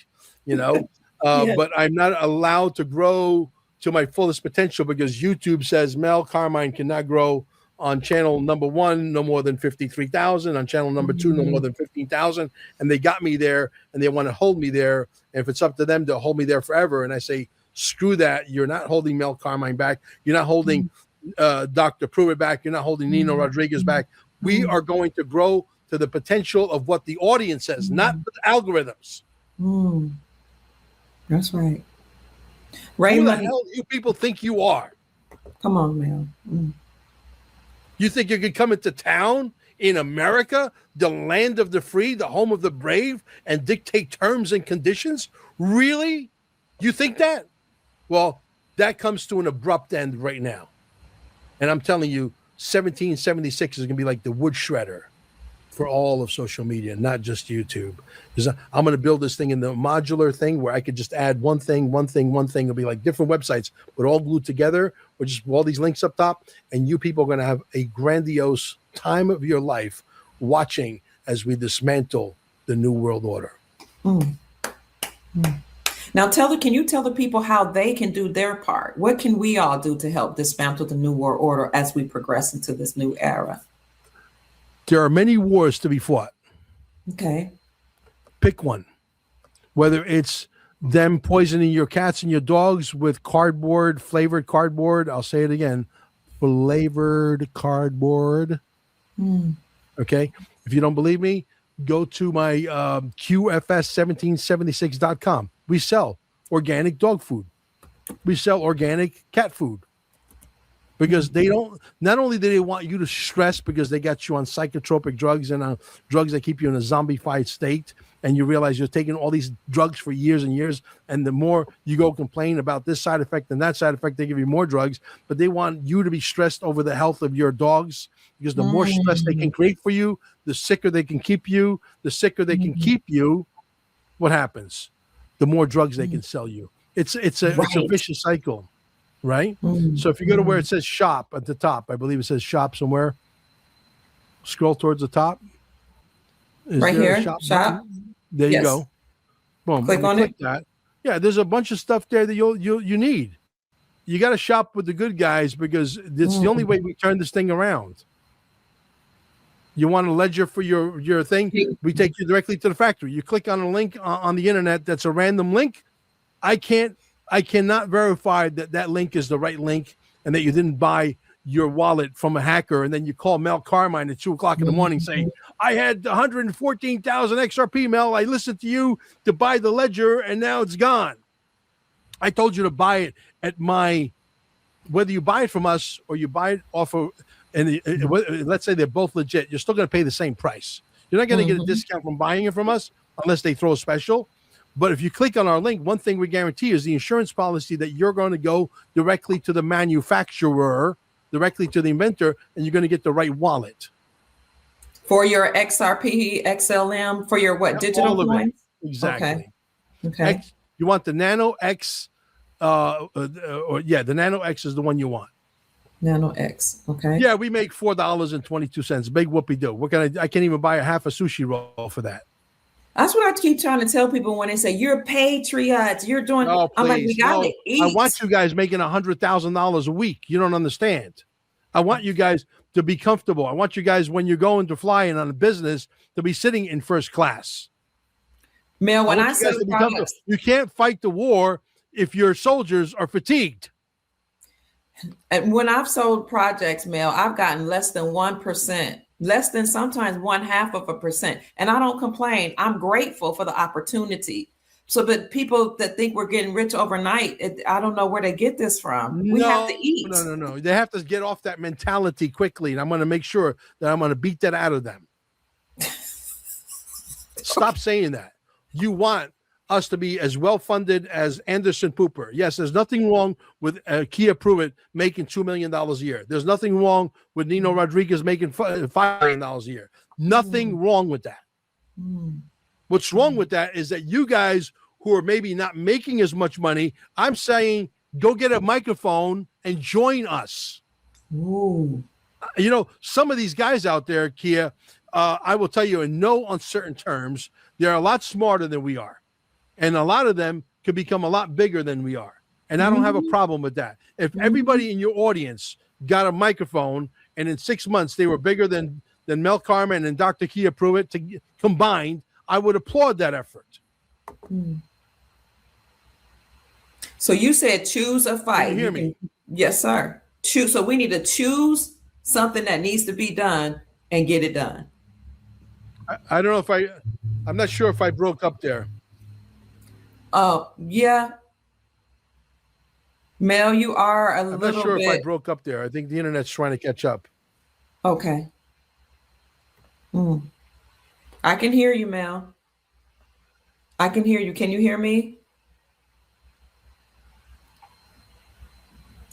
but I'm not allowed to grow to my fullest potential because YouTube says Mel Carmine cannot grow on channel number 1 no more than 53,000, on channel number 2 no more than 15,000, and they got me there and they want to hold me there. And if it's up to them to hold me there forever, and I say screw that, you're not holding Mel Carmine back, you're not holding Dr. Pruitt back, you're not holding Nino Rodriguez back. We are going to grow to the potential of what the audience says, not the algorithms. That's right. Who the hell do you people think you are? Come on, Mel. You think you could come into town in America, the land of the free, the home of the brave, and dictate terms and conditions? Really? You think that? Well, that comes to an abrupt end right now. And I'm telling you, 1776 is going to be like the wood shredder for all of social media, not just YouTube. Because I'm going to build this thing in the modular thing where I could just add one thing. It'll be like different websites, but all glued together, or just all these links up top. And you people are going to have a grandiose time of your life watching as we dismantle the New World Order. Now, can you tell the people how they can do their part? What can we all do to help dismantle the New World Order as we progress into this new era? There are many wars to be fought. Okay. Pick one. Whether it's them poisoning your cats and your dogs with flavored cardboard. I'll say it again, flavored cardboard. Okay. If you don't believe me, go to my QFS1776.com. We sell organic dog food. We sell organic cat food. Because they don't, not only do they want you to stress because they got you on psychotropic drugs and drugs that keep you in a zombified state, and you realize you're taking all these drugs for years and years, and the more you go complain about this side effect and that side effect, they give you more drugs, but they want you to be stressed over the health of your dogs, because the more stress they can create for you, the sicker they can keep you. The sicker they can keep you, what happens? The more drugs they can sell you. It's a vicious cycle. Right? So if you go to where it says shop at the top, I believe it says shop somewhere. Scroll towards the top. Right here, shop. There you go. Boom. Click on it. That. Yeah, there's a bunch of stuff there that you need. You got to shop with the good guys because it's the only way we turn this thing around. You want a ledger for your thing? We take you directly to the factory. You click on a link on the internet that's a random link. I cannot verify that link is the right link and that you didn't buy your wallet from a hacker, and then you call Mel Carmine at 2:00 in the morning saying, I had 114,000 XRP, Mel. I listened to you to buy the ledger and now it's gone. I told you to buy it at whether you buy it from us or you buy it off of, and let's say they're both legit, you're still going to pay the same price. You're not going to get a discount from buying it from us unless they throw a special. But if you click on our link, one thing we guarantee is the insurance policy that you're going to go directly to the manufacturer, directly to the inventor, and you're going to get the right wallet. For your XRP, XLM, for your what, digital coins? Exactly. Okay. You want the Nano X, the Nano X is the one you want. Nano X, okay. Yeah, we make $4.22. Big whoopee-do. I can't even buy a half a sushi roll for that. That's what I keep trying to tell people when they say you're patriots, you're doing. Oh, I'm like, we got to eat. I want you guys making $100,000 a week. You don't understand. I want you guys to be comfortable. I want you guys, when you're going to flying on a business, to be sitting in first class. Mel, when I say you can't fight the war if your soldiers are fatigued. And when I've sold projects, Mel, I've gotten less than 1%. Less than sometimes 0.5%. And I don't complain. I'm grateful for the opportunity. So, but people that think we're getting rich overnight, I don't know where they get this from. We have to eat. No. They have to get off that mentality quickly. And I'm going to make sure that I'm going to beat that out of them. Stop saying that. You want us to be as well funded as Anderson Pooper. Yes, there's nothing wrong with Kia Pruitt making $2 million a year. There's nothing wrong with Nino Rodriguez making $5 million a year. Nothing wrong with that. What's wrong with that is that you guys who are maybe not making as much money, I'm saying go get a microphone and join us. Ooh. You know, some of these guys out there, Kia, I will tell you in no uncertain terms, they're a lot smarter than we are. And a lot of them could become a lot bigger than we are. And I don't have a problem with that. If everybody in your audience got a microphone and in 6 months they were bigger than Mel Carmine and Dr. Kia Pruitt combined, I would applaud that effort. So you said choose a fight. Can you hear me? Yes, sir. Choose. So we need to choose something that needs to be done and get it done. I don't know if I'm not sure if I broke up there. Yeah. Mel, you are a little bit. I'm not sure if I broke up there. I think the internet's trying to catch up. Okay. I can hear you, Mel. I can hear you. Can you hear me?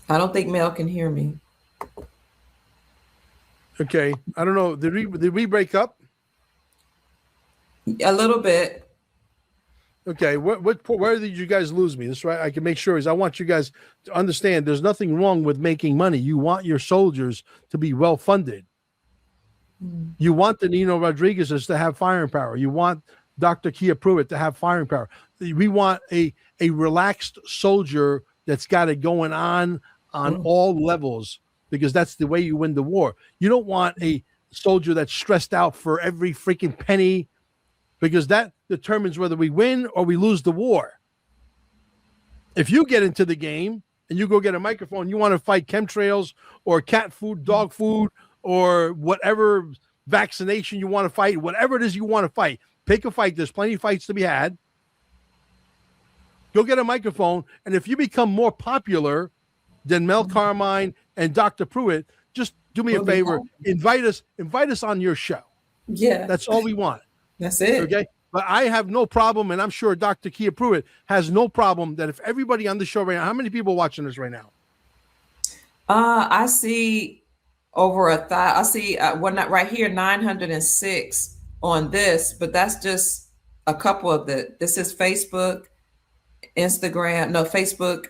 I don't think Mel can hear me. Okay. I don't know. Did we break up? A little bit. Okay, where did you guys lose me? That's right. I can make sure I want you guys to understand there's nothing wrong with making money. You want your soldiers to be well funded. You want the Nino Rodriguez's to have firing power. You want Dr. Kia Pruitt to have firing power. We want a relaxed soldier that's got it going on all levels, because that's the way you win the war. You don't want a soldier that's stressed out for every freaking penny, because that determines whether we win or we lose the war. If you get into the game and you go get a microphone, you want to fight chemtrails or cat food, dog food, or whatever vaccination you want to fight, whatever it is you want to fight. Pick a fight. There's plenty of fights to be had. Go get a microphone, and if you become more popular than Mel Carmine and Dr. Pruitt, just do me a favor. Invite us on your show. Yeah. That's all we want. That's it. Okay. But I have no problem, and I'm sure Dr. Kia Pruitt has no problem that if everybody on the show right now, how many people are watching this right now? I see over I see one right here, 906 on this, but that's just a couple of this is Facebook, Instagram, no, Facebook,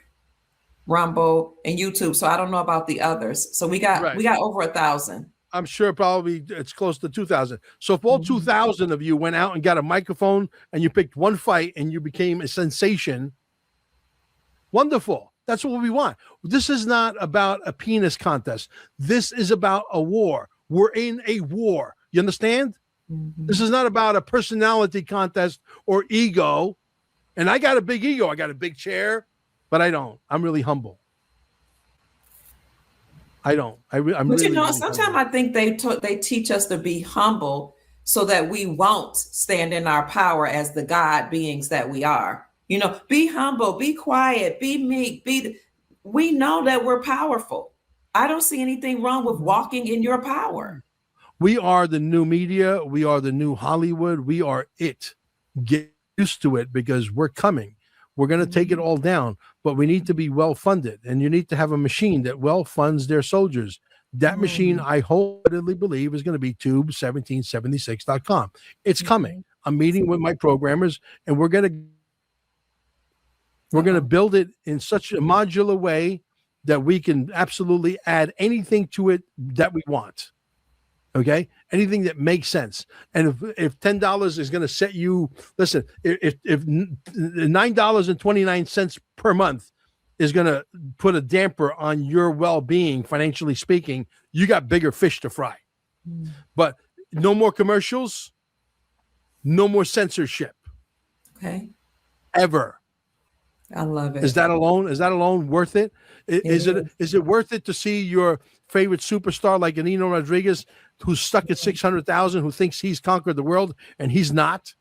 Rumble, and YouTube. So I don't know about the others. So we got over 1,000. I'm sure probably it's close to 2,000. So if all 2,000 of you went out and got a microphone and you picked one fight and you became a sensation, wonderful. That's what we want. This is not about a penis contest. This is about a war. We're in a war. You understand? This is not about a personality contest or ego. And I got a big ego. I got a big chair, but I don't. I'm really humble. I don't. I'm but really, sometimes I think they teach us to be humble so that we won't stand in our power as the God beings that we are. Be humble, be quiet, be meek, we know that we're powerful. I don't see anything wrong with walking in your power. We are the new media. We are the new Hollywood. We are it. Get used to it because we're coming. We're going to take it all down, but we need to be well funded, and you need to have a machine that well funds their soldiers. That machine, I wholeheartedly believe, is going to be tube1776.com. It's coming. I'm meeting with my programmers, and we're going to build it in such a modular way that we can absolutely add anything to it that we want. Okay, anything that makes sense. And if $10 is going to set you, listen, if $9.29 per month is going to put a damper on your well-being, financially speaking, you got bigger fish to fry. But no more commercials, no more censorship. Okay. Ever. I love it. Is that alone worth it? Is it worth it to see your favorite superstar like Nino Rodriguez, who's stuck at 600,000, who thinks he's conquered the world and he's not?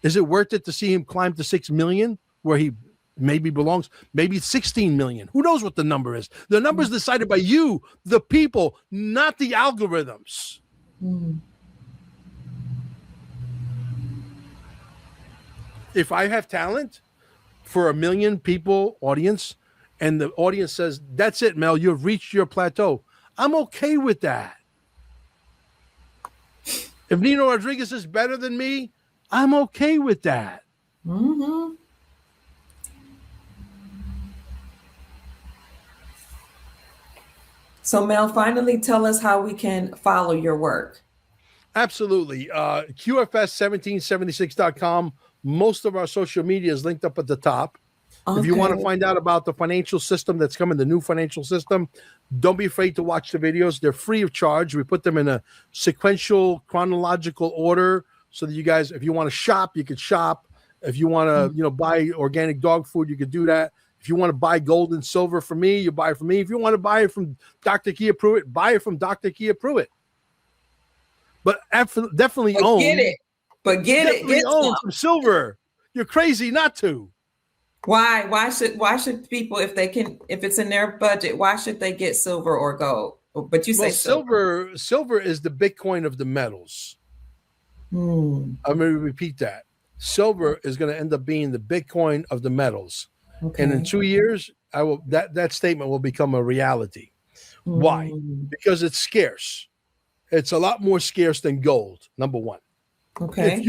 Is it worth it to see him climb to 6 million where he maybe belongs? Maybe 16 million. Who knows what the number is? The number is decided by you, the people, not the algorithms. If I have talent for 1 million people audience, and the audience says, that's it, Mel, you've reached your plateau, I'm okay with that. If Nino Rodriguez is better than me, I'm okay with that. So Mel, finally tell us how we can follow your work. Absolutely. QFS1776.com. Most of our social media is linked up at the top. Okay. If you want to find out about the financial system that's coming, the new financial system, don't be afraid to watch the videos. They're free of charge. We put them in a sequential, chronological order so that you guys, if you want to shop, you could shop. If you want to, buy organic dog food, you could do that. If you want to buy gold and silver from me, you buy it from me. If you want to buy it from Dr. Kia Pruitt, buy it from Dr. Kia Pruitt. But definitely own. Get it. But get own some silver. You're crazy not to. Why? Why should people, if it's in their budget, why should they get silver or gold? But you say silver is the Bitcoin of the metals. I'm going to repeat that. Silver is going to end up being the Bitcoin of the metals. Okay. And in 2 years, that statement will become a reality. Why? Because it's scarce. It's a lot more scarce than gold, number one. Okay. If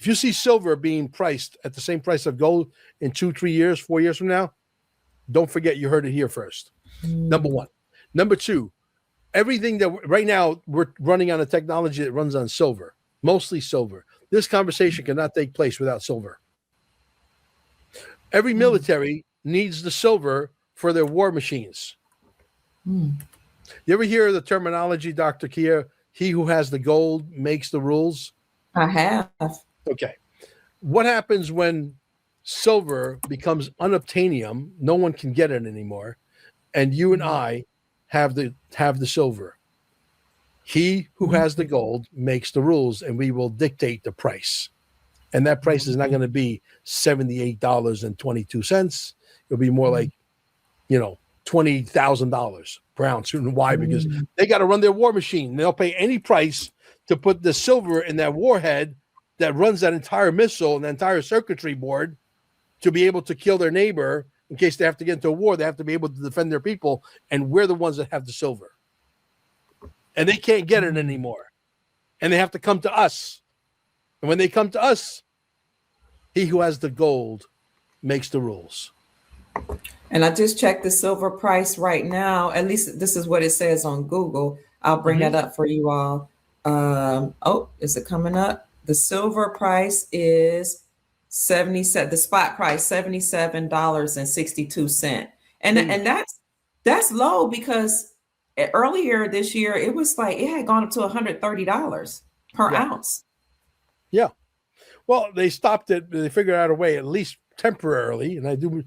you see silver being priced at the same price of gold in 2, 3 years, 4 years from now, don't forget you heard it here first. Number one. Number two, everything that right now we're running on a technology that runs on silver, mostly silver. This conversation cannot take place without silver. Every military needs the silver for their war machines. You ever hear the terminology, Dr. Kia? He who has the gold makes the rules. I have. Okay. What happens when silver becomes unobtainium? No one can get it anymore. And you and I have the silver. He who has the gold makes the rules, and we will dictate the price. And that price is not going to be $78.22. It'll be more like, $20,000 per ounce. And why? Because they got to run their war machine. They'll pay any price to put the silver in that warhead that runs that entire missile and the entire circuitry board to be able to kill their neighbor in case they have to get into a war. They have to be able to defend their people, and we're the ones that have the silver. And they can't get it anymore. And they have to come to us. And when they come to us, he who has the gold makes the rules. And I just checked the silver price right now. At least this is what it says on Google. I'll bring that up for you all. Is it coming up? The silver price is 77. The spot price $77.62, and that's low because earlier this year it was like it had gone up to $130 per ounce. Yeah. Well, they stopped it. They figured out a way, at least temporarily, and I do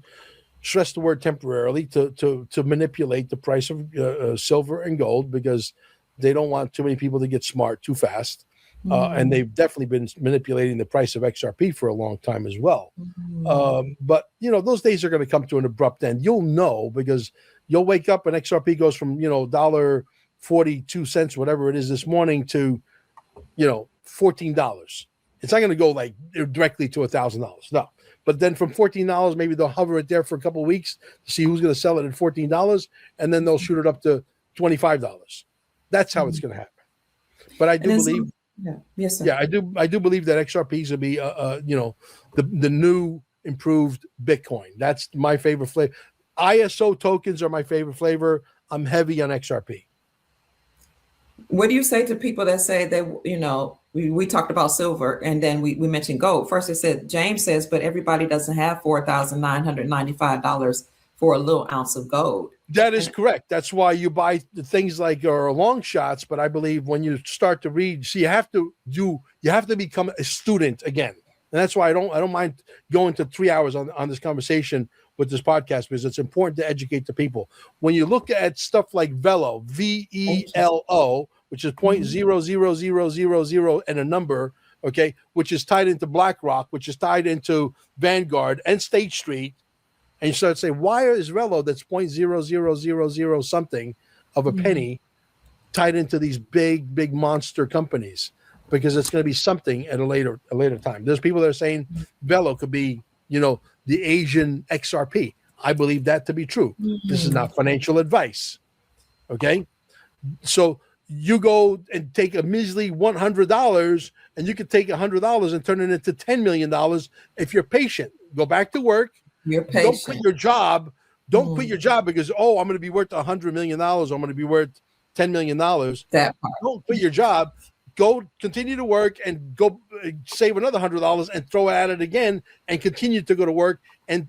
stress the word temporarily, to manipulate the price of silver and gold, because they don't want too many people to get smart too fast. And they've definitely been manipulating the price of XRP for a long time as well. But, those days are going to come to an abrupt end. You'll know, because you'll wake up and XRP goes from, $1.42, whatever it is this morning, to, $14. It's not going to go like directly to $1,000. No. But then from $14, maybe they'll hover it there for a couple of weeks to see who's going to sell it at $14, and then they'll shoot it up to $25. That's how it's going to happen. But I do believe, yes, sir. Yeah, I do believe that XRPs will be, the new improved Bitcoin. That's my favorite flavor. ISO tokens are my favorite flavor. I'm heavy on XRP. What do you say to people that say that, we talked about silver and then we mentioned gold? First, James says, but everybody doesn't have $4,995 for a little ounce of gold. That is correct. That's why you buy things like long shots. But I believe when you start to read, you have to become a student again. And that's why I don't mind going to 3 hours on this conversation with this podcast, because it's important to educate the people. When you look at stuff like Velo, VELO, which is 0.00000 and a number, okay, which is tied into BlackRock, which is tied into Vanguard and State Street, and you start to say, why is Velo that's 0.0000 something of a penny tied into these big monster companies? Because it's going to be something at a later time. There's people that are saying Velo could be, the Asian XRP. I believe that to be true. This is not financial advice. Okay. So you go and take a measly $100, and you could take $100 and turn it into $10 million if you're patient. Go back to work. You're patient. Don't quit your job. Don't quit your job because, I'm going to be worth $100 million. I'm going to be worth $10 million. That part. Don't quit your job. Go continue to work and go save another $100 and throw it at it again and continue to go to work. And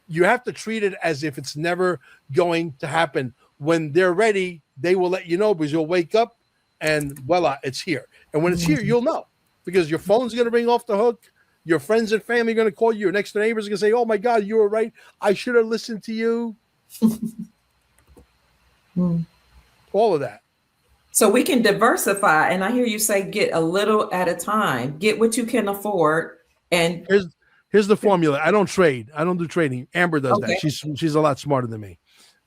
you have to treat it as if it's never going to happen. When they're ready, they will let you know, because you'll wake up and voila, it's here. And when it's here, you'll know, because your phone's going to ring off the hook. Your friends and family are going to call you. Your next door neighbors are going to say, oh my God, you were right. I should have listened to you. All of that. So we can diversify. And I hear you say, get a little at a time, get what you can afford. And here's the formula. I don't trade. I don't do trading. Amber does that. She's a lot smarter than me.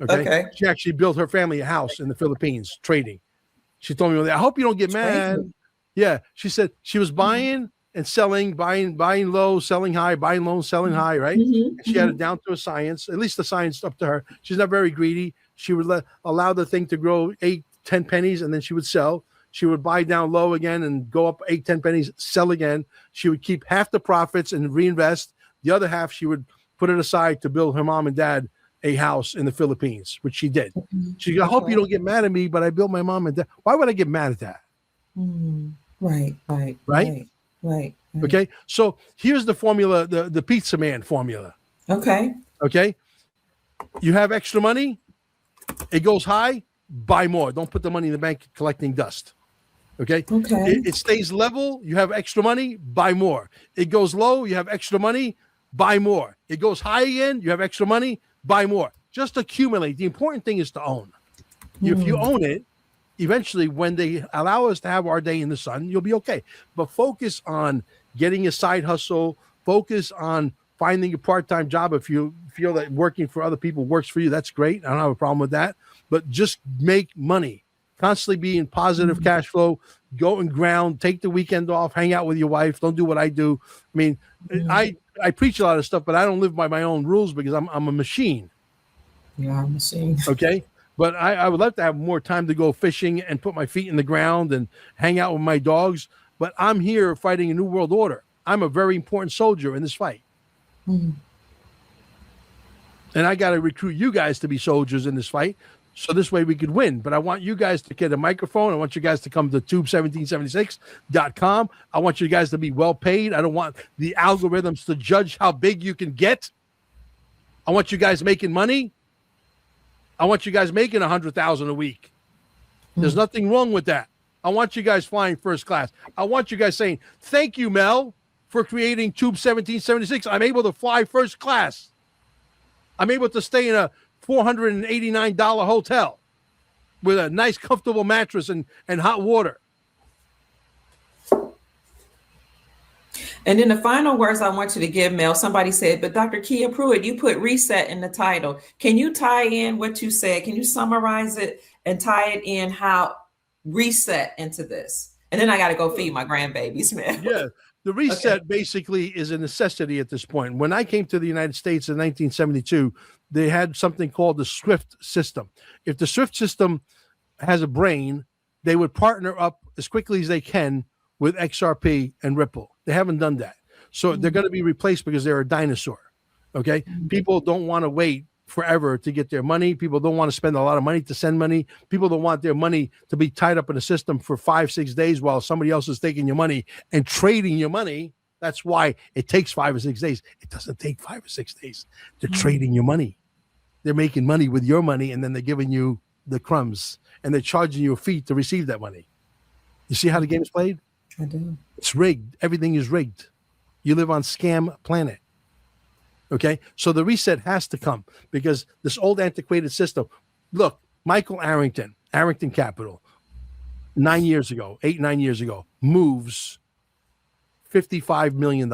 Okay. She actually built her family a house in the Philippines trading. She told me, I hope you don't get mad. Yeah. She said she was buying and selling, buying low, selling high, buying low, selling high. Right. And she had it down to a science, at least the science up to her. She's not very greedy. She would allow the thing to grow 8-10 pennies, and then she would sell. She would buy down low again and go up 8-10 pennies, sell again. She would keep half the profits and reinvest. The other half, she would put it aside to build her mom and dad a house in the Philippines, which she did. She goes, I hope you don't get mad at me, but I built my mom and dad. Why would I get mad at that? Right. Okay. So here's the formula, the pizza man formula. Okay. You have extra money. It goes high, buy more. Don't put the money in the bank collecting dust. Okay. It stays level. You have extra money, buy more. It goes low. You have extra money, buy more. It goes high again. You have extra money, buy more. Just accumulate. The important thing is to own. If you own it, eventually, when they allow us to have our day in the sun, you'll be okay. But focus on getting a side hustle. Focus on finding a part-time job. If you feel that working for other people works for you, that's great. I don't have a problem with that. But just make money. Constantly be in positive cash flow. Go and ground. Take the weekend off. Hang out with your wife. Don't do what I do. I mean, I preach a lot of stuff, but I don't live by my own rules because I'm a machine. Yeah, I'm a machine. Okay. But I would love to have more time to go fishing and put my feet in the ground and hang out with my dogs. But I'm here fighting a new world order. I'm a very important soldier in this fight. And I got to recruit you guys to be soldiers in this fight. So this way we could win. But I want you guys to get a microphone. I want you guys to come to tube1776.com. I want you guys to be well paid. I don't want the algorithms to judge how big you can get. I want you guys making money. I want you guys making $100,000 a week. There's nothing wrong with that. I want you guys flying first class. I want you guys saying, thank you, Mel, for creating Tube 1776. I'm able to fly first class. I'm able to stay in a $489 hotel with a nice, comfortable mattress and hot water. And then the final words I want you to give, Mel, somebody said, but Dr. Kia Pruitt, you put reset in the title. Can you tie in what you said? Can you summarize it and tie it in how reset into this? And then I got to go feed my grandbabies, man. Yeah. The reset basically is a necessity at this point. When I came to the United States in 1972, they had something called the SWIFT system. If the SWIFT system has a brain, they would partner up as quickly as they can with XRP and Ripple. They haven't done that. So they're going to be replaced because they're a dinosaur. Okay. People don't want to wait forever to get their money. People don't want to spend a lot of money to send money. People don't want their money to be tied up in a system for 5-6 days while somebody else is taking your money and trading your money. That's why it takes 5 or 6 days. It doesn't take 5 or 6 days. They're trading your money. They're making money with your money, and then they're giving you the crumbs, and they're charging you a fee to receive that money. You see how the game is played? I do. It's rigged. Everything is rigged. You live on scam planet. Okay, so the reset has to come because this old antiquated system. Look, Michael Arrington Capital, 9 years ago, 8-9 years ago, moves $55 million.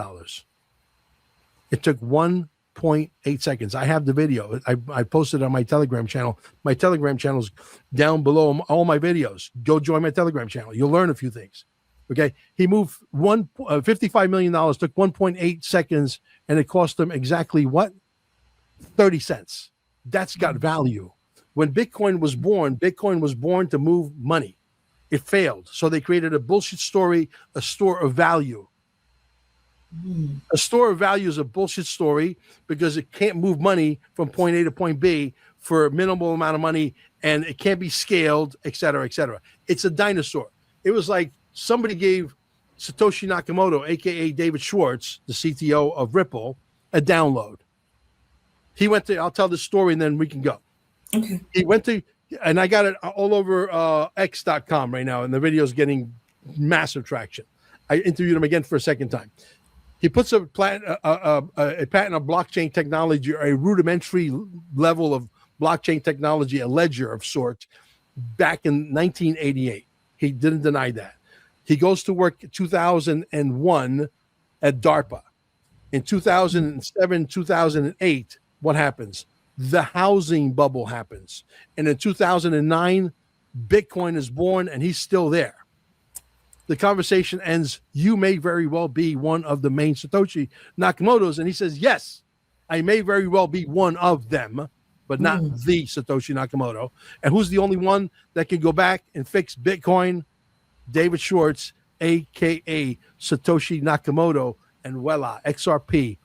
It took 1.8 seconds. I have the video. I posted it on my Telegram channel. My Telegram channel is down below all my videos. Go join my Telegram channel. You'll learn a few things. Okay, he moved $55 million, took 1.8 seconds, and it cost him exactly what? 30 cents. That's got value. When Bitcoin was born to move money. It failed. So they created a bullshit story, a store of value. A store of value is a bullshit story because it can't move money from point A to point B for a minimal amount of money, and it can't be scaled, et cetera, et cetera. It's a dinosaur. It was like somebody gave Satoshi Nakamoto, aka David Schwartz, the CTO of Ripple, a download. He went to, I'll tell the story and then we can go. Okay. He went to, and I got it all over x.com right now, and the video is getting massive traction. I interviewed him again for a second time. He puts a patent of blockchain technology, or a rudimentary level of blockchain technology, a ledger of sorts, back in 1988. He didn't deny that. He goes to work in 2001 at DARPA. In 2007, 2008, what happens? The housing bubble happens. And in 2009, Bitcoin is born, and he's still there. The conversation ends, you may very well be one of the main Satoshi Nakamotos. And he says, yes, I may very well be one of them, but not the Satoshi Nakamoto. And who's the only one that can go back and fix Bitcoin? David Schwartz, a.k.a. Satoshi Nakamoto, and voila, XRP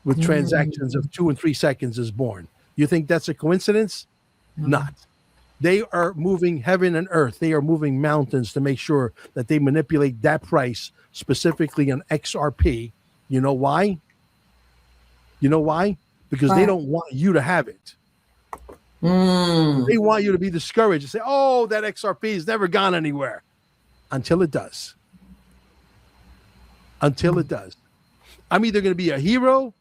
with transactions of 2 and 3 seconds is born. You think that's a coincidence? Not. They are moving heaven and earth. They are moving mountains to make sure that they manipulate that price, specifically on XRP. You know why? You know why? Because they don't want you to have it. They want you to be discouraged and say, oh, that XRP has never gone anywhere. Until it does. Until it does. I'm either going to be a hero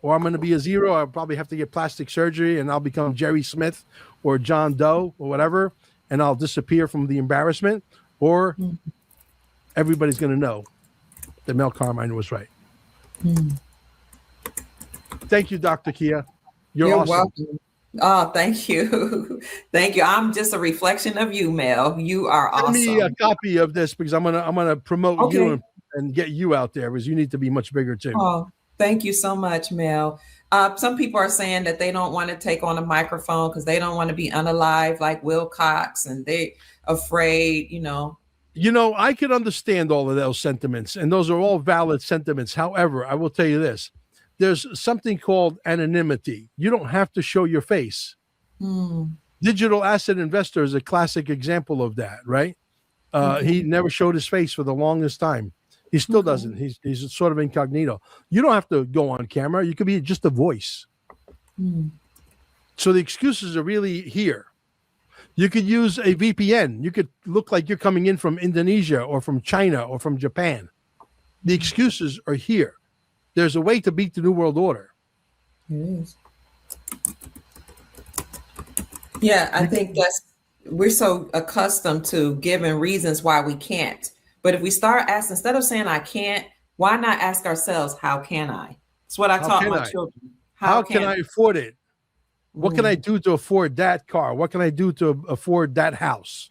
or I'm going to be a zero. I'll probably have to get plastic surgery and I'll become Jerry Smith or John Doe or whatever. and I'll disappear from the embarrassment, or everybody's going to know that Mel Carmine was right. Thank you, Dr. Kia. You're awesome. Welcome. Oh, thank you. Thank you. I'm just a reflection of you, Mel. You are awesome. Send me a copy of this, because I'm gonna promote you and get you out there, because you need to be much bigger too. Oh, thank you so much, Mel. Some people are saying that they don't want to take on a microphone because they don't want to be unalive like Will Cox, and they afraid, You know, I could understand all of those sentiments, and those are all valid sentiments. However, I will tell you this. There's something called anonymity. You don't have to show your face. Digital asset investor is a classic example of that, right? He never showed his face for the longest time. He still doesn't. He's sort of incognito. You don't have to go on camera. You could be just a voice. So the excuses are really here. You could use a VPN. You could look like you're coming in from Indonesia or from China or from Japan. The excuses are here. There's a way to beat the New World Order. It is. Yeah, I think we're so accustomed to giving reasons why we can't. But if we start asking, instead of saying I can't, why not ask ourselves, how can I? It's what I taught my children. How can I afford it? What can I do to afford that car? What can I do to afford that house?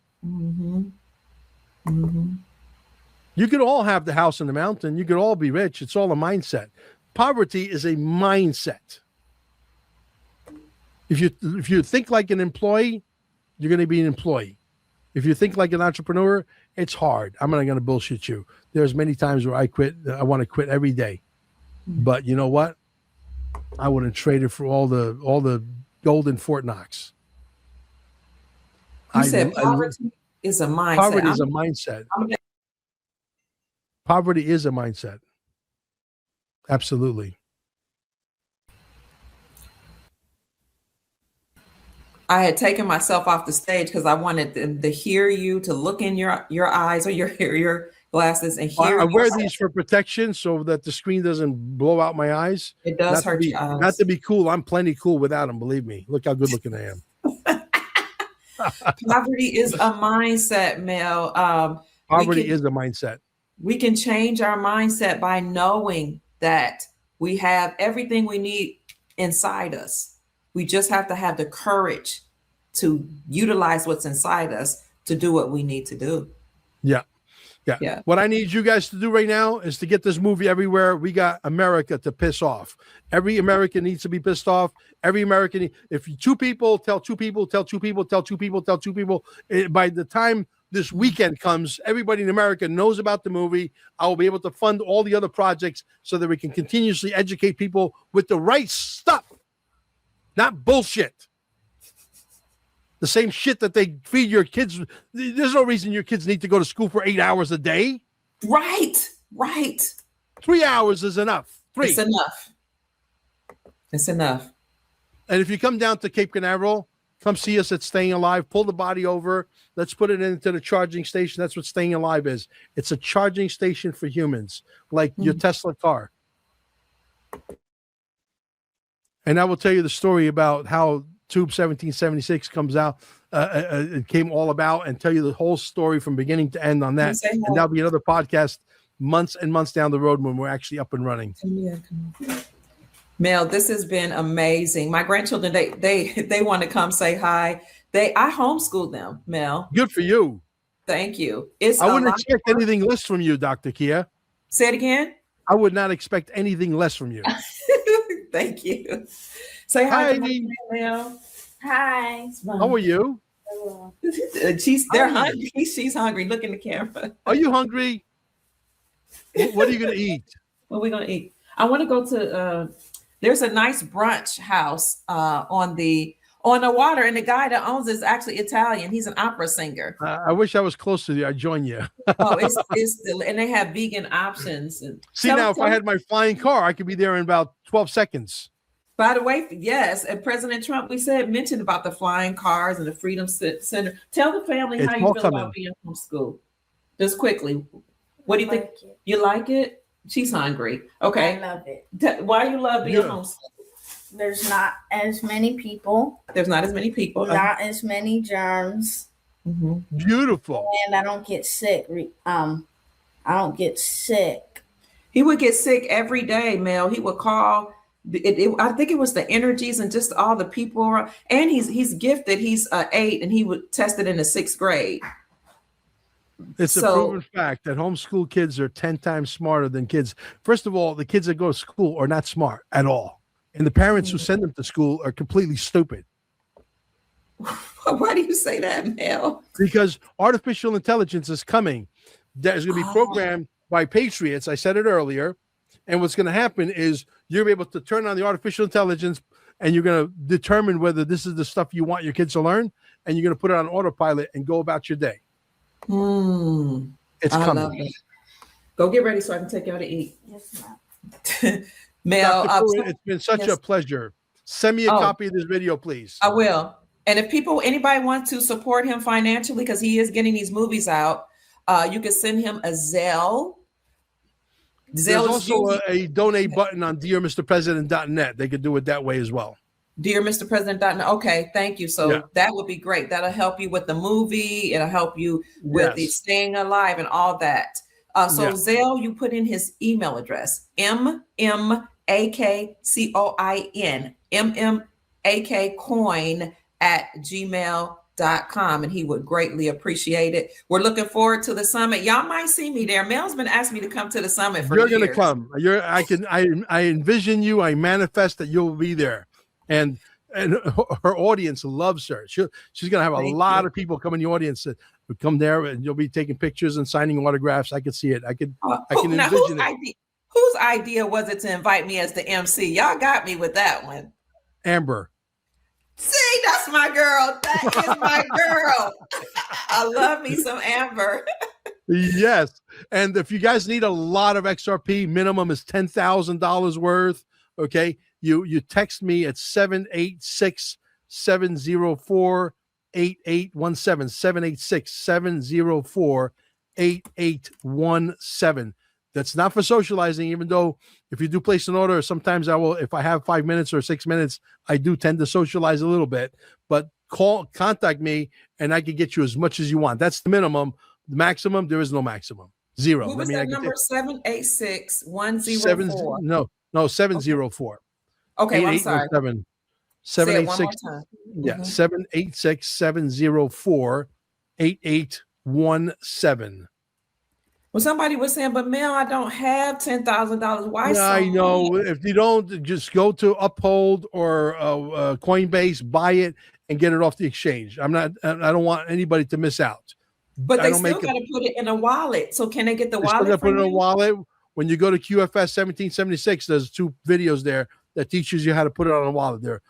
You could all have the house in the mountain. You could all be rich. It's all a mindset. Poverty is a mindset. If you think like an employee, you're going to be an employee. If you think like an entrepreneur, it's hard. I'm not going to bullshit you. There's many times where I quit. I want to quit every day. But you know what? I wouldn't trade it for all the gold in Fort Knox. You said poverty is a mindset. Poverty is a mindset. Poverty is a mindset. Absolutely. I had taken myself off the stage because I wanted them to hear you, to look in your eyes or your glasses and hear. I wear these for protection so that the screen doesn't blow out my eyes. It does hurt your eyes. Not to be cool. I'm plenty cool without them. Believe me. Look how good looking I am. Poverty is a mindset, Mel. Poverty is a mindset. We can change our mindset by knowing that we have everything we need inside us. We just have to have the courage to utilize what's inside us to do what we need to do. Yeah. What I need you guys to do right now is to get this movie everywhere. We got America to piss off. Every American needs to be pissed off. Every American, if two people tell two people, tell two people, tell two people, tell two people, by the time this weekend comes, everybody in America knows about the movie. I will be able to fund all the other projects so that we can continuously educate people with the right stuff, not bullshit. The same shit that they feed your kids. There's no reason your kids need to go to school for 8 hours a day. Right. 3 hours is enough. 3. It's enough. And if you come down to Cape Canaveral, come see us at Staying Alive. Pull the body over. Let's put it into the charging station. That's what Staying Alive is. It's a charging station for humans, like your Tesla car. And I will tell you the story about how Tube 1776 comes out, it came all about, and tell you the whole story from beginning to end on that. And that'll be another podcast months and months down the road when we're actually up and running. Mel, this has been amazing. My grandchildren, they want to come say hi. I homeschooled them, Mel. Good for you. Thank you. I wouldn't expect anything less from you, Dr. Kia. Say it again. I would not expect anything less from you. Thank you. Say hi to Mel. Hi. How are you? They're hungry. She's hungry. Look in the camera. Are you hungry? What are you going to eat? What are we going to eat? I want to go to, there's a nice brunch house on the water, and the guy that owns it is actually Italian. He's an opera singer. I wish I was close to you. I'd join you. And they have vegan options. And see, now if I had my flying car, I could be there in about 12 seconds. By the way, yes, and President Trump, mentioned about the flying cars and the Freedom Center. Tell the family how you feel about being homeschooled. Just quickly, what do you think? You like it? She's hungry. Okay. I love it. Why you love being homeschooled? There's not as many people. There's not as many people. Not as many germs. Beautiful. And I don't get sick. I don't get sick. He would get sick every day, Mel. He would call. I think it was the energies and just all the people around. And he's gifted. He's 8, and he would test it in the 6th grade. It's a proven fact that homeschool kids are 10 times smarter than kids. First of all, the kids that go to school are not smart at all. And the parents who send them to school are completely stupid. Why do you say that, Mel? Because artificial intelligence is coming. That is going to be programmed by patriots. I said it earlier. And what's going to happen is you're able to turn on the artificial intelligence and you're going to determine whether this is the stuff you want your kids to learn. And you're going to put it on autopilot and go about your day. It's coming. Go get ready so I can take you out to eat. Yes, ma'am. Mel, it's been such a pleasure. Send me a copy of this video, please. I will. And if anybody wants to support him financially, because he is getting these movies out, you can send him a Zelle. There's also a donate button on dearmrpresident.net. They could do it that way as well. Dearmrpresident.net. Okay, thank you. So that would be great. That'll help you with the movie. It'll help you with the staying alive and all that. Zelle, you put in his email address, mmAKCOIN@gmail.com, and he would greatly appreciate it. We're looking forward to the summit. Y'all might see me there. Mel's been asking me to come to the summit for years. You're going to come. I envision you. I manifest that you'll be there, and her audience loves her. She's going to have a lot of people come in the audience that would come there, and you'll be taking pictures and signing autographs. I could see it. I can envision it. Whose idea was it to invite me as the MC? Y'all got me with that one. Amber. See, that's my girl. That is my girl. I love me some Amber. Yes. And if you guys need a lot of XRP, minimum is $10,000 worth. Okay. You text me at 786-704-8817, 786-704-8817. That's not for socializing, even though if you do place an order, sometimes I will, if I have 5 minutes or 6 minutes, I do tend to socialize a little bit, but contact me and I can get you as much as you want. That's the minimum. The maximum, there is no maximum. Zero. What was that number? 786-104. No, 704. Okay, I'm sorry. 786. Yeah, 786-704-8817. Well, somebody was saying, but Mel, I don't have $10,000. Why? Yeah, I know. If you don't, just go to Uphold or Coinbase, buy it, and get it off the exchange. I don't want anybody to miss out. But they still got to put it in a wallet. So can they get the wallet? Still put it in a wallet. When you go to QFS 1776, there's 2 videos there that teaches you how to put it on a wallet. They're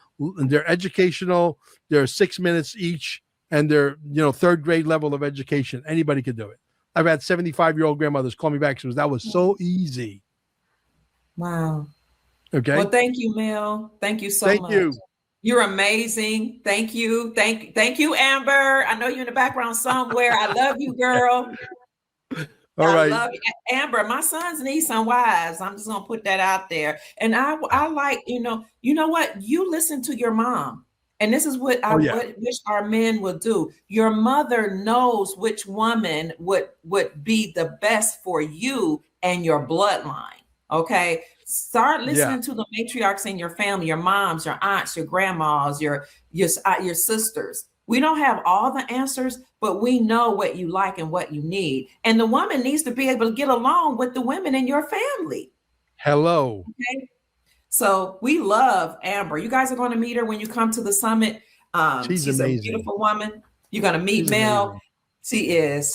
educational. They're 6 minutes each, and they're 3rd grade level of education. Anybody can do it. I've had 75-year-old grandmothers call me back. That was so easy. Wow. Okay. Well, thank you, Mel. Thank you so much. Thank you. You're amazing. Thank you. Thank you, Amber. I know you're in the background somewhere. I love you, girl. All right. I love you. Amber, my sons need some wives. I'm just gonna put that out there. And I like, you know what? You listen to your mom. And this is what I wish our men would do. Your mother knows which woman would be the best for you and your bloodline. Okay. Start listening to the matriarchs in your family, your moms, your aunts, your grandmas, your sisters. We don't have all the answers, but we know what you like and what you need. And the woman needs to be able to get along with the women in your family. Hello. Okay. So we love Amber. You guys are going to meet her when you come to the summit. She's amazing. A beautiful woman. You're going to meet Mel. Amazing. She is.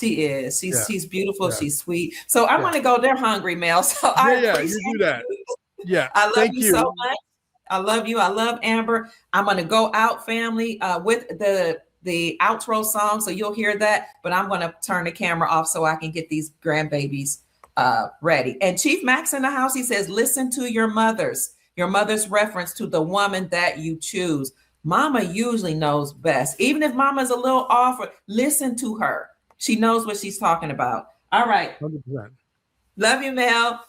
She's beautiful. Yeah. She's sweet. So I'm going to go. They're hungry, Mel. So I appreciate you do that. Yeah. I love you so much. I love you. I love Amber. I'm going to go out, family, with the outro song. So you'll hear that. But I'm going to turn the camera off so I can get these grandbabies ready. And Chief Max in the house, he says, listen to your mother's reference to the woman that you choose. Mama usually knows best. Even if mama's a little off, listen to her. She knows what she's talking about. All right. 100%. Love you, Mel.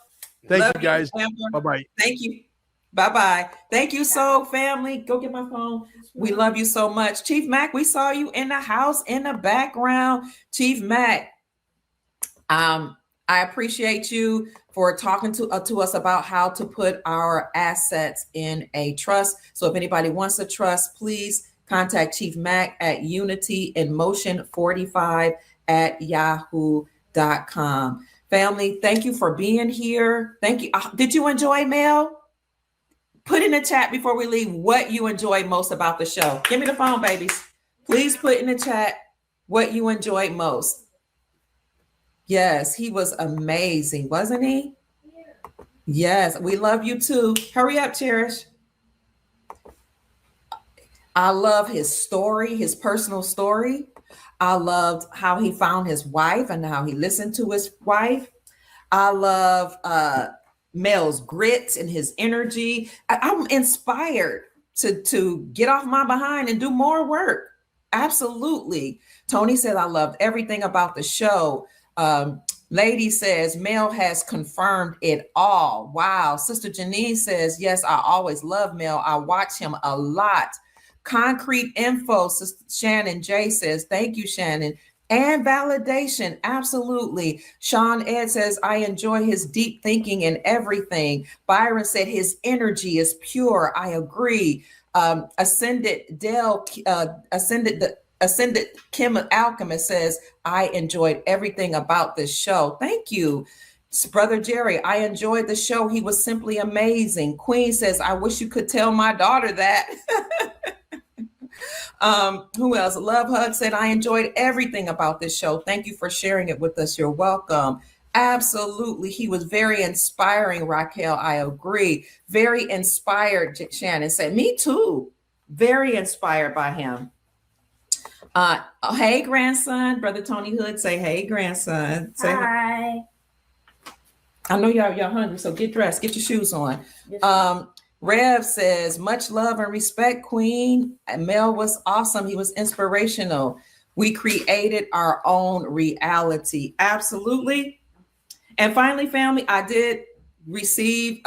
Thank you, guys. Bye-bye. Thank you. Bye-bye. Thank you, Soul family. Go get my phone. We love you so much. Chief Mac, we saw you in the house in the background. Chief Mac, I appreciate you for talking to us about how to put our assets in a trust. So if anybody wants a trust, please contact Chief Mac at unityin motion45@yahoo.com. Family, thank you for being here. Thank you. Did you enjoy, Mel? Put in the chat before we leave what you enjoyed most about the show. Give me the phone, babies. Please put in the chat what you enjoyed most. Yes, he was amazing, wasn't he? Yes, we love you too. Hurry up, Cherish. I love his story, his personal story. I loved how he found his wife and how he listened to his wife. I love Mel's grit and his energy. I'm inspired to get off my behind and do more work. Absolutely. Tony said, I loved everything about the show. Lady says, Mel has confirmed it all. Wow. Sister Janine says, yes, I always love Mel. I watch him a lot. Concrete info, Sister Shannon J says, thank you, Shannon. And validation, absolutely. Sean Ed says, I enjoy his deep thinking and everything. Byron said his energy is pure. I agree. Ascended Kim Alchemist says, I enjoyed everything about this show. Thank you. Brother Jerry, I enjoyed the show. He was simply amazing. Queen says, I wish you could tell my daughter that. Who else? Love Hug said, I enjoyed everything about this show. Thank you for sharing it with us. You're welcome. Absolutely. He was very inspiring, Raquel. I agree. Very inspired, Shannon said. Me too. Very inspired by him. Hey, grandson. Brother Tony Hood say, hey, grandson. Say hi. I know y'all hungry, so get dressed. Get your shoes on. Rev says, much love and respect, Queen. Mel was awesome. He was inspirational. We created our own reality. Absolutely. And finally, family, I did receive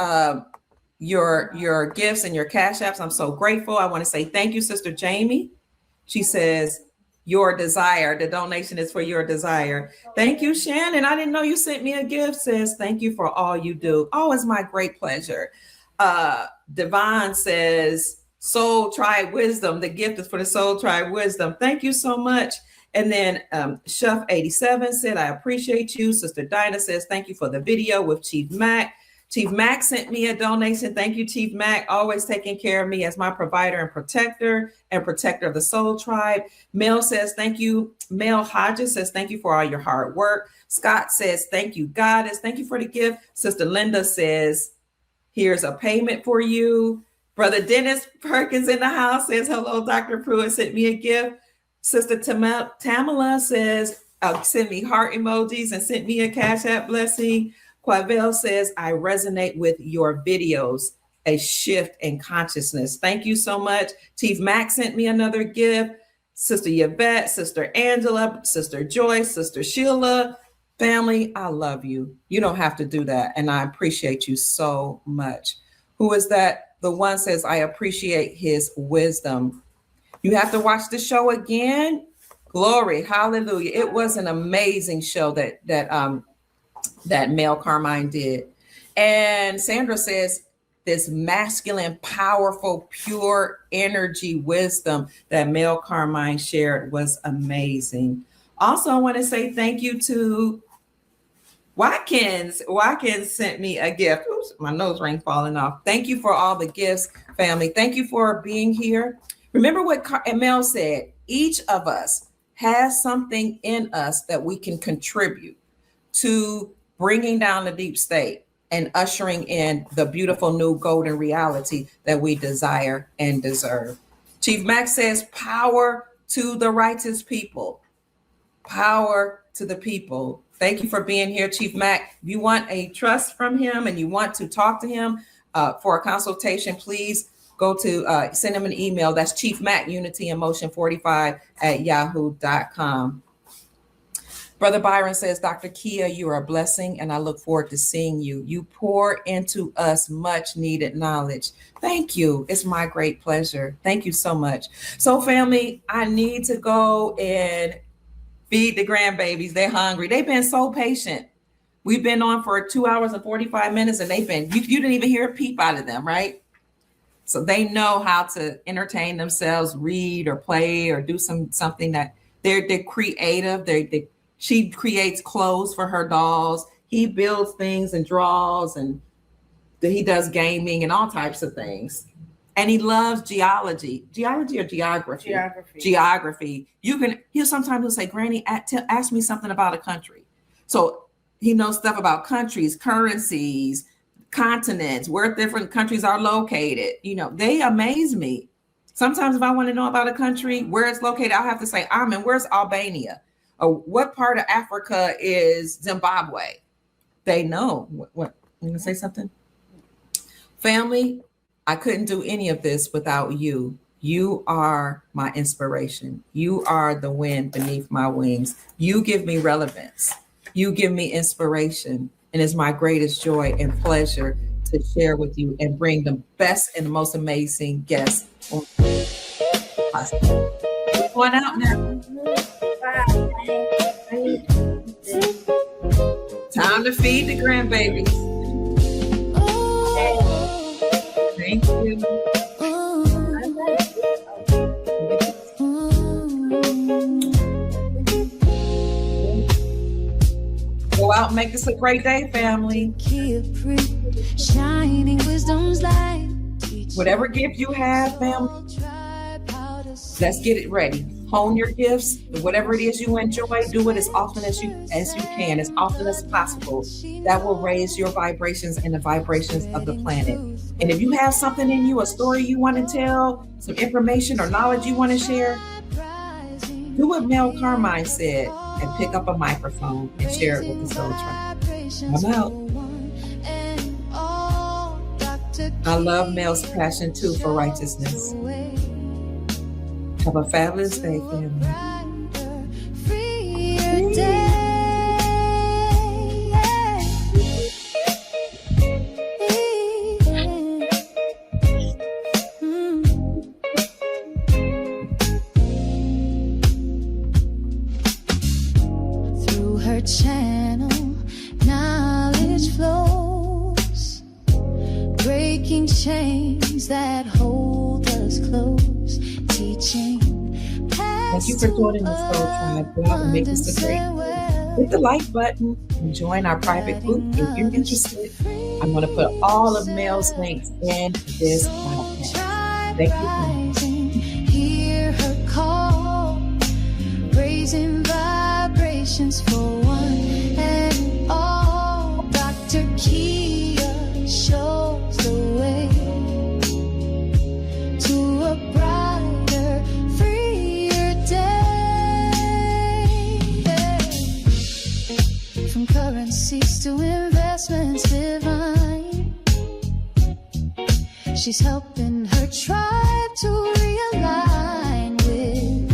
your gifts and your cash apps. I'm so grateful. I want to say thank you, Sister Jamie. She says, your desire. The donation is for your desire. Thank you, Shannon. I didn't know you sent me a gift, sis. Thank you for all you do. Oh, it's my great pleasure. Devon says, Soul Tribe Wisdom. The gift is for the Soul Tribe Wisdom. Thank you so much. And then Chef 87 said, I appreciate you. Sister Dinah says, thank you for the video with Chief Mac. Chief Mac sent me a donation. Thank you, Chief Mac, always taking care of me as my provider and protector of the Soul Tribe. Mel says, thank you. Mel Hodges says, thank you for all your hard work. Scott says, thank you, Goddess. Thank you for the gift. Sister Linda says, here's a payment for you. Brother Dennis Perkins in the house says, hello, Dr. Pruitt sent me a gift. Sister Tamala says, send me heart emojis and sent me a Cash App blessing. Quavel says, I resonate with your videos, a shift in consciousness. Thank you so much. Chief Mac sent me another gift. Sister Yvette, Sister Angela, Sister Joyce, Sister Sheila. Family, I love you. You don't have to do that. And I appreciate you so much. Who is that? The one says, I appreciate his wisdom. You have to watch the show again. Glory. Hallelujah. It was an amazing show that Mel Carmine did. And Sandra says, this masculine, powerful, pure energy wisdom that Mel Carmine shared was amazing. Also, I want to say thank you to Watkins. Watkins sent me a gift. Oops, my nose ring falling off. Thank you for all the gifts, family. Thank you for being here. Remember what Mel said, each of us has something in us that we can contribute to bringing down the deep state and ushering in the beautiful new golden reality that we desire and deserve. Chief Mac says, power to the righteous people. Power to the people. Thank you for being here, Chief Mac. If you want a trust from him and you want to talk to him for a consultation, please go to send him an email. That's Chief Mac, unityin motion45@yahoo.com. Brother Byron says, Dr. Kia, you are a blessing, and I look forward to seeing you. You pour into us much needed knowledge. Thank you. It's my great pleasure. Thank you so much. So, family, I need to go and feed the grandbabies. They're hungry. They've been so patient. We've been on for 2 hours and 45 minutes, and they've been, you didn't even hear a peep out of them, right? So they know how to entertain themselves, read or play or do something that they're creative. She creates clothes for her dolls. He builds things and draws, and he does gaming and all types of things. And he loves geology or geography? Geography. He'll sometimes say, Granny, ask me something about a country. So he knows stuff about countries, currencies, continents, where different countries are located. They amaze me. Sometimes if I want to know about a country, where it's located, I'll have to say, where's Albania? Or what part of Africa is Zimbabwe? They know. What? You gonna say something? Family, I couldn't do any of this without you. You are my inspiration. You are the wind beneath my wings. You give me relevance. You give me inspiration. And it's my greatest joy and pleasure to share with you and bring the best and the most amazing guests on. We're going out now. Time to feed the grandbabies. Thank you. Go out and make this a great day, family. Whatever gift you have, family, let's get it ready. Hone your gifts, whatever it is you enjoy, do it as often as you can, as often as possible. That will raise your vibrations and the vibrations of the planet. And if you have something in you, a story you want to tell, some information or knowledge you want to share, do what Mel Carmine said and pick up a microphone and share it with the Soul Tribe. I'm out. I love Mel's passion too for righteousness. Have a fabulous day, family. Through her channel, knowledge flows, breaking chains that hold us close. Thank you for joining the Soul Tribe. Go out and make this a great day. Hit the like button and join our private group if you're interested. I'm going to put all of Mel's links in this podcast. Thank you. Hear her call, raising vibrations for one and all. Dr. Kia shows the way to a brighter, freer day. From currencies to investments divine, she's helping her tribe to realign with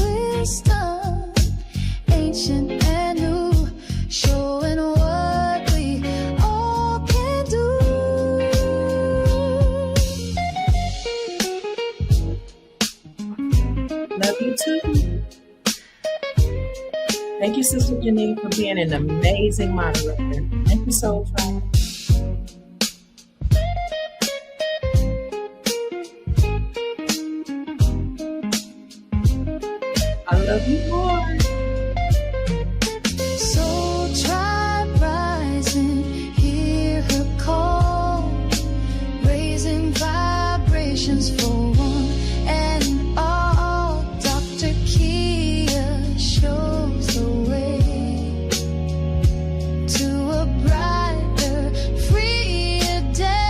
wisdom, ancient and new, showing what we all can do. Love you too. Thank you, Sister Janine, for being an amazing moderator. Thank you, Soul Tribe. I love you more. Soul Tribe rising, hear her call, raising vibrations for one and all. Dr. Kia shows the way to a brighter, freer day.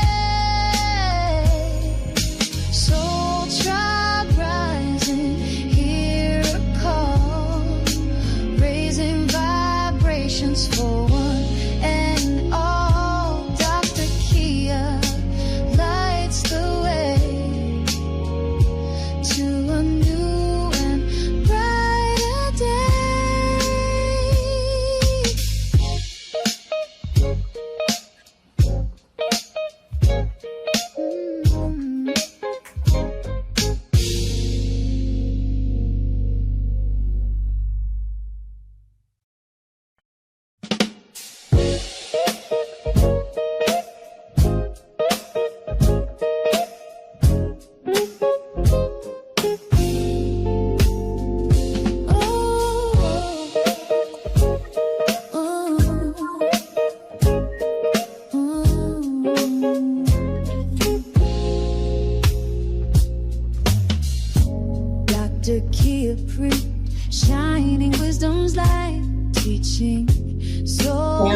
Soul Tribe rising, hear a call, raising vibrations for one and all. Dr. Kia lights the way to a new and brighter day.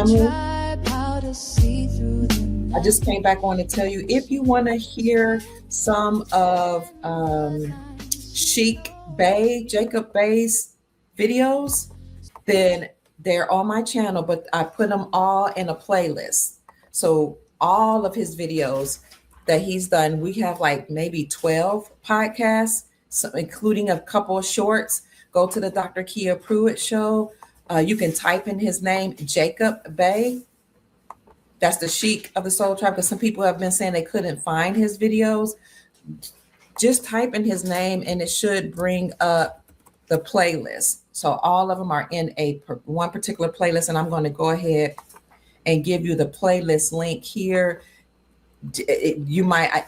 family. I just came back on to tell you, if you want to hear some of Jacob Bay's videos, then they're on my channel, but I put them all in a playlist. So all of his videos that he's done, we have like maybe 12 podcasts, so including a couple of shorts. Go to the Dr. Kia Pruitt show. You can type in his name, Jacob Bay. That's the Sheik of the Soul Tribe, because some people have been saying they couldn't find his videos. Just type in his name and it should bring up the playlist. So all of them are in one particular playlist, and I'm going to go ahead and give you the playlist link here. You might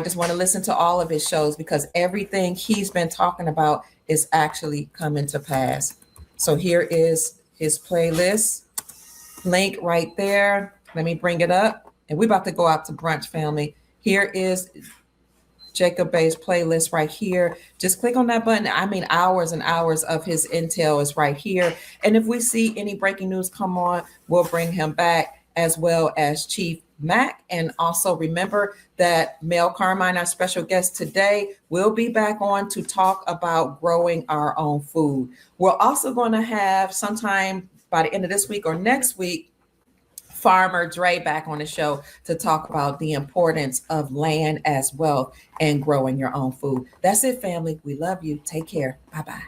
just want to listen to all of his shows, because everything he's been talking about is actually coming to pass. So here is his playlist link right there. Let me bring it up, and we're about to go out to brunch, family. Here is Jacob Bay's playlist right here. Just click on that button. I mean, hours and hours of his intel is right here. And if we see any breaking news come on, we'll bring him back, as well as Chief Mac. And also remember that Mel Carmine, our special guest today, will be back on to talk about growing our own food. We're also going to have, sometime by the end of this week or next week, Farmer Dre back on the show to talk about the importance of land as wealth and growing your own food. That's it, family. We love you. Take care. Bye-bye.